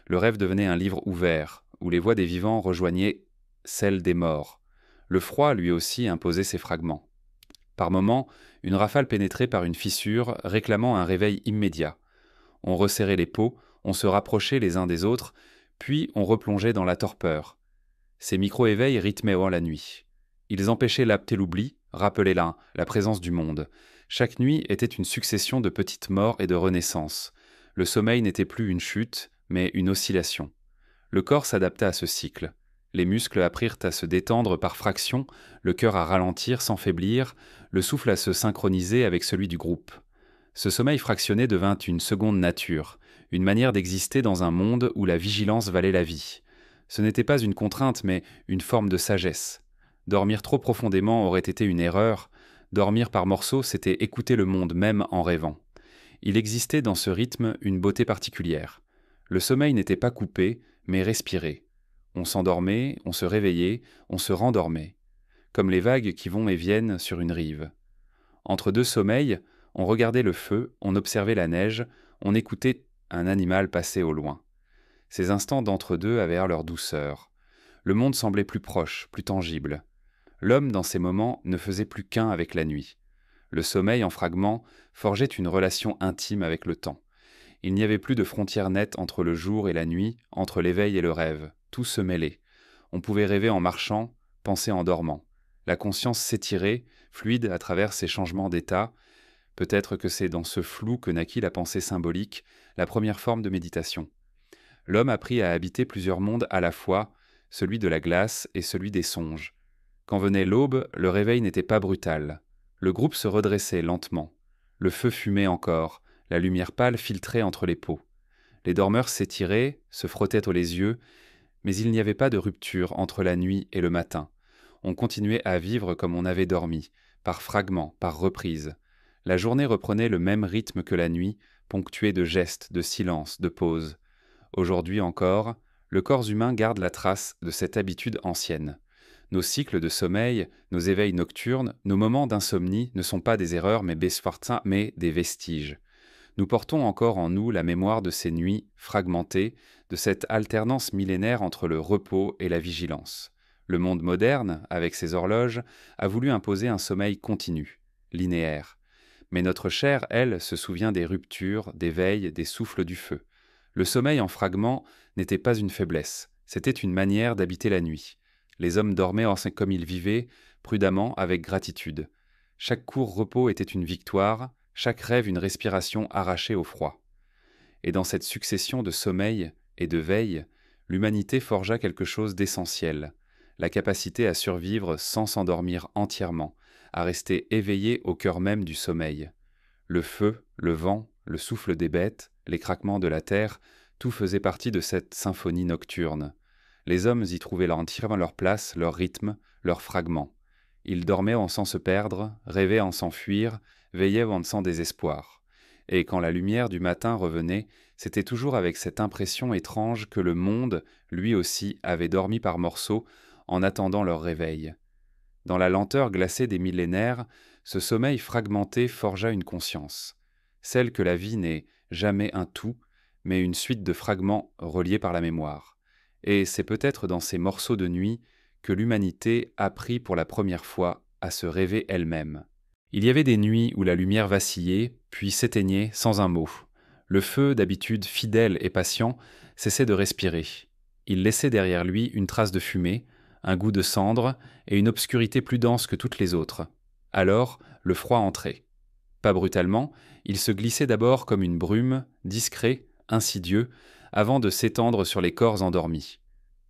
Le rêve devenait un livre ouvert, où les voix des vivants rejoignaient celles des morts. Le froid, lui aussi, imposait ses fragments. Par moments, une rafale pénétrait par une fissure, réclamant un réveil immédiat. On resserrait les peaux, on se rapprochait les uns des autres, puis on replongeait dans la torpeur. Ces micro-éveils rythmaient la nuit. Ils empêchaient l'apte et l'oubli, rappelaient la présence du monde. Chaque nuit était une succession de petites morts et de renaissances. Le sommeil n'était plus une chute, mais une oscillation. Le corps s'adapta à ce cycle. Les muscles apprirent à se détendre par fractions, le cœur à ralentir sans faiblir, le souffle à se synchroniser avec celui du groupe. Ce sommeil fractionné devint une seconde nature, une manière d'exister dans un monde où la vigilance valait la vie. Ce n'était pas une contrainte, mais une forme de sagesse. Dormir trop profondément aurait été une erreur. Dormir par morceaux, c'était écouter le monde même en rêvant. Il existait dans ce rythme une beauté particulière. Le sommeil n'était pas coupé, mais respiré. On s'endormait, on se réveillait, on se rendormait, comme les vagues qui vont et viennent sur une rive. Entre deux sommeils, on regardait le feu, on observait la neige, on écoutait un animal passer au loin. Ces instants d'entre-deux avaient leur douceur. Le monde semblait plus proche, plus tangible. L'homme, dans ces moments, ne faisait plus qu'un avec la nuit. Le sommeil, en fragments, forgeait une relation intime avec le temps. Il n'y avait plus de frontières nettes entre le jour et la nuit, entre l'éveil et le rêve. Tout se mêlait. On pouvait rêver en marchant, penser en dormant. La conscience s'étirait, fluide à travers ces changements d'état. Peut-être que c'est dans ce flou que naquit la pensée symbolique, la première forme de méditation. L'homme apprit à habiter plusieurs mondes à la fois, celui de la glace et celui des songes. Quand venait l'aube, le réveil n'était pas brutal. Le groupe se redressait lentement. Le feu fumait encore, la lumière pâle filtrait entre les peaux. Les dormeurs s'étiraient, se frottaient les yeux, mais il n'y avait pas de rupture entre la nuit et le matin. On continuait à vivre comme on avait dormi, par fragments, par reprises. La journée reprenait le même rythme que la nuit, ponctuée de gestes, de silences, de pauses. Aujourd'hui encore, le corps humain garde la trace de cette habitude ancienne. Nos cycles de sommeil, nos éveils nocturnes, nos moments d'insomnie ne sont pas des erreurs mais des vestiges. Nous portons encore en nous la mémoire de ces nuits fragmentées, de cette alternance millénaire entre le repos et la vigilance. Le monde moderne, avec ses horloges, a voulu imposer un sommeil continu, linéaire. Mais notre chair, elle, se souvient des ruptures, des veilles, des souffles du feu. Le sommeil en fragments n'était pas une faiblesse, c'était une manière d'habiter la nuit. Les hommes dormaient comme ils vivaient, prudemment, avec gratitude. Chaque court repos était une victoire, chaque rêve une respiration arrachée au froid. Et dans cette succession de sommeil et de veille, l'humanité forgea quelque chose d'essentiel, la capacité à survivre sans s'endormir entièrement, à rester éveillé au cœur même du sommeil. Le feu, le vent, le souffle des bêtes, les craquements de la terre, tout faisait partie de cette symphonie nocturne. Les hommes y trouvaient entièrement leur place, leur rythme, leurs fragments. Ils dormaient sans se perdre, rêvaient en s'enfuir, veillaient sans désespoir. Et quand la lumière du matin revenait, c'était toujours avec cette impression étrange que le monde, lui aussi, avait dormi par morceaux en attendant leur réveil. Dans la lenteur glacée des millénaires, ce sommeil fragmenté forgea une conscience, celle que la vie n'est jamais un tout, mais une suite de fragments reliés par la mémoire. Et c'est peut-être dans ces morceaux de nuit que l'humanité apprit pour la première fois à se rêver elle-même. Il y avait des nuits où la lumière vacillait, puis s'éteignait sans un mot. Le feu, d'habitude fidèle et patient, cessait de respirer. Il laissait derrière lui une trace de fumée, un goût de cendre et une obscurité plus dense que toutes les autres. Alors, le froid entrait. Pas brutalement, il se glissait d'abord comme une brume, discret, insidieux, avant de s'étendre sur les corps endormis.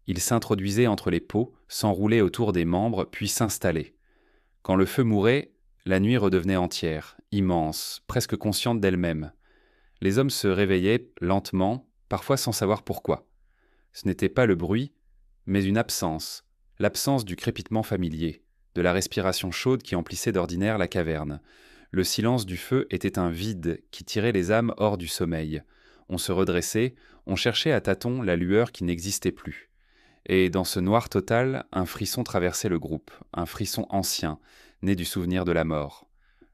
Il s'introduisait entre les peaux, s'enroulait autour des membres, puis s'installait. Quand le feu mourait, la nuit redevenait entière, immense, presque consciente d'elle-même. Les hommes se réveillaient lentement, parfois sans savoir pourquoi. Ce n'était pas le bruit, mais une absence, l'absence du crépitement familier, de la respiration chaude qui emplissait d'ordinaire la caverne. Le silence du feu était un vide qui tirait les âmes hors du sommeil. On se redressait, on cherchait à tâtons la lueur qui n'existait plus. Et dans ce noir total, un frisson traversait le groupe, un frisson ancien, né du souvenir de la mort.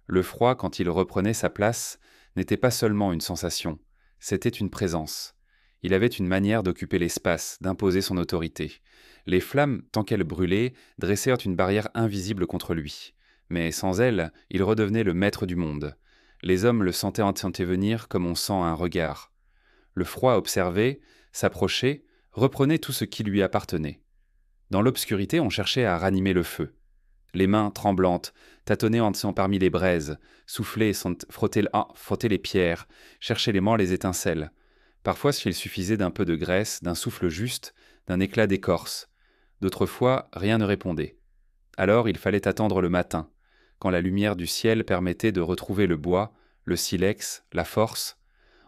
Le froid, quand il reprenait sa place, n'était pas seulement une sensation, c'était une présence. Il avait une manière d'occuper l'espace, d'imposer son autorité. Les flammes, tant qu'elles brûlaient, dressèrent une barrière invisible contre lui. Mais sans elles, il redevenait le maître du monde. Les hommes le sentaient venir comme on sent un regard. Le froid observait, s'approchait, reprenait tout ce qui lui appartenait. Dans l'obscurité, on cherchait à ranimer le feu. Les mains tremblantes, tâtonnaient parmi les braises, soufflaient, frottaient les pierres, cherchaient les étincelles. Parfois, s'il suffisait d'un peu de graisse, d'un souffle juste, d'un éclat d'écorce. D'autres fois, rien ne répondait. Alors, il fallait attendre le matin, quand la lumière du ciel permettait de retrouver le bois, le silex, la force.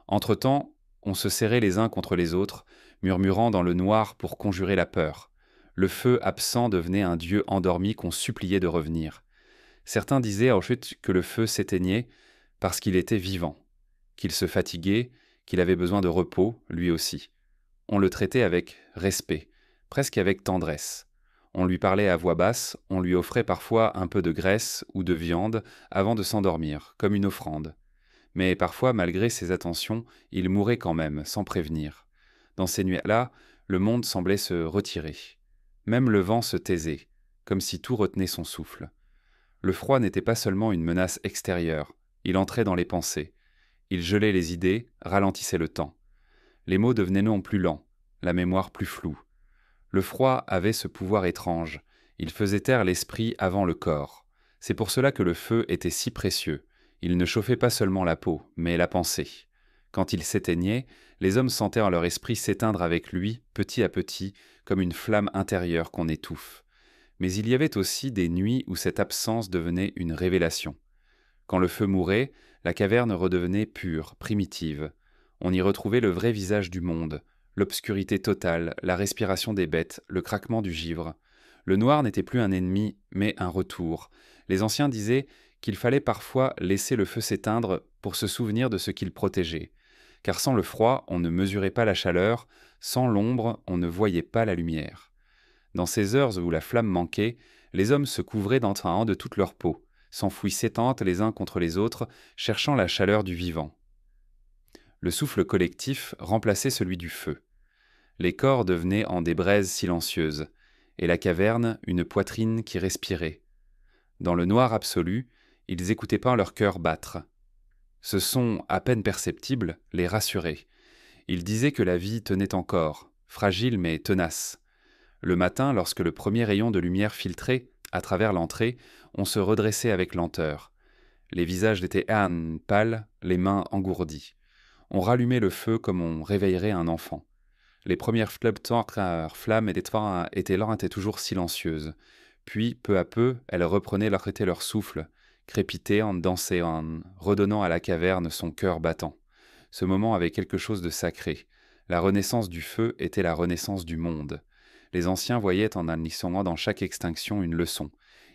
Entre-temps, on se serrait les uns contre les autres, murmurant dans le noir pour conjurer la peur. Le feu absent devenait un dieu endormi qu'on suppliait de revenir. Certains disaient ensuite que le feu s'éteignait parce qu'il était vivant, qu'il se fatiguait, qu'il avait besoin de repos, lui aussi. On le traitait avec respect, presque avec tendresse. On lui parlait à voix basse, on lui offrait parfois un peu de graisse ou de viande avant de s'endormir, comme une offrande. Mais parfois, malgré ses attentions, il mourait quand même, sans prévenir. Dans ces nuits-là, le monde semblait se retirer. Même le vent se taisait, comme si tout retenait son souffle. Le froid n'était pas seulement une menace extérieure, il entrait dans les pensées. Il gelait les idées, ralentissait le temps. Les mots devenaient non plus lents, la mémoire plus floue. Le froid avait ce pouvoir étrange, il faisait taire l'esprit avant le corps. C'est pour cela que le feu était si précieux. Il ne chauffait pas seulement la peau, mais la pensée. Quand il s'éteignait, les hommes sentaient en leur esprit s'éteindre avec lui, petit à petit, comme une flamme intérieure qu'on étouffe. Mais il y avait aussi des nuits où cette absence devenait une révélation. Quand le feu mourait, la caverne redevenait pure, primitive. On y retrouvait le vrai visage du monde, l'obscurité totale, la respiration des bêtes, le craquement du givre. Le noir n'était plus un ennemi, mais un retour. Les anciens disaient qu'il fallait parfois laisser le feu s'éteindre pour se souvenir de ce qu'il protégeait. Car sans le froid, on ne mesurait pas la chaleur, sans l'ombre, on ne voyait pas la lumière. Dans ces heures où la flamme manquait, les hommes se couvraient d'entrain de toute leur peau, s'enfouissaient tentes les uns contre les autres, cherchant la chaleur du vivant. Le souffle collectif remplaçait celui du feu. Les corps devenaient en des braises silencieuses, et la caverne une poitrine qui respirait. Dans le noir absolu, ils écoutaient pas leur cœur battre. Ce son à peine perceptible les rassurait. Ils disaient que la vie tenait encore, fragile mais tenace. Le matin, lorsque le premier rayon de lumière filtrait à travers l'entrée, on se redressait avec lenteur. Les visages étaient pâles, les mains engourdies. On rallumait le feu comme on réveillerait un enfant. Les premières flammes étaient toujours silencieuses. Puis, peu à peu, elles reprenaient leur souffle, crépitant, dansant, redonnant à la caverne son cœur battant. Ce moment avait quelque chose de sacré. La renaissance du feu était la renaissance du monde. Les anciens voyaient en annonçant dans chaque extinction une leçon.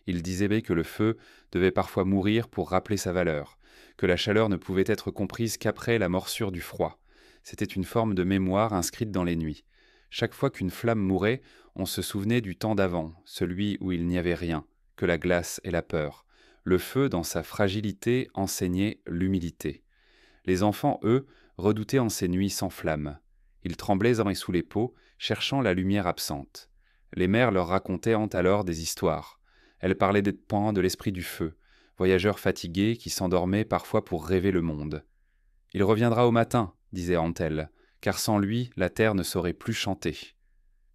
Ils disaient que le feu devait parfois mourir pour rappeler sa valeur, que la chaleur ne pouvait être comprise qu'après la morsure du froid. C'était une forme de mémoire inscrite dans les nuits. Chaque fois qu'une flamme mourait, on se souvenait du temps d'avant, celui où il n'y avait rien, que la glace et la peur. Le feu, dans sa fragilité, enseignait l'humilité. Les enfants, eux, redoutaient en ces nuits sans flamme. Ils tremblaient en et sous les peaux, cherchant la lumière absente. Les mères leur racontaient alors des histoires. Elles parlaient des points de l'esprit du feu, voyageurs fatigués qui s'endormaient parfois pour rêver le monde. « Il reviendra au matin », disait Antel, « car sans lui, la terre ne saurait plus chanter. »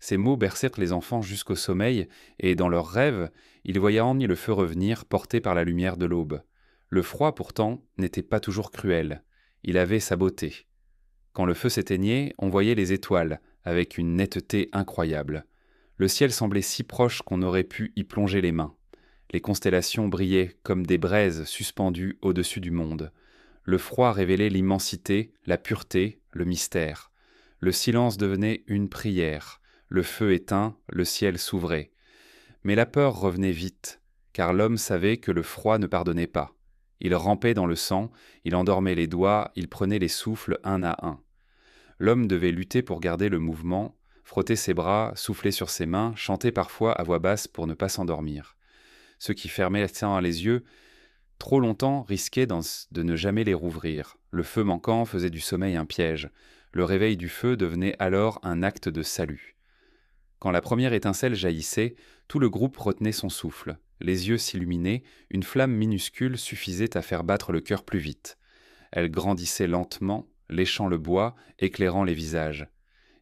Ces mots bercèrent les enfants jusqu'au sommeil, et dans leurs rêves, ils voyaient le feu revenir, porté par la lumière de l'aube. Le froid, pourtant, n'était pas toujours cruel. Il avait sa beauté. Quand le feu s'éteignait, on voyait les étoiles, avec une netteté incroyable. Le ciel semblait si proche qu'on aurait pu y plonger les mains. Les constellations brillaient comme des braises suspendues au-dessus du monde. Le froid révélait l'immensité, la pureté, le mystère. Le silence devenait une prière. Le feu éteint, le ciel s'ouvrait. Mais la peur revenait vite, car l'homme savait que le froid ne pardonnait pas. Il rampait dans le sang, il endormait les doigts, il prenait les souffles un à un. L'homme devait lutter pour garder le mouvement, frotter ses bras, souffler sur ses mains, chanter parfois à voix basse pour ne pas s'endormir. Ceux qui fermaient les yeux trop longtemps risquaient de ne jamais les rouvrir. Le feu manquant faisait du sommeil un piège. Le réveil du feu devenait alors un acte de salut. Quand la première étincelle jaillissait, tout le groupe retenait son souffle. Les yeux s'illuminaient, une flamme minuscule suffisait à faire battre le cœur plus vite. Elle grandissait lentement, léchant le bois, éclairant les visages.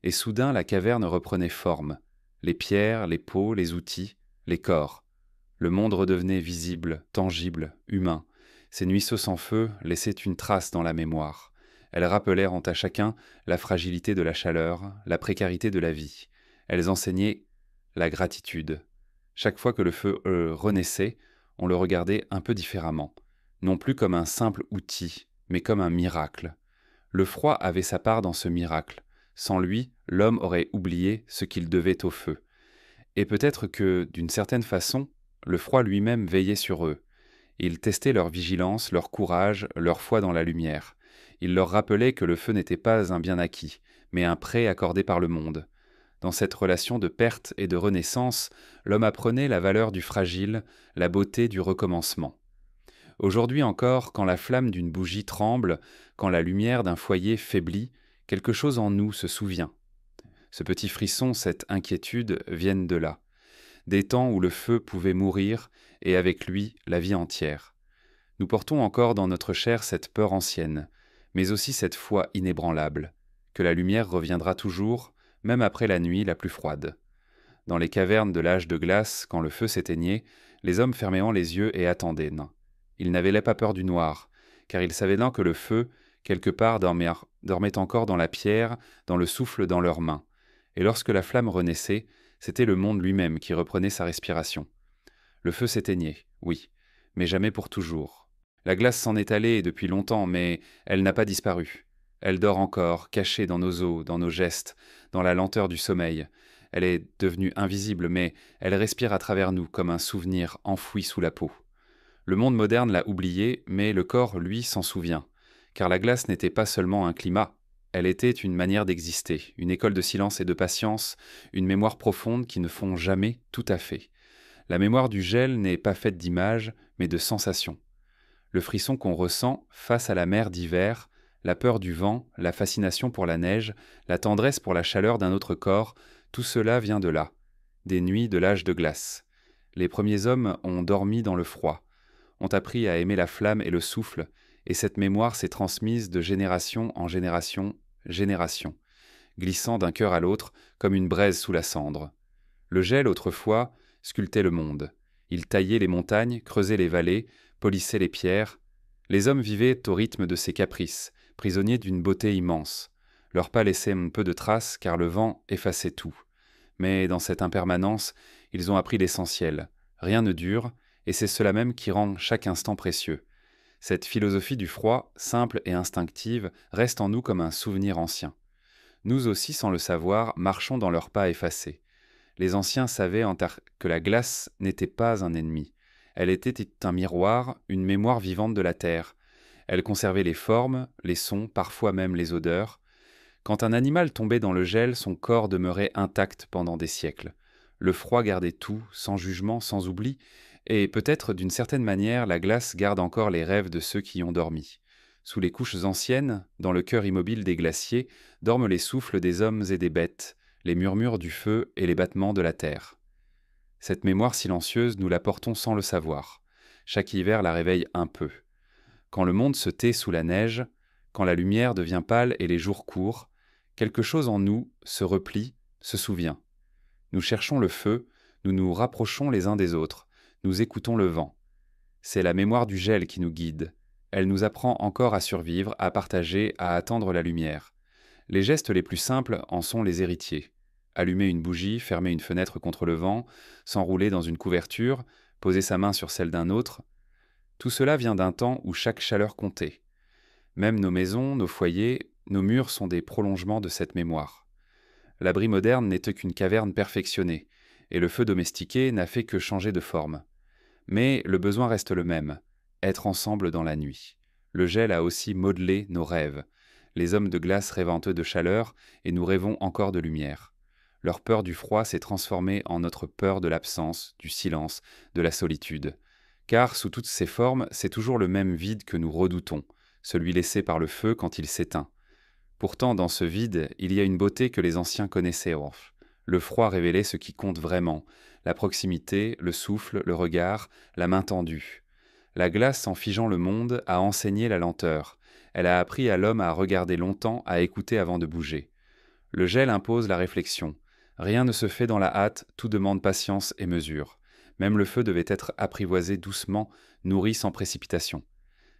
Et soudain la caverne reprenait forme. Les pierres, les pots, les outils, les corps. Le monde redevenait visible, tangible, humain. Ces nuisseaux sans feu laissaient une trace dans la mémoire. Elles rappelèrent à chacun la fragilité de la chaleur, la précarité de la vie. Elles enseignaient la gratitude. Chaque fois que le feu renaissait, on le regardait un peu différemment, non plus comme un simple outil, mais comme un miracle. Le froid avait sa part dans ce miracle. Sans lui, l'homme aurait oublié ce qu'il devait au feu. Et peut-être que, d'une certaine façon, le froid lui-même veillait sur eux. Il testait leur vigilance, leur courage, leur foi dans la lumière. Il leur rappelait que le feu n'était pas un bien acquis, mais un prêt accordé par le monde. Dans cette relation de perte et de renaissance, l'homme apprenait la valeur du fragile, la beauté du recommencement. Aujourd'hui encore, quand la flamme d'une bougie tremble, quand la lumière d'un foyer faiblit, quelque chose en nous se souvient. Ce petit frisson, cette inquiétude viennent de là, des temps où le feu pouvait mourir, et avec lui la vie entière. Nous portons encore dans notre chair cette peur ancienne, mais aussi cette foi inébranlable, que la lumière reviendra toujours, même après la nuit la plus froide. Dans les cavernes de l'âge de glace, quand le feu s'éteignait, les hommes fermaient les yeux et attendaient. Ils n'avaient pas peur du noir, car ils savaient que le feu, quelque part, dormait encore dans la pierre, dans le souffle dans leurs mains. Et lorsque la flamme renaissait, c'était le monde lui-même qui reprenait sa respiration. Le feu s'éteignait, oui, mais jamais pour toujours. La glace s'en est allée depuis longtemps, mais elle n'a pas disparu. Elle dort encore, cachée dans nos os, dans nos gestes, dans la lenteur du sommeil. Elle est devenue invisible, mais elle respire à travers nous comme un souvenir enfoui sous la peau. Le monde moderne l'a oubliée, mais le corps, lui, s'en souvient. Car la glace n'était pas seulement un climat, elle était une manière d'exister, une école de silence et de patience, une mémoire profonde qui ne fond jamais tout à fait. La mémoire du gel n'est pas faite d'images, mais de sensations. Le frisson qu'on ressent face à la mer d'hiver, la peur du vent, la fascination pour la neige, la tendresse pour la chaleur d'un autre corps, tout cela vient de là, des nuits de l'âge de glace. Les premiers hommes ont dormi dans le froid, ont appris à aimer la flamme et le souffle, et cette mémoire s'est transmise de génération en génération, glissant d'un cœur à l'autre comme une braise sous la cendre. Le gel, autrefois, sculptait le monde. Il taillait les montagnes, creusait les vallées, polissait les pierres. Les hommes vivaient au rythme de ces caprices, prisonniers d'une beauté immense. Leurs pas laissaient un peu de traces car le vent effaçait tout. Mais dans cette impermanence, ils ont appris l'essentiel. Rien ne dure, et c'est cela même qui rend chaque instant précieux. Cette philosophie du froid, simple et instinctive, reste en nous comme un souvenir ancien. Nous aussi, sans le savoir, marchons dans leurs pas effacés. Les anciens savaient que la glace n'était pas un ennemi. Elle était un miroir, une mémoire vivante de la terre. Elle conservait les formes, les sons, parfois même les odeurs. Quand un animal tombait dans le gel, son corps demeurait intact pendant des siècles. Le froid gardait tout, sans jugement, sans oubli, et peut-être d'une certaine manière la glace garde encore les rêves de ceux qui y ont dormi. Sous les couches anciennes, dans le cœur immobile des glaciers, dorment les souffles des hommes et des bêtes, les murmures du feu et les battements de la terre. Cette mémoire silencieuse, nous la portons sans le savoir. Chaque hiver la réveille un peu. Quand le monde se tait sous la neige, quand la lumière devient pâle et les jours courts, quelque chose en nous se replie, se souvient. Nous cherchons le feu, nous nous rapprochons les uns des autres, nous écoutons le vent. C'est la mémoire du gel qui nous guide. Elle nous apprend encore à survivre, à partager, à attendre la lumière. Les gestes les plus simples en sont les héritiers. Allumer une bougie, fermer une fenêtre contre le vent, s'enrouler dans une couverture, poser sa main sur celle d'un autre. Tout cela vient d'un temps où chaque chaleur comptait. Même nos maisons, nos foyers, nos murs sont des prolongements de cette mémoire. L'abri moderne n'était qu'une caverne perfectionnée, et le feu domestiqué n'a fait que changer de forme. Mais le besoin reste le même, être ensemble dans la nuit. Le gel a aussi modelé nos rêves. Les hommes de glace rêvent de chaleur, et nous rêvons encore de lumière. Leur peur du froid s'est transformée en notre peur de l'absence, du silence, de la solitude. Car, sous toutes ces formes, c'est toujours le même vide que nous redoutons, celui laissé par le feu quand il s'éteint. Pourtant, dans ce vide, il y a une beauté que les anciens connaissaient. Le froid révélait ce qui compte vraiment, la proximité, le souffle, le regard, la main tendue. La glace, en figeant le monde, a enseigné la lenteur. Elle a appris à l'homme à regarder longtemps, à écouter avant de bouger. Le gel impose la réflexion. Rien ne se fait dans la hâte, tout demande patience et mesure. Même le feu devait être apprivoisé doucement, nourri sans précipitation.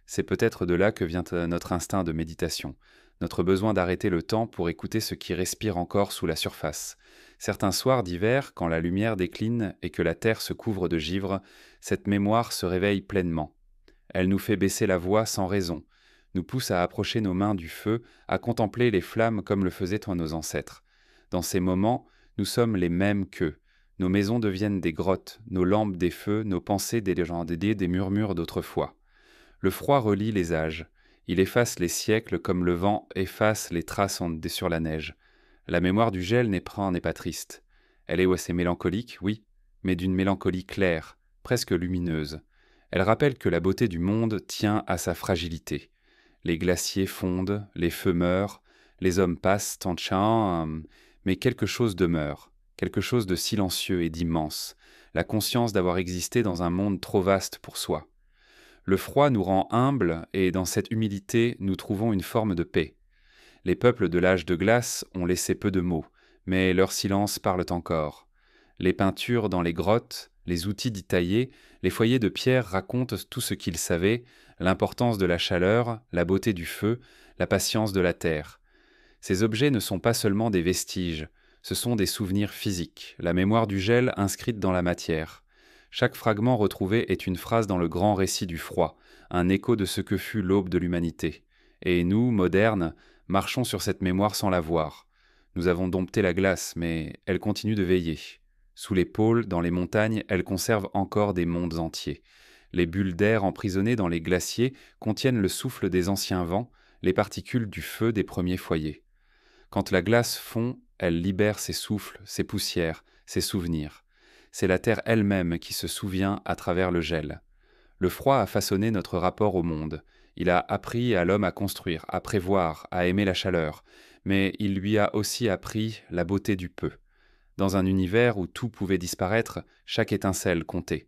C'est peut-être de là que vient notre instinct de méditation, notre besoin d'arrêter le temps pour écouter ce qui respire encore sous la surface. Certains soirs d'hiver, quand la lumière décline et que la terre se couvre de givre, cette mémoire se réveille pleinement. Elle nous fait baisser la voix sans raison, nous pousse à approcher nos mains du feu, à contempler les flammes comme le faisaient nos ancêtres. Dans ces moments, nous sommes les mêmes qu'eux. Nos maisons deviennent des grottes, nos lampes des feux, nos pensées des murmures d'autrefois. Le froid relie les âges. Il efface les siècles comme le vent efface les traces sur la neige. La mémoire du gel n'est pas triste. Elle est assez mélancolique, oui, mais d'une mélancolie claire, presque lumineuse. Elle rappelle que la beauté du monde tient à sa fragilité. Les glaciers fondent, les feux meurent, les hommes passent en chant, mais quelque chose demeure, quelque chose de silencieux et d'immense, la conscience d'avoir existé dans un monde trop vaste pour soi. Le froid nous rend humbles et dans cette humilité, nous trouvons une forme de paix. Les peuples de l'âge de glace ont laissé peu de mots, mais leurs silences parlent encore. Les peintures dans les grottes, les outils d'y tailler, les foyers de pierre racontent tout ce qu'ils savaient, l'importance de la chaleur, la beauté du feu, la patience de la terre. Ces objets ne sont pas seulement des vestiges, ce sont des souvenirs physiques, la mémoire du gel inscrite dans la matière. Chaque fragment retrouvé est une phrase dans le grand récit du froid, un écho de ce que fut l'aube de l'humanité. Et nous, modernes, marchons sur cette mémoire sans la voir. Nous avons dompté la glace, mais elle continue de veiller. Sous les pôles, dans les montagnes, elle conserve encore des mondes entiers. Les bulles d'air emprisonnées dans les glaciers contiennent le souffle des anciens vents, les particules du feu des premiers foyers. Quand la glace fond, elle libère ses souffles, ses poussières, ses souvenirs. C'est la terre elle-même qui se souvient à travers le gel. Le froid a façonné notre rapport au monde. Il a appris à l'homme à construire, à prévoir, à aimer la chaleur, mais il lui a aussi appris la beauté du peu. Dans un univers où tout pouvait disparaître, chaque étincelle comptait.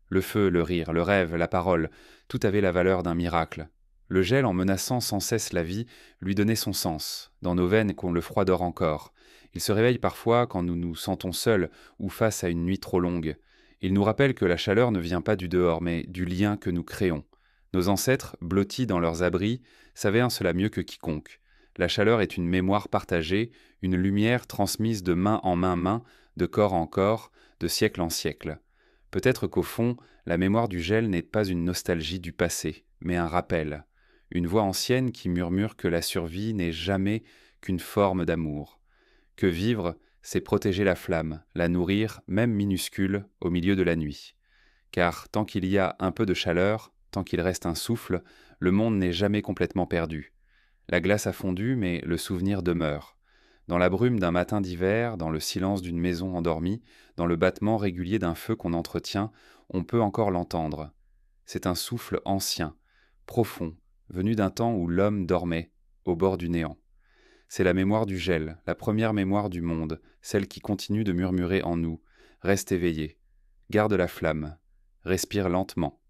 Le feu, le rire, le rêve, la parole, tout avait la valeur d'un miracle. Le gel, en menaçant sans cesse la vie, lui donnait son sens. Dans nos veines, qu'on le froid dort encore. Il se réveille parfois quand nous nous sentons seuls ou face à une nuit trop longue. Il nous rappelle que la chaleur ne vient pas du dehors, mais du lien que nous créons. Nos ancêtres, blottis dans leurs abris, savaient cela mieux que quiconque. La chaleur est une mémoire partagée, une lumière transmise de main en main, de corps en corps, de siècle en siècle. Peut-être qu'au fond, la mémoire du gel n'est pas une nostalgie du passé, mais un rappel. Une voix ancienne qui murmure que la survie n'est jamais qu'une forme d'amour. Que vivre, c'est protéger la flamme, la nourrir, même minuscule, au milieu de la nuit. Car tant qu'il y a un peu de chaleur, tant qu'il reste un souffle, le monde n'est jamais complètement perdu. La glace a fondu, mais le souvenir demeure. Dans la brume d'un matin d'hiver, dans le silence d'une maison endormie, dans le battement régulier d'un feu qu'on entretient, on peut encore l'entendre. C'est un souffle ancien, profond, venu d'un temps où l'homme dormait, au bord du néant. C'est la mémoire du gel, la première mémoire du monde, celle qui continue de murmurer en nous. Reste éveillé, garde la flamme, respire lentement.